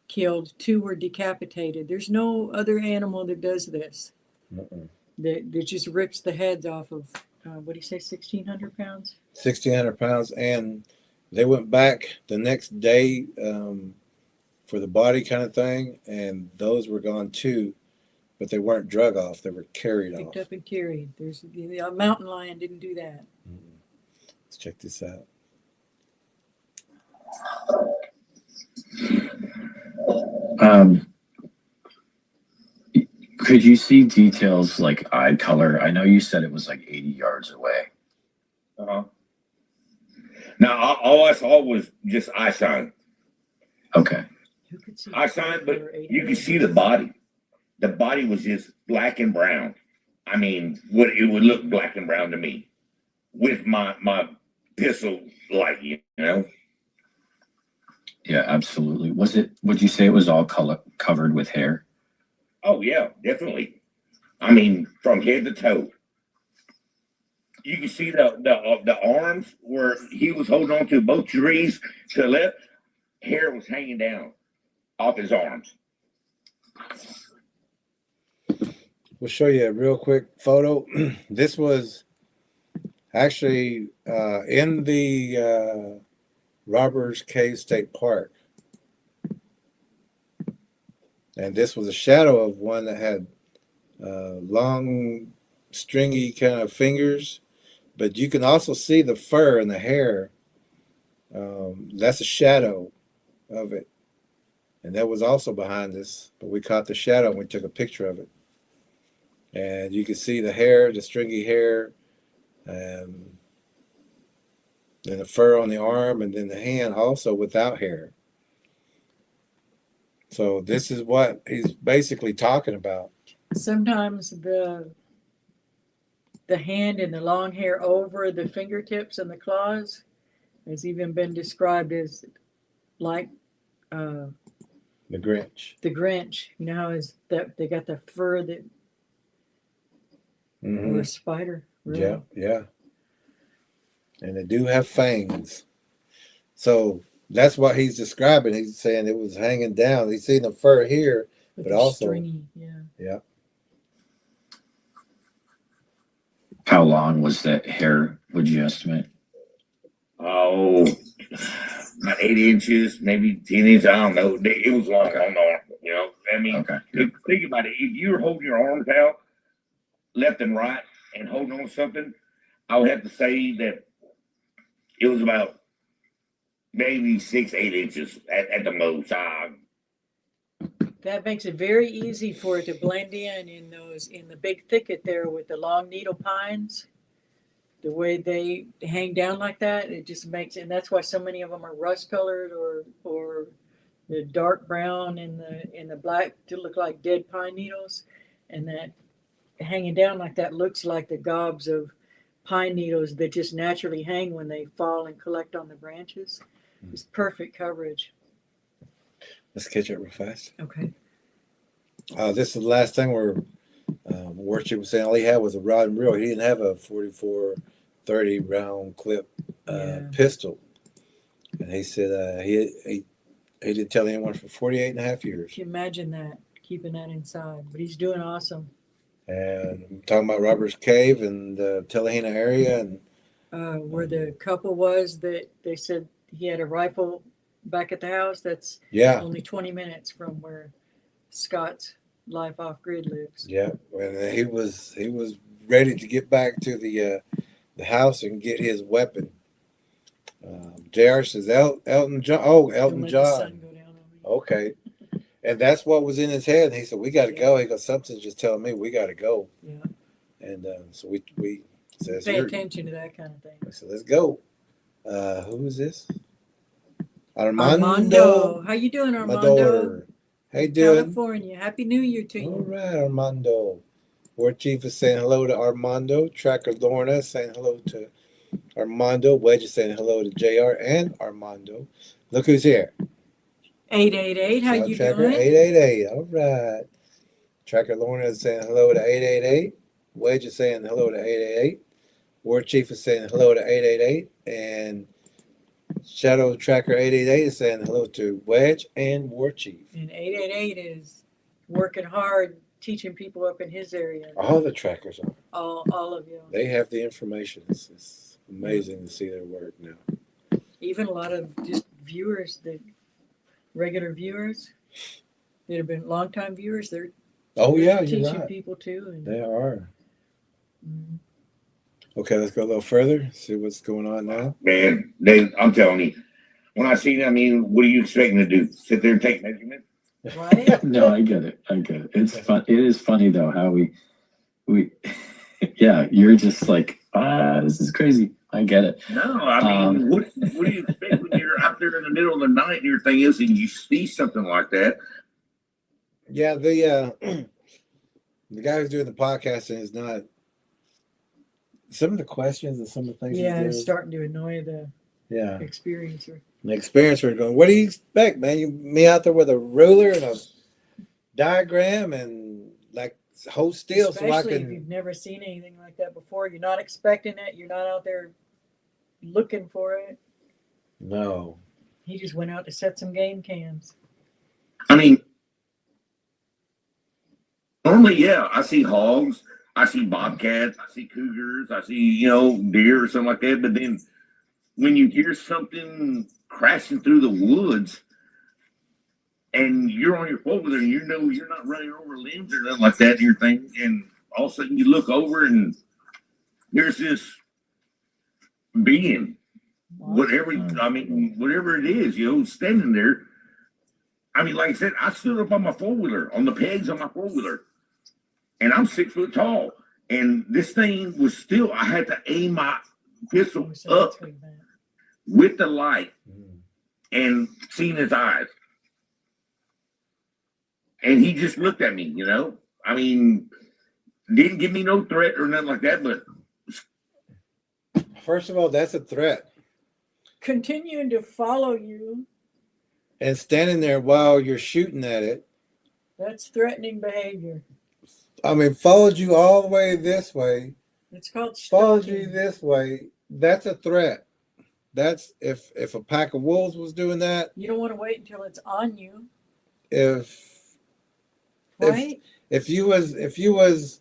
killed. 2 were decapitated. There's no other animal that does this. That just rips the heads off of, what do you say, 1,600 pounds? 1,600 pounds. And they went back the next day for the body kind of thing, and those were gone too, but they weren't drug off. They were carried Picked off. up and carried. There's the mountain lion didn't do that. Let's check this out. Could you see details like eye color? I know you said it was like 80 yards away. Now, all I saw was just eye shine. Okay. Who could see Eye shine, but over 80 you could yards? see the body. The body was just black and brown. I mean, what it would look black and brown to me with my pistol light, you know? Yeah, absolutely. Would you say it was all covered with hair? Oh, yeah, definitely. I mean, from head to toe. You can see the arms where he was holding on to both trees to the left, hair was hanging down off his arms. We'll show you a real quick photo. This was actually in the Robbers Cave State Park. And this was a shadow of one that had long, stringy kind of fingers. But you can also see the fur and the hair. That's a shadow of it. And that was also behind us. But we caught the shadow and we took a picture of it. And you can see the hair, the stringy hair, and then the fur on the arm, and then the hand also without hair. So this is what he's basically talking about. Sometimes the hand and the long hair over the fingertips and the claws has even been described as like The Grinch. the Grinch. You know how is that they got the fur that or a spider. Really? Yeah, yeah. And they do have fangs. So that's what he's describing. He's saying it was hanging down. He's seen the fur here, but they're also stringy. Yeah. yeah. How long was that hair, would you estimate? Oh, about 8 inches, maybe 10 inches. I don't know. It was long on the arm, you know. I mean, Okay. think about it. If you were holding your arms out left and right and holding on to something, I would have to say that it was about maybe 6-8 inches at the most. That makes it very easy for it to blend in the big thicket there with the long needle pines. The way they hang down like that, it just makes, and that's why so many of them are rust colored or the dark brown and the black to look like dead pine needles, and that hanging down like that looks like the gobs of pine needles that just naturally hang when they fall and collect on the branches. It's perfect coverage. Let's catch it real fast. Okay. This is the last thing where Worship was saying all he had was a rod and reel. He didn't have a 44-30 round clip pistol. And he said he didn't tell anyone for 48 and a half years. Can you imagine that, keeping that inside? But he's doing awesome. And I'm talking about Robbers Cave and the Tellahena area. And where the couple was that they said he had a rifle back at the house. That's only 20 minutes from where Scott's Life Off Grid lives. Yeah, and he was ready to get back to the house and get his weapon. JR says Elton John. Oh, Elton John. Okay, and that's what was in his head. And he said, "We got to go." He goes, "Something's just telling me we got to go." Yeah. And so we says, pay attention to that kind of thing. So let's go. Who is this? Armando. How you doing, Armando? How you doing? California. Happy New Year to you. All right, Armando. War Chief is saying hello to Armando. Tracker Lorna saying hello to Armando. Wedge is saying hello to JR and Armando. Look who's here. 888. How you Tracker doing? 888. All right. Tracker Lorna is saying hello to 888. Wedge is saying hello to 888. War Chief is saying hello to 888. And Shadow Tracker 888 is saying hello to Wedge and War Chief. And 888 is working hard, teaching people up in his area. All the trackers are. All of you. They have the information. It's amazing to see their work now. Even a lot of just viewers, regular viewers that have been longtime viewers, they're teaching people too. And, they are. Mm-hmm. Okay, let's go a little further, see what's going on now. Man, I'm telling you, when I see them, I mean, what are you expecting to do? Sit there and take measurements? Right? No, I get it. It's fun. It is funny though how we yeah, you're just like, this is crazy. I get it. No, I mean, what do you expect when you're out there in the middle of the night and your thing is, and you see something like that? Yeah, the guy who's doing the podcasting is not. Some of the questions and some of the things. Yeah, it's starting to annoy the experiencer. The experiencer going, what do you expect, man? Me out there with a ruler and a diagram and like hold still. Especially so I can. If you've never seen anything like that before, you're not expecting it. You're not out there looking for it. No. He just went out to set some game cams. I mean, normally, yeah, I see hogs, I see bobcats, I see cougars, I see, deer or something like that. But then when you hear something crashing through the woods and you're on your four-wheeler and you're not running over limbs or nothing like that and you're thinking, and all of a sudden you look over and there's this being, whatever it is, standing there. I mean, like I said, I stood up on my four-wheeler, on the pegs on my four-wheeler, and I'm 6 foot tall. And this thing was still, I had to aim my pistol up with the light and seeing his eyes. And he just looked at me, I mean, didn't give me no threat or nothing like that, but. First of all, that's a threat. Continuing to follow you. And standing there while you're shooting at it. That's threatening behavior. I mean, followed you all the way this way. It's called stalking. Followed you this way. That's a threat. That's if a pack of wolves was doing that. You don't want to wait until it's on you. If you was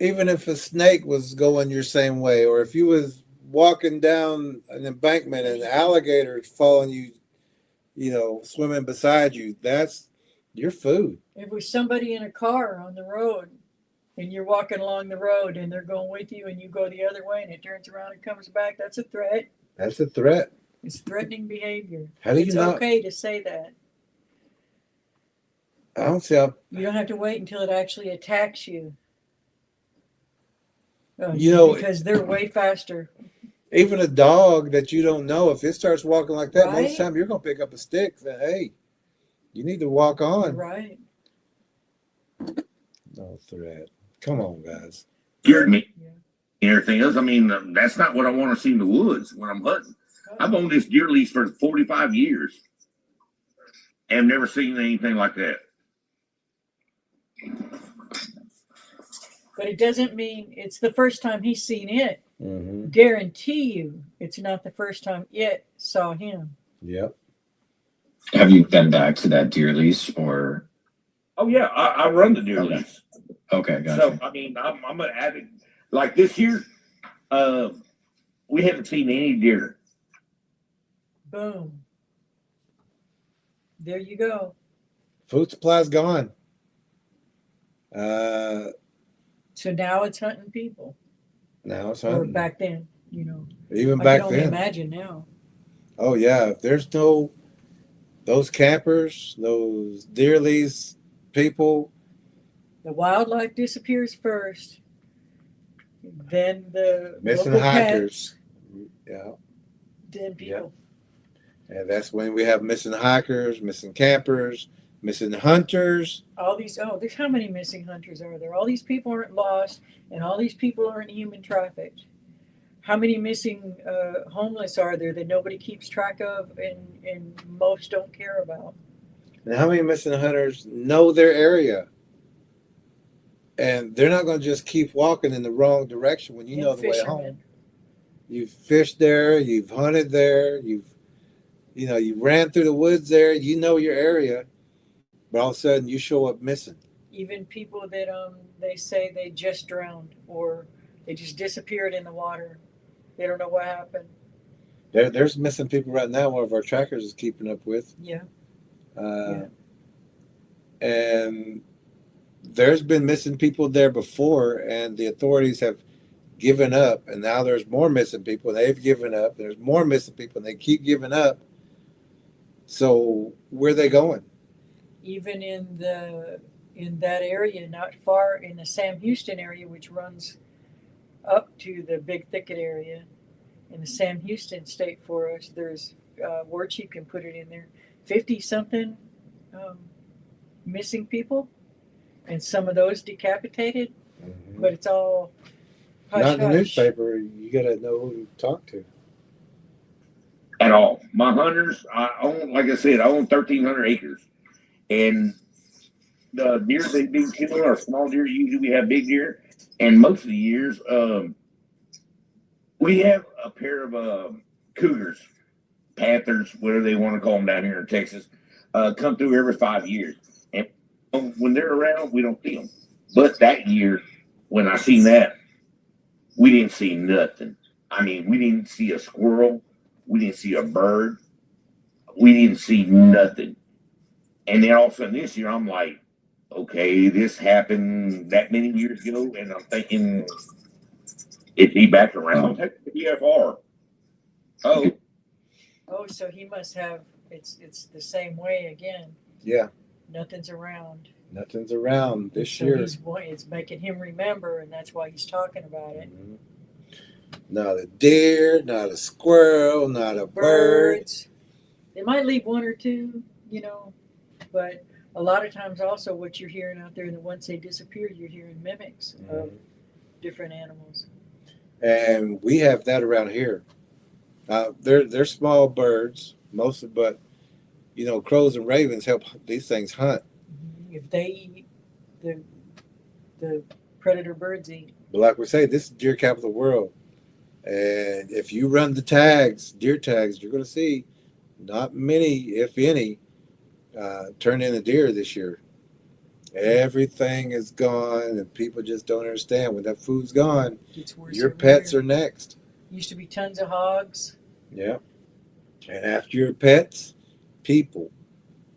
even if a snake was going your same way, or if you was walking down an embankment and an alligator is following you, swimming beside you, that's your food. If it was somebody in a car on the road and you're walking along the road and they're going with you and you go the other way and it turns around and comes back, that's a threat. That's a threat. It's threatening behavior. How do you it's not? Okay to say that. I don't see how. You don't have to wait until it actually attacks you. Because they're way faster. Even a dog that you don't know, if it starts walking like that, Right? most of the time you're going to pick up a stick and say, hey, you need to walk on. Right. No threat. Come on, guys. Scared me and everything else. I mean, that's not what I want to see in the woods when I'm hunting. I've owned this deer lease for 45 years and never seen anything like that. But it doesn't mean it's the first time he's seen it. Mm-hmm. Guarantee you it's not the first time it saw him. Yep. Have you been back to that deer lease or? Oh, yeah. I run the deer lease. Okay, gotcha. So, I mean, I'm an addict. Like this year, we haven't seen any deer. Boom. There you go. Food supply's gone. So now it's hunting people. Now it's Or hunting. back then, Even I back can only then. imagine now. Oh, yeah. If there's those campers, those deer lease people. The wildlife disappears first. Then the Missing local hikers. pets, Yeah. then people. And that's when we have missing hikers, missing campers, missing hunters. All these, there's how many missing hunters are there? All these people aren't lost, and all these people aren't human trafficked. How many missing homeless are there that nobody keeps track of and most don't care about? And how many missing hunters know their area? And they're not going to just keep walking in the wrong direction when you And know the way fishermen. home. You've fished there, you've hunted there, you ran through the woods there, you know your area, but all of a sudden you show up missing. Even people that they say they just drowned or they just disappeared in the water. They don't know what happened. There's missing people right now. One of our trackers is keeping up with. Yeah. And there's been missing people there before, and the authorities have given up. And now there's more missing people. They've given up. There's more missing people, and they keep giving up. So where are they going? Even in that area, not far in the Sam Houston area, which runs up to the Big Thicket area in the Sam Houston State Forest, there's War Chief can put it in there, 50-something missing people, and some of those decapitated, but it's all hush, Not in the hush. newspaper. You got to know who to talk to. At all. My hunters, I own 1,300 acres. And the deer they've been killing are small deer. Usually we have big deer. And most of the years, we have a pair of cougars panthers, whatever they want to call them down here in Texas, come through every 5 years. And when they're around, we don't see them. But that year, when I seen that, we didn't see nothing. I mean, we didn't see a squirrel. We didn't see a bird. We didn't see nothing. And then all of a sudden this year, I'm like, okay, this happened that many years ago. And I'm thinking, is he back around? PFR. Oh. Oh, so he must have, it's the same way again. Yeah. Nothing's around. Nothing's around this So year. it's making him remember, and that's why he's talking about it. Mm-hmm. Not a deer, not a squirrel, not a bird. Birds. They might leave one or two, you know, but a lot of times also what you're hearing out there, and once they disappear, you're hearing mimics of different animals. And we have that around here. They're small birds, mostly, but you know, crows and ravens help these things hunt. If they eat, the predator birds eat. But like we say, this is deer capital of the world. And if you run the tags, deer tags, you're going to see not many, if any, turn into deer this year. Everything is gone, and people just don't understand. When that food's gone, your pets are next. Used to be tons of hogs. Yeah. And after your pets, people.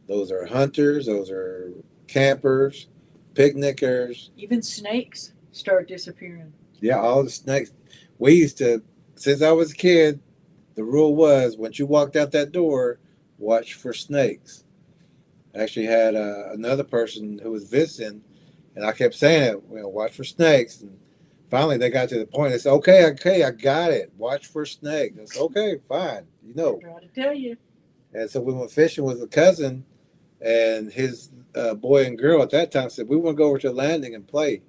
Those are hunters, those are campers, picnickers. Even snakes start disappearing. Yeah, all the snakes. We used to, since I was a kid, the rule was once you walked out that door, watch for snakes. I actually had another person who was visiting, and I kept saying it, you know, watch for snakes. And finally, they got to the point. They said, okay, I got it. Watch for snakes. I said, okay, fine. You know. I'm trying to tell you. And so we went fishing with a cousin, and his boy and girl at that time said, we want to go over to the landing and play.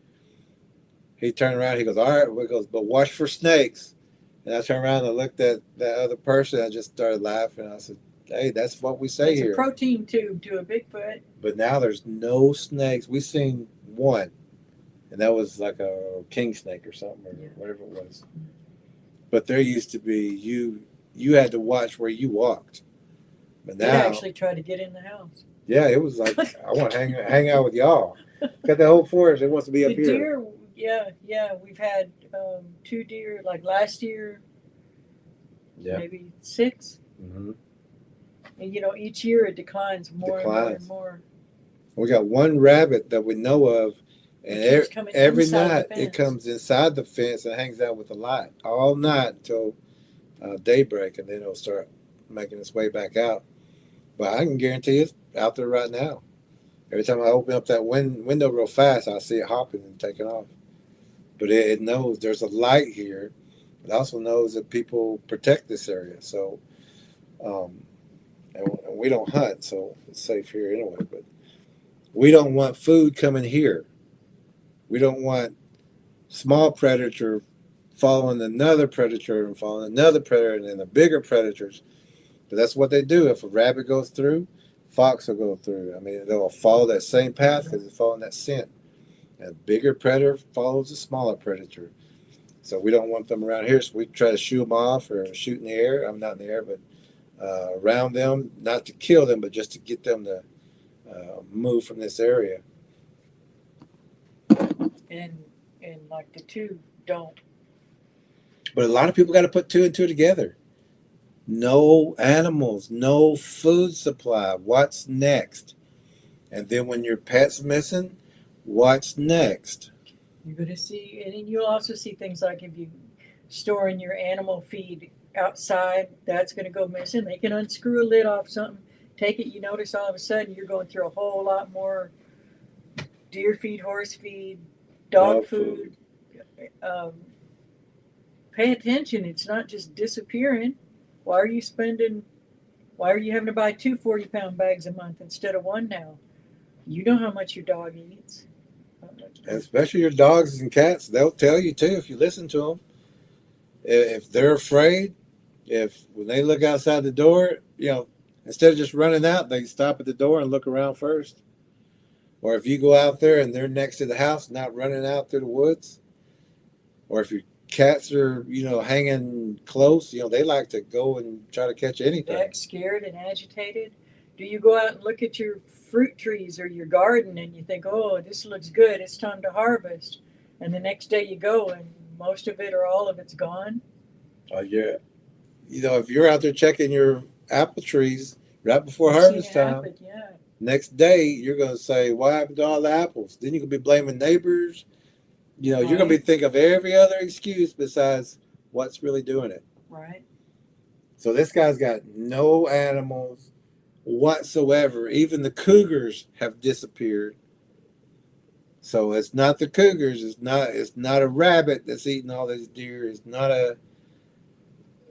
He turned around, he goes, all right. He goes, but watch for snakes. And I turned around and looked at that other person. I just started laughing. I said, hey, that's what we say here. It's a protein tube to a Bigfoot. But now there's no snakes. We seen one, and that was like a king snake or something, or whatever it was. But there used to be, you had to watch where you walked. But now, They actually tried to get in the house. yeah, it was like, I want to hang out with y'all. Got the whole forest. It wants to be up here. Deer, yeah. We've had 2 deer, like last year, maybe 6. Mm-hmm. And, you know, each year it declines more and more and more. We got one rabbit that we know of, and every night it comes inside the fence and hangs out with the light all night until daybreak, and then it'll start making its way back out. But I can guarantee it's out there right now. Every time I open up that window real fast, I see it hopping and taking off. But it knows there's a light here. It also knows that people protect this area. So, and we don't hunt, so it's safe here anyway. But we don't want food coming here. We don't want small predator following another predator and following another predator and then the bigger predators. But that's what they do. If a rabbit goes through, fox will go through. I mean, they'll follow that same path because it's following that scent. And a bigger predator follows a smaller predator. So we don't want them around here. So we try to shoot them off or shoot in the air. I'm not in the air, but around them, not to kill them, but just to get them to move from this area. And like the 2 don't. But a lot of people got to put 2 and 2 together. No animals, no food supply. What's next? And then when your pet's missing, what's next? You're going to see, and then you'll also see things like if you storing your animal feed outside, that's going to go missing. They can unscrew a lid off something, take it. You notice all of a sudden you're going through a whole lot more deer feed, horse feed, dog food. Pay attention. It's not just disappearing. Why are you having to buy 2 40-pound bags a month instead of 1 now? You know how much your dog eats. And especially your dogs and cats, they'll tell you too if you listen to them. If they're afraid, when they look outside the door, you know, instead of just running out, they stop at the door and look around first. Or if you go out there and they're next to the house, not running out through the woods. Or if you're cats are, hanging close, they like to go and try to catch anything. That scared and agitated? Do you go out and look at your fruit trees or your garden and you think, oh, this looks good, it's time to harvest? And the next day you go and most of it or all of it's gone? Yeah. If you're out there checking your apple trees right before harvest time, Happen, yeah. next day you're going to say, what happened to all the apples? Then you're going to be blaming neighbors. You're going to be thinking of every other excuse besides what's really doing it. Right. So this guy's got no animals whatsoever. Even the cougars have disappeared. So it's not the cougars. It's not a rabbit that's eating all these deer.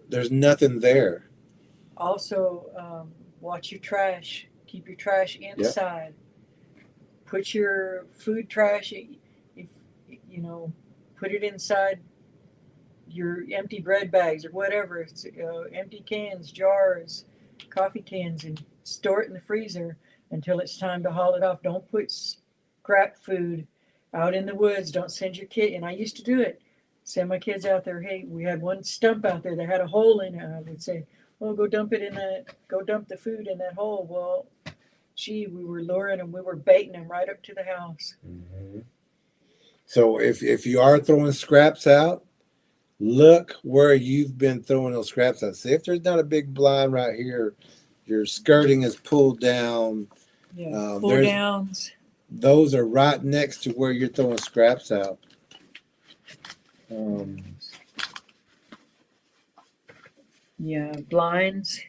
There's nothing there. Also, watch your trash. Keep your trash inside. Yep. Put your food trash, put it inside your empty bread bags or whatever. It's, empty cans, jars, coffee cans, and store it in the freezer until it's time to haul it off. Don't put scrap food out in the woods. Don't send your kid. And I used to do it. Send my kids out there. Hey, we had one stump out there that had a hole in it. I would say, well, go dump the food in that hole. Well, gee, we were luring them. We were baiting them right up to the house. Mm-hmm. So if you are throwing scraps out, look where you've been throwing those scraps out. See if there's not a big blind right here. Your skirting is pulled down. Yeah, pull downs. Those are right next to where you're throwing scraps out. Yeah, blinds.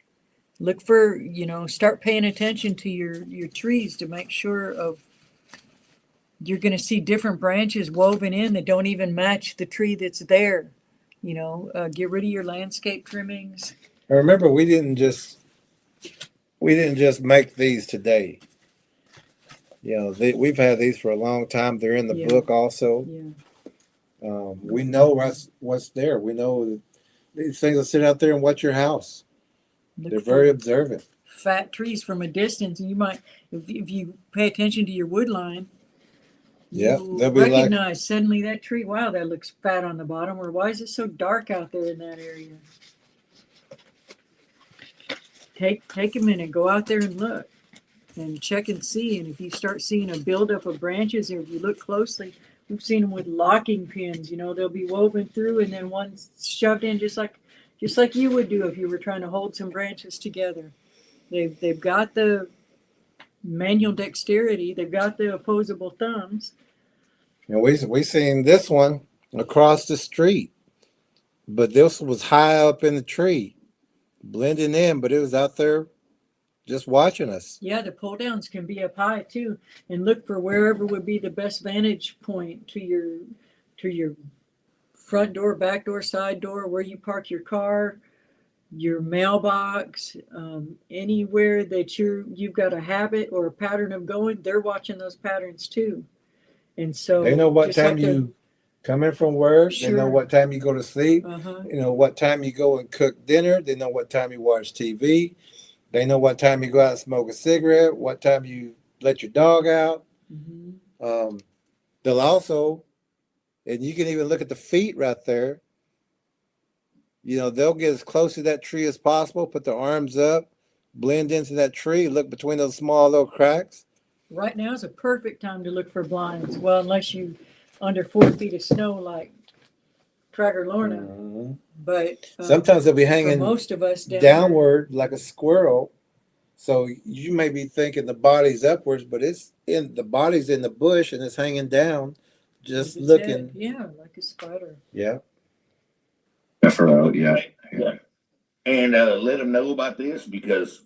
Look for, start paying attention to your trees to make sure of. You're going to see different branches woven in that don't even match the tree that's there. Get rid of your landscape trimmings. And remember, we didn't just make these today. We've had these for a long time. They're in the book also. Yeah. We know what's there. We know these things will sit out there and watch your house. They're very observant. Fat trees from a distance, and you might, if you pay attention to your wood line, they'll be recognize suddenly that tree. Wow, that looks fat on the bottom. Or why is it so dark out there in that area? Take a minute, go out there and look, and check and see. And if you start seeing a buildup of branches, or if you look closely, we've seen them with locking pins. They'll be woven through, and then one shoved in just like you would do if you were trying to hold some branches together. They've got the manual dexterity. They've got the opposable thumbs. We seen this one across the street, but this was high up in the tree, blending in, but it was out there just watching us. Yeah, the pull downs can be up high too, and look for wherever would be the best vantage point to your front door, back door, side door, where you park your car, your mailbox, anywhere that you've got a habit or a pattern of going. They're watching those patterns too. And so they know what time you come in from work. Sure. They know what time you go to sleep. Uh-huh. What time you go and cook dinner. They know what time you watch TV. They know what time you go out and smoke a cigarette, what time you let your dog out. Mm-hmm. They'll also, and you can even look at the feet right there. They'll get as close to that tree as possible, put their arms up, blend into that tree, look between those small little cracks. Right now is a perfect time to look for blinds. Well, unless you under 4 feet of snow like Tracker Lorna. Mm-hmm. But sometimes they'll be hanging most of us downward like a squirrel. So you may be thinking the body's upwards, but the body's in the bush and it's hanging down, just looking. Yeah, like a spider. Yeah. Yeah. And let them know about this because,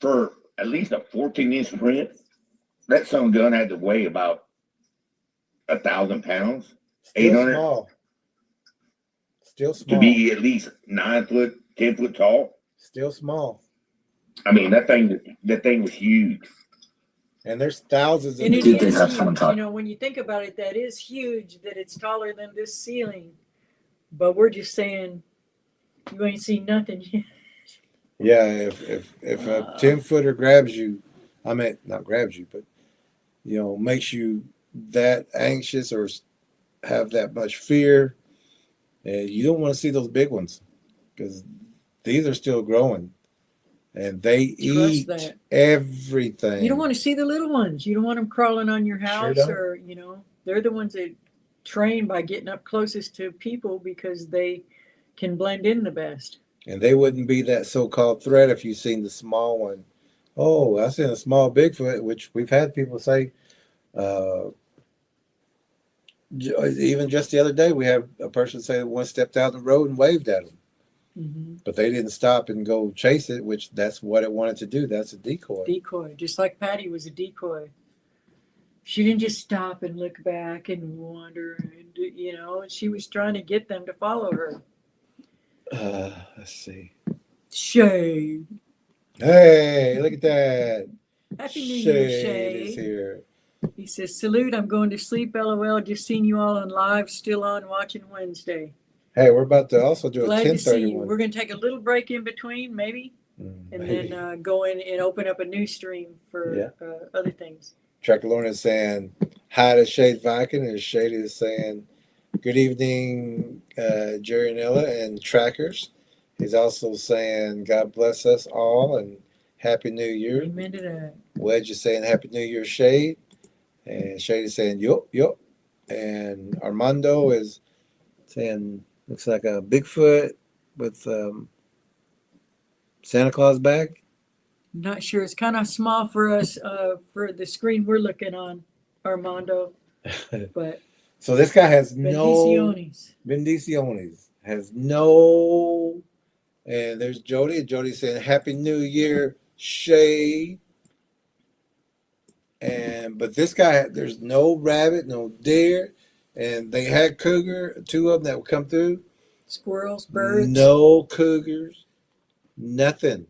for at least a 14-inch print, that son gun had to weigh about 1,000 pounds. 800. Still small. To be at least 9 foot, 10 foot tall. Still small. That thing was huge. And there's thousands of and it is huge. When you think about it, that is huge that it's taller than this ceiling. But we're just saying you ain't seen nothing yet. Yeah, if a 10-footer grabs you, not grabs you, but makes you that anxious or have that much fear. And you don't want to see those big ones because these are still growing. And they eat that. everything. You don't want to see the little ones. You don't want them crawling on your house don't. or, they're the ones that train by getting up closest to people because they can blend in the best. And they wouldn't be that so-called threat if you seen the small one. Oh, I seen a small Bigfoot, which we've had people say, even just the other day, we had a person say that one stepped out the road and waved at them. Mm-hmm. But they didn't stop and go chase it, which that's what it wanted to do. That's a decoy. Decoy, just like Patty was a decoy. She didn't just stop and look back and wonder, she was trying to get them to follow her. Let's see. Shade. Hey, look at that. Happy New Year, Shade. Is here. He says, salute, I'm going to sleep, LOL. Just seen you all on live, still on, watching Wednesday. Hey, we're about to also do Glad a to see you. 10:31. We're going to take a little break in between, maybe, and then go in and open up a new stream for other things. Tracker Lorna is saying hi to Shade Viking, and Shade is saying good evening, Jerry and Ella and Trackers. He's also saying God bless us all and Happy New Year. Amen to that. Wedge is saying Happy New Year, Shade. And Shade is saying yup, yup. And Armando is saying looks like a Bigfoot with Santa Claus bag. Not sure. It's kind of small for us for the screen we're looking on, Armando. But so this guy has Bendiciones. has no. And there's Jody. Jody saying Happy New Year, Shay. But this guy, there's no rabbit, no deer, and they had cougar, 2 of them that would come through. Squirrels, birds. No cougars, nothing.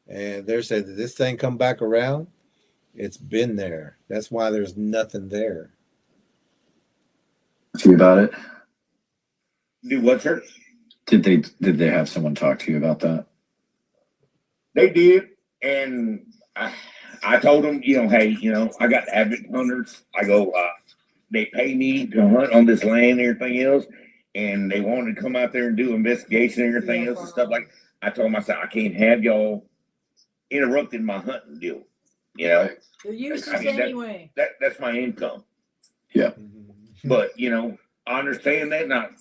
And they're saying that this thing come back around. It's been there. That's why there's nothing there. To you about it? Do what, sir? Did they have someone talk to you about that? They did, and I told them, hey, I got avid hunters. I go, they pay me to hunt on this land and everything else, and they wanted to come out there and do investigation and everything else and stuff like. I told them, I said, I can't have y'all interrupting my hunting deal. They're useless anyway. That's my income. Yeah. But I understand that. Not.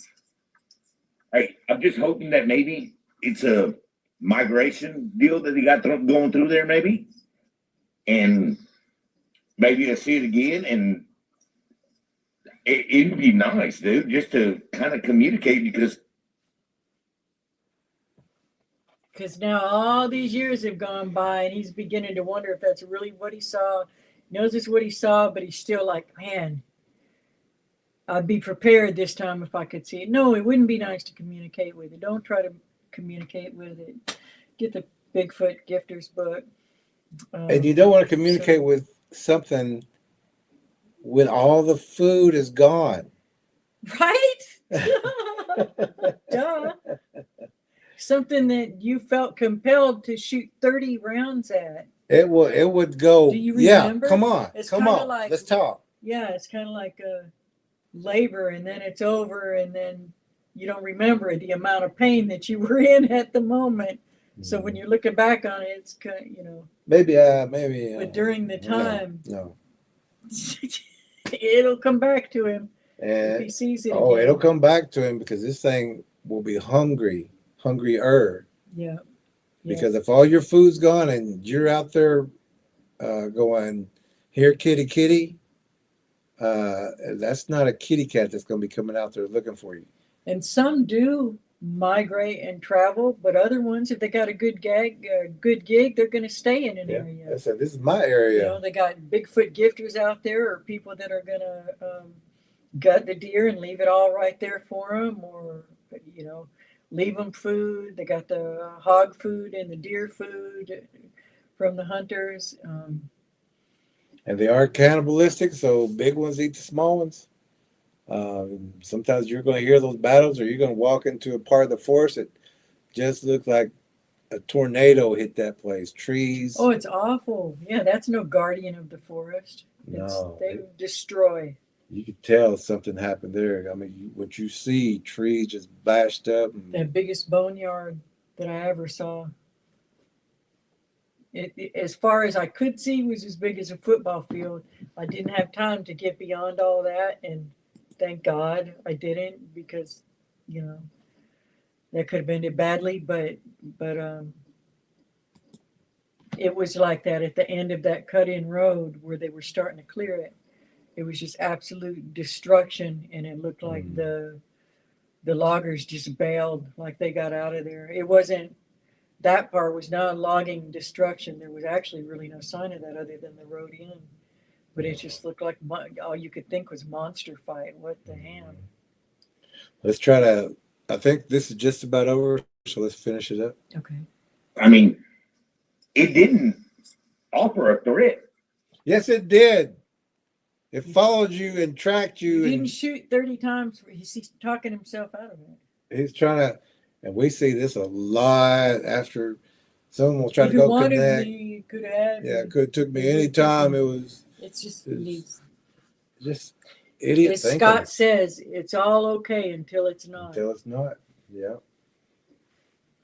Hey, I'm just hoping that maybe it's a migration deal that he got going through there, maybe, and maybe I'll see it again, and it'd be nice, dude, just to kind of communicate because now all these years have gone by, and he's beginning to wonder if that's really what he saw. He knows it's what he saw, but he's still like, man, I'd be prepared this time if I could see it. No, it wouldn't be nice to communicate with it. Don't try to communicate with it. Get the Bigfoot Gifters book. And you don't want to communicate with something when all the food is gone. Right? Duh. Something that you felt compelled to shoot 30 rounds at. It would go. Do you remember? Yeah, come on. It's come on. like, let's talk. Yeah, it's kind of like a labor, and then it's over, and then you don't remember the amount of pain that you were in at the moment. So when you're looking back on it, it's kind of, maybe. But during the time, no. It'll come back to him And if he sees it. oh, again. it'll come back to him because this thing will be hungrier. Yeah. Because if all your food's gone and you're out there going, here, kitty, kitty, that's not a kitty cat that's going to be coming out there looking for you. And some do migrate and travel, but other ones, if they got a good gig, they're going to stay in an area. I said, this is my area. They got Bigfoot gifters out there, or people that are going to gut the deer and leave it all right there for them, or leave them food. They got the hog food and the deer food from the hunters. And they are cannibalistic, so big ones eat the small ones. Sometimes you're going to hear those battles, or you're going to walk into a part of the forest that just looks like a tornado hit that place. Trees. Oh, it's awful. Yeah, that's no guardian of the forest. No. They destroy. You could tell something happened there. I mean, what you see, trees just bashed up. And, The biggest boneyard that I ever saw. As far as I could see, was as big as a football field. I didn't have time to get beyond all that, and thank God I didn't, because you know that could have ended badly. But it was like that at the end of that cut-in road where they were starting to clear it. It was just absolute destruction, and it looked like the loggers just bailed, like they got out of there. It wasn't. That part was not logging destruction. There was actually really no sign of that other than the road in. But it just looked like all you could think was monster fight. What the ham? let's try to. I think this is just about over, so let's finish it up. Okay. I mean, it didn't offer a threat. Yes, it did. It followed you and tracked you. He didn't and shoot 30 times. He's talking himself out of it. he's trying to, and we see this a lot after someone will try If to you go wanted connect. me, you could have. Yeah, it could took me any time. It was It's just just idiot as thinking. Scott says, it's all okay until it's not. Until it's not. Yeah.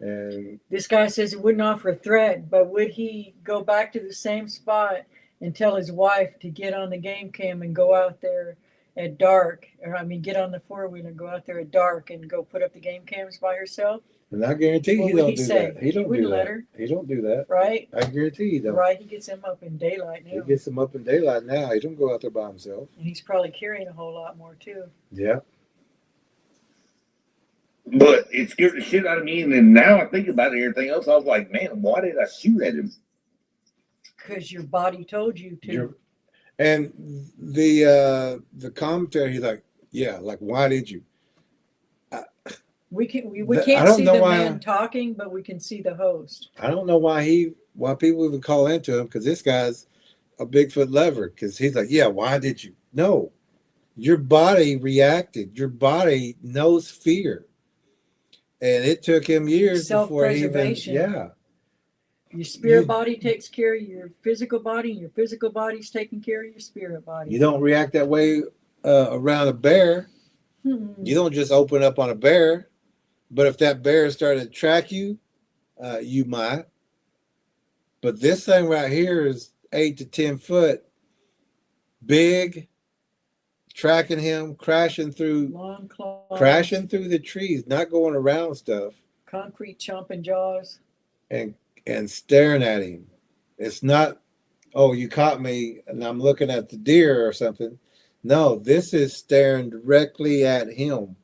And This guy says it wouldn't offer a threat, but would he go back to the same spot and tell his wife to get on the game cam and go out there at dark? Or, I mean, get on the four-wheeler and go out there at dark and go put up the game cams by herself? and I guarantee What he would don't he do say? that. He don't do wouldn't let that. her, He don't do that. right? I guarantee he don't. Right, he gets him up in daylight He now. gets him up in daylight now. He don't go out there by himself. And he's probably carrying a whole lot more, too. Yeah. But it scared the shit out of me. And then now I think about it, everything else, I was like, man, why did I shoot at him? Because your body told you to. And the commentary, he's like, yeah, like, why did you? We can't I can't don't see know the why- man talking, but we can see the host. I don't know why people even call into him, because this guy's a Bigfoot lover. Because he's like, yeah, why did you? No, your body reacted. Your body knows fear, and it took him years before he even. Self-preservation. Yeah, Your spirit body takes care of your physical body, and your physical body's taking care of your spirit body. you don't react that way around a bear. You don't just open up on a bear. But if that bear started to track you, you might. But this thing right here is 8 to 10 foot, big, tracking him, crashing through Long claws, the trees, not going around stuff, concrete chomping jaws. and staring at him. It's not, oh, you caught me and I'm looking at the deer or something. No, this is staring directly at him.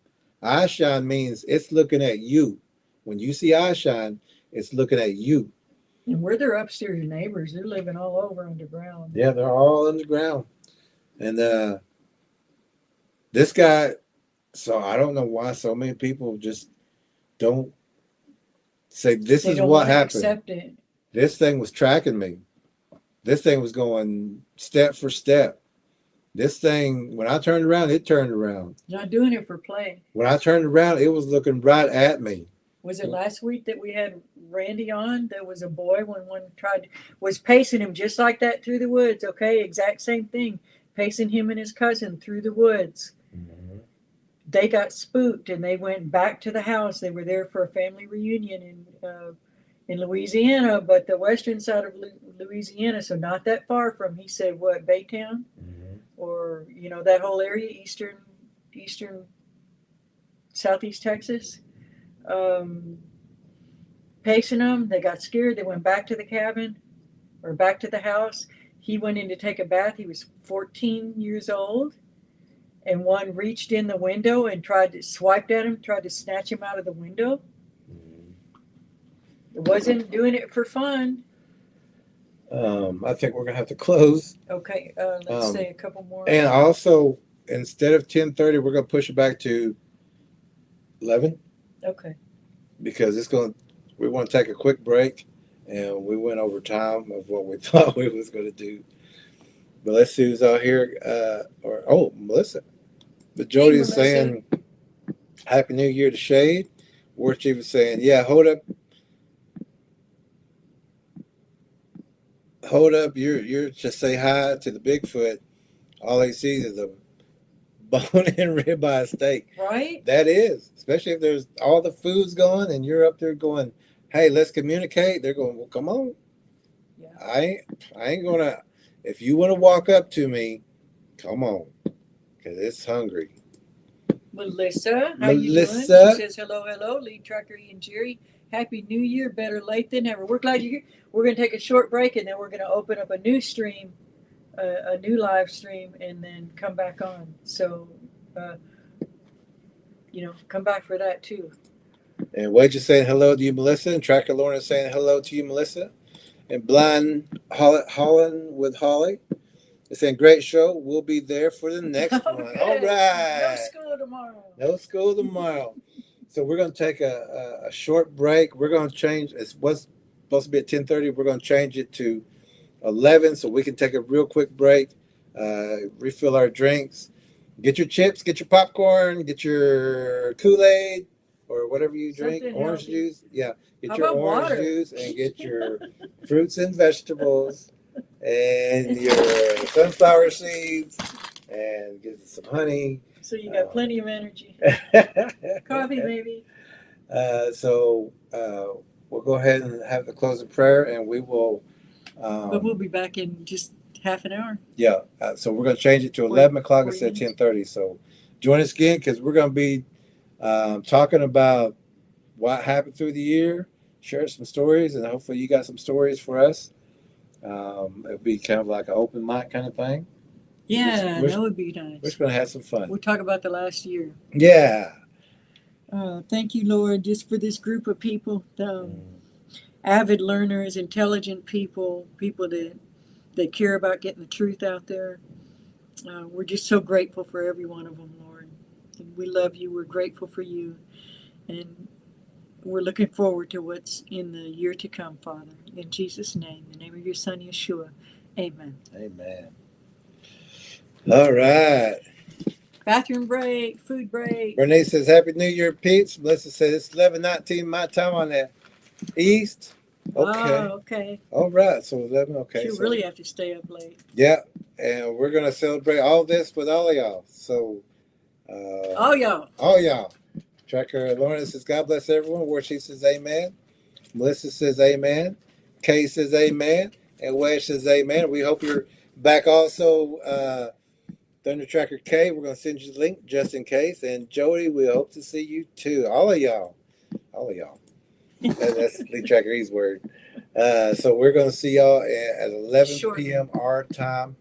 Eye shine means it's looking at you. When you see eye shine, it's looking at you. And we're their upstairs neighbors. They're living all over underground. Yeah, they're all underground. And this guy, so I don't know why so many people just don't say this They is don't what want to happened. accept it. This thing was tracking me. This thing was going step for step. This thing, when I turned around, it turned around. Not doing it for play. When I turned around, it was looking right at me. Was it last week that we had Randy on? There was a boy when one was pacing him just like that through the woods. Okay, exact same thing. Pacing him and his cousin through the woods. They got spooked and they went back to the house. They were there for a family reunion in Louisiana, but the western side of Louisiana, so not that far from, he said, what, Baytown? Or, that whole area, eastern, southeast Texas. Pacing them, they got scared. They went back to the cabin or back to the house. He went in to take a bath. He was 14 years old. And one reached in the window and swiped at him, tried to snatch him out of the window. It wasn't doing it for fun. I think we're going to have to close. Okay, let's say a couple more. And also, instead of 10:30, we're going to push it back to 11. Okay. Because we want to take a quick break, and we went over time of what we thought we was going to do. But let's see who's out here. Melissa. But Jody is saying, Happy New Year to Shade. War Chief is saying, yeah, hold up. You're just say hi to the Bigfoot. All he sees is bone-in ribeye steak. Right? That is, especially if there's all the food's going and you're up there going, hey, let's communicate. They're going, well, come on. Yeah. I ain't gonna. If you want to walk up to me, come on, because it's hungry. Melissa, how you doing? Melissa. She says, hello, hello, lead tracker and Jerry. Happy New Year, better late than never. We're glad you're here. We're going to take a short break, and then we're going to open up a new stream, a new live stream, and then come back on. So, come back for that too. And Wade is saying hello to you, Melissa. And Tracker Lauren is saying hello to you, Melissa. And Blind Holland with Holly is saying, great show. We'll be there for the next one. All right. No school tomorrow. No school tomorrow. So we're going to take a short break. We're going to change. It was supposed to be at 10:30. We're going to change it to 11 so we can take a real quick break, refill our drinks, get your chips, get your popcorn, get your Kool-Aid or whatever you drink, Something orange healthy. juice. Yeah, get How your about orange water? juice and get your fruits and vegetables and your sunflower seeds and get some honey. So you got plenty of energy. Coffee, maybe. So we'll go ahead and have the closing prayer, and we will. But we'll be back in just half an hour. Yeah. So we're going to change it to 11 o'clock instead of 10:30. So join us again because we're going to be talking about what happened through the year, share some stories, and hopefully you got some stories for us. It'll be kind of like an open mic kind of thing. Yeah, We're that would be nice. We're just going to have some fun. We'll talk about the last year. Yeah. Thank you, Lord, just for this group of people, avid learners, intelligent people, people that care about getting the truth out there. We're just so grateful for every one of them, Lord. And we love you. We're grateful for you. And we're looking forward to what's in the year to come, Father. In Jesus' name, in the name of your Son, Yeshua. Amen. Amen. All right. Bathroom break, food break. Renee says, Happy New Year, peeps. Melissa says, it's 11:19 my time on the east. Okay. Oh, okay. All right. So 11, okay. You so, really have to stay up late. Yeah. And we're going to celebrate all this with all of y'all. So. All y'all. All y'all. Tracker Lauren says, God bless everyone. Worship says, amen. Melissa says, amen. Kay says, amen. And Wade says, amen. We hope you're back also. Thunder Tracker K, we're going to send you the link just in case. And Jody, we hope to see you too. All of y'all. All of y'all. That's Lee Tracker E's word. So we're going to see y'all at 11 p.m. our time.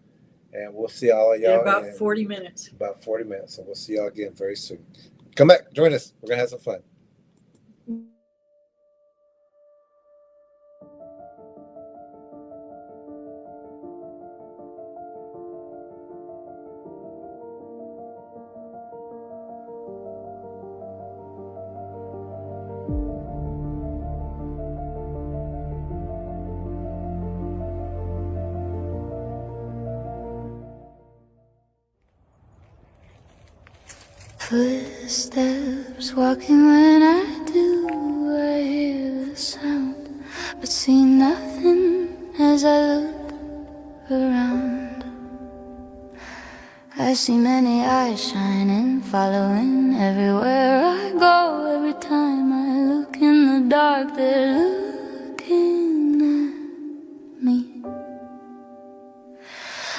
And we'll see all of y'all in about 40 minutes. About 40 minutes. So we'll see y'all again very soon. Come back. Join us. We're going to have some fun. Footsteps walking when I do, I hear the sound, but see nothing as I look around. I see many eyes shining, following everywhere I go. Every time I look in the dark, they're looking at me.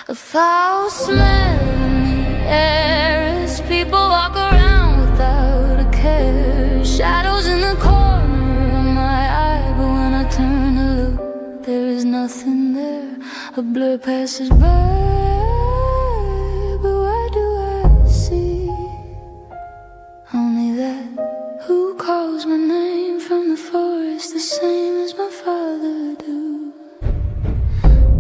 A foul smell in the air as people walk around without a care. Shadows in the corner of my eye, but when I turn to look, there is nothing there. A blur passes by, but what do I see? Only that who calls my name from the forest, the same as my father do.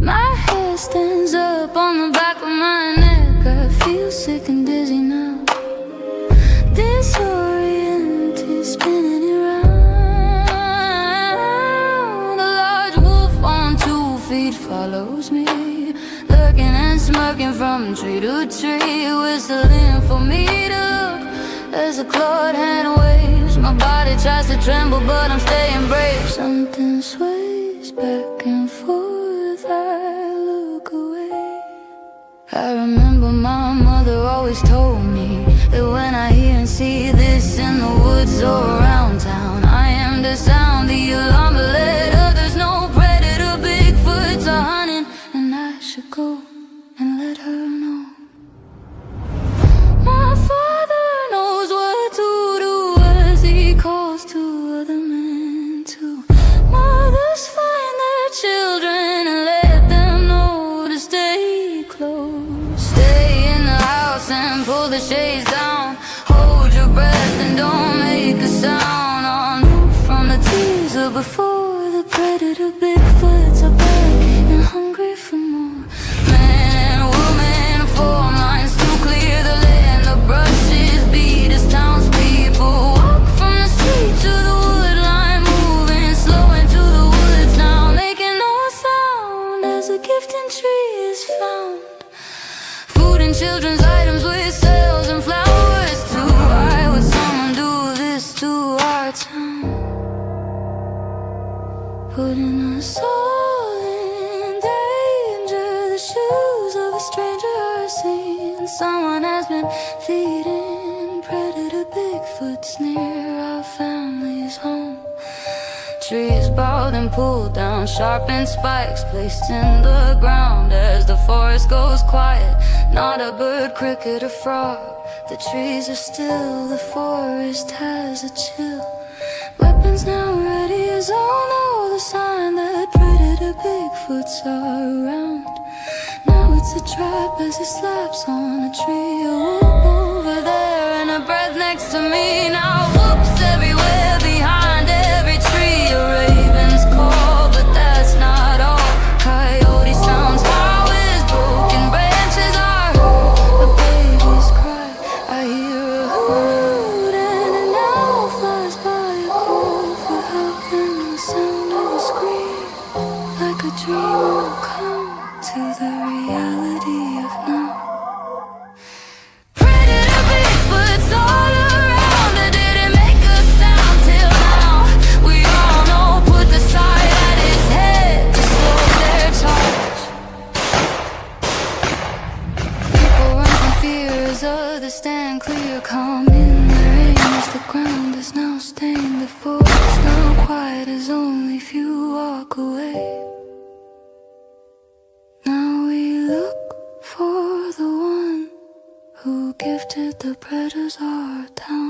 My hair stands up on the back of my neck. I feel sick and dizzy now. Disoriented, spinning around. A large wolf on 2 feet follows me, lurking and smirking from tree to tree, whistling for me to look as a clawed hand waves. My body tries to tremble, but I'm staying brave. Something sways back and forth, I look away. I remember my mother always told me, Bigfoots around town. I am to sound the alarm, but let others know predator Bigfoots are hunting, and I should go and let her know. My father knows what to do as he calls to other men too. Mothers find their children and let them know to stay close. Stay in the house and pull the shades down. Hold your breath and don't make a sound. On from the teaser before the predator Bigfoots are back and hungry for more. Man and woman form lines to clear the land. The brushes beat as townspeople walk from the street to the wood line, moving slow into the woods now, making no sound as a gifting tree is found. Food and children's items with sales and flowers too. Why would someone do this to our town? Putting us all in danger. The shoes of a stranger are seen. Someone has been feeding predator Bigfoots near our family's home. Trees bowed and pulled down, sharpened spikes placed in the ground as the forest goes quiet. Not a bird, cricket, or frog. The trees are still, the forest has a chill. Weapons now ready as all know, the sign that predator Bigfoots are around. Now it's a trap as he slaps on a tree. A whoop over there and a breath next to me. Now whoops everywhere behind every tree. A raven's call, but that's not all. Coyote sounds, how his broken branches are heard. A baby's cry, I hear a hoot, and an owl flies by a call for help. Then the sound of a scream, like a dream will come to the reality of now. Predator Bigfoots all around. They didn't make a sound till now. We all know, put the sight at his head to slow their charge. People run from fear as others stand clear, calm in their aim as the ground is now stained. The forest now quiet as only few walk away. Now we look for the one who gifted the predators our town.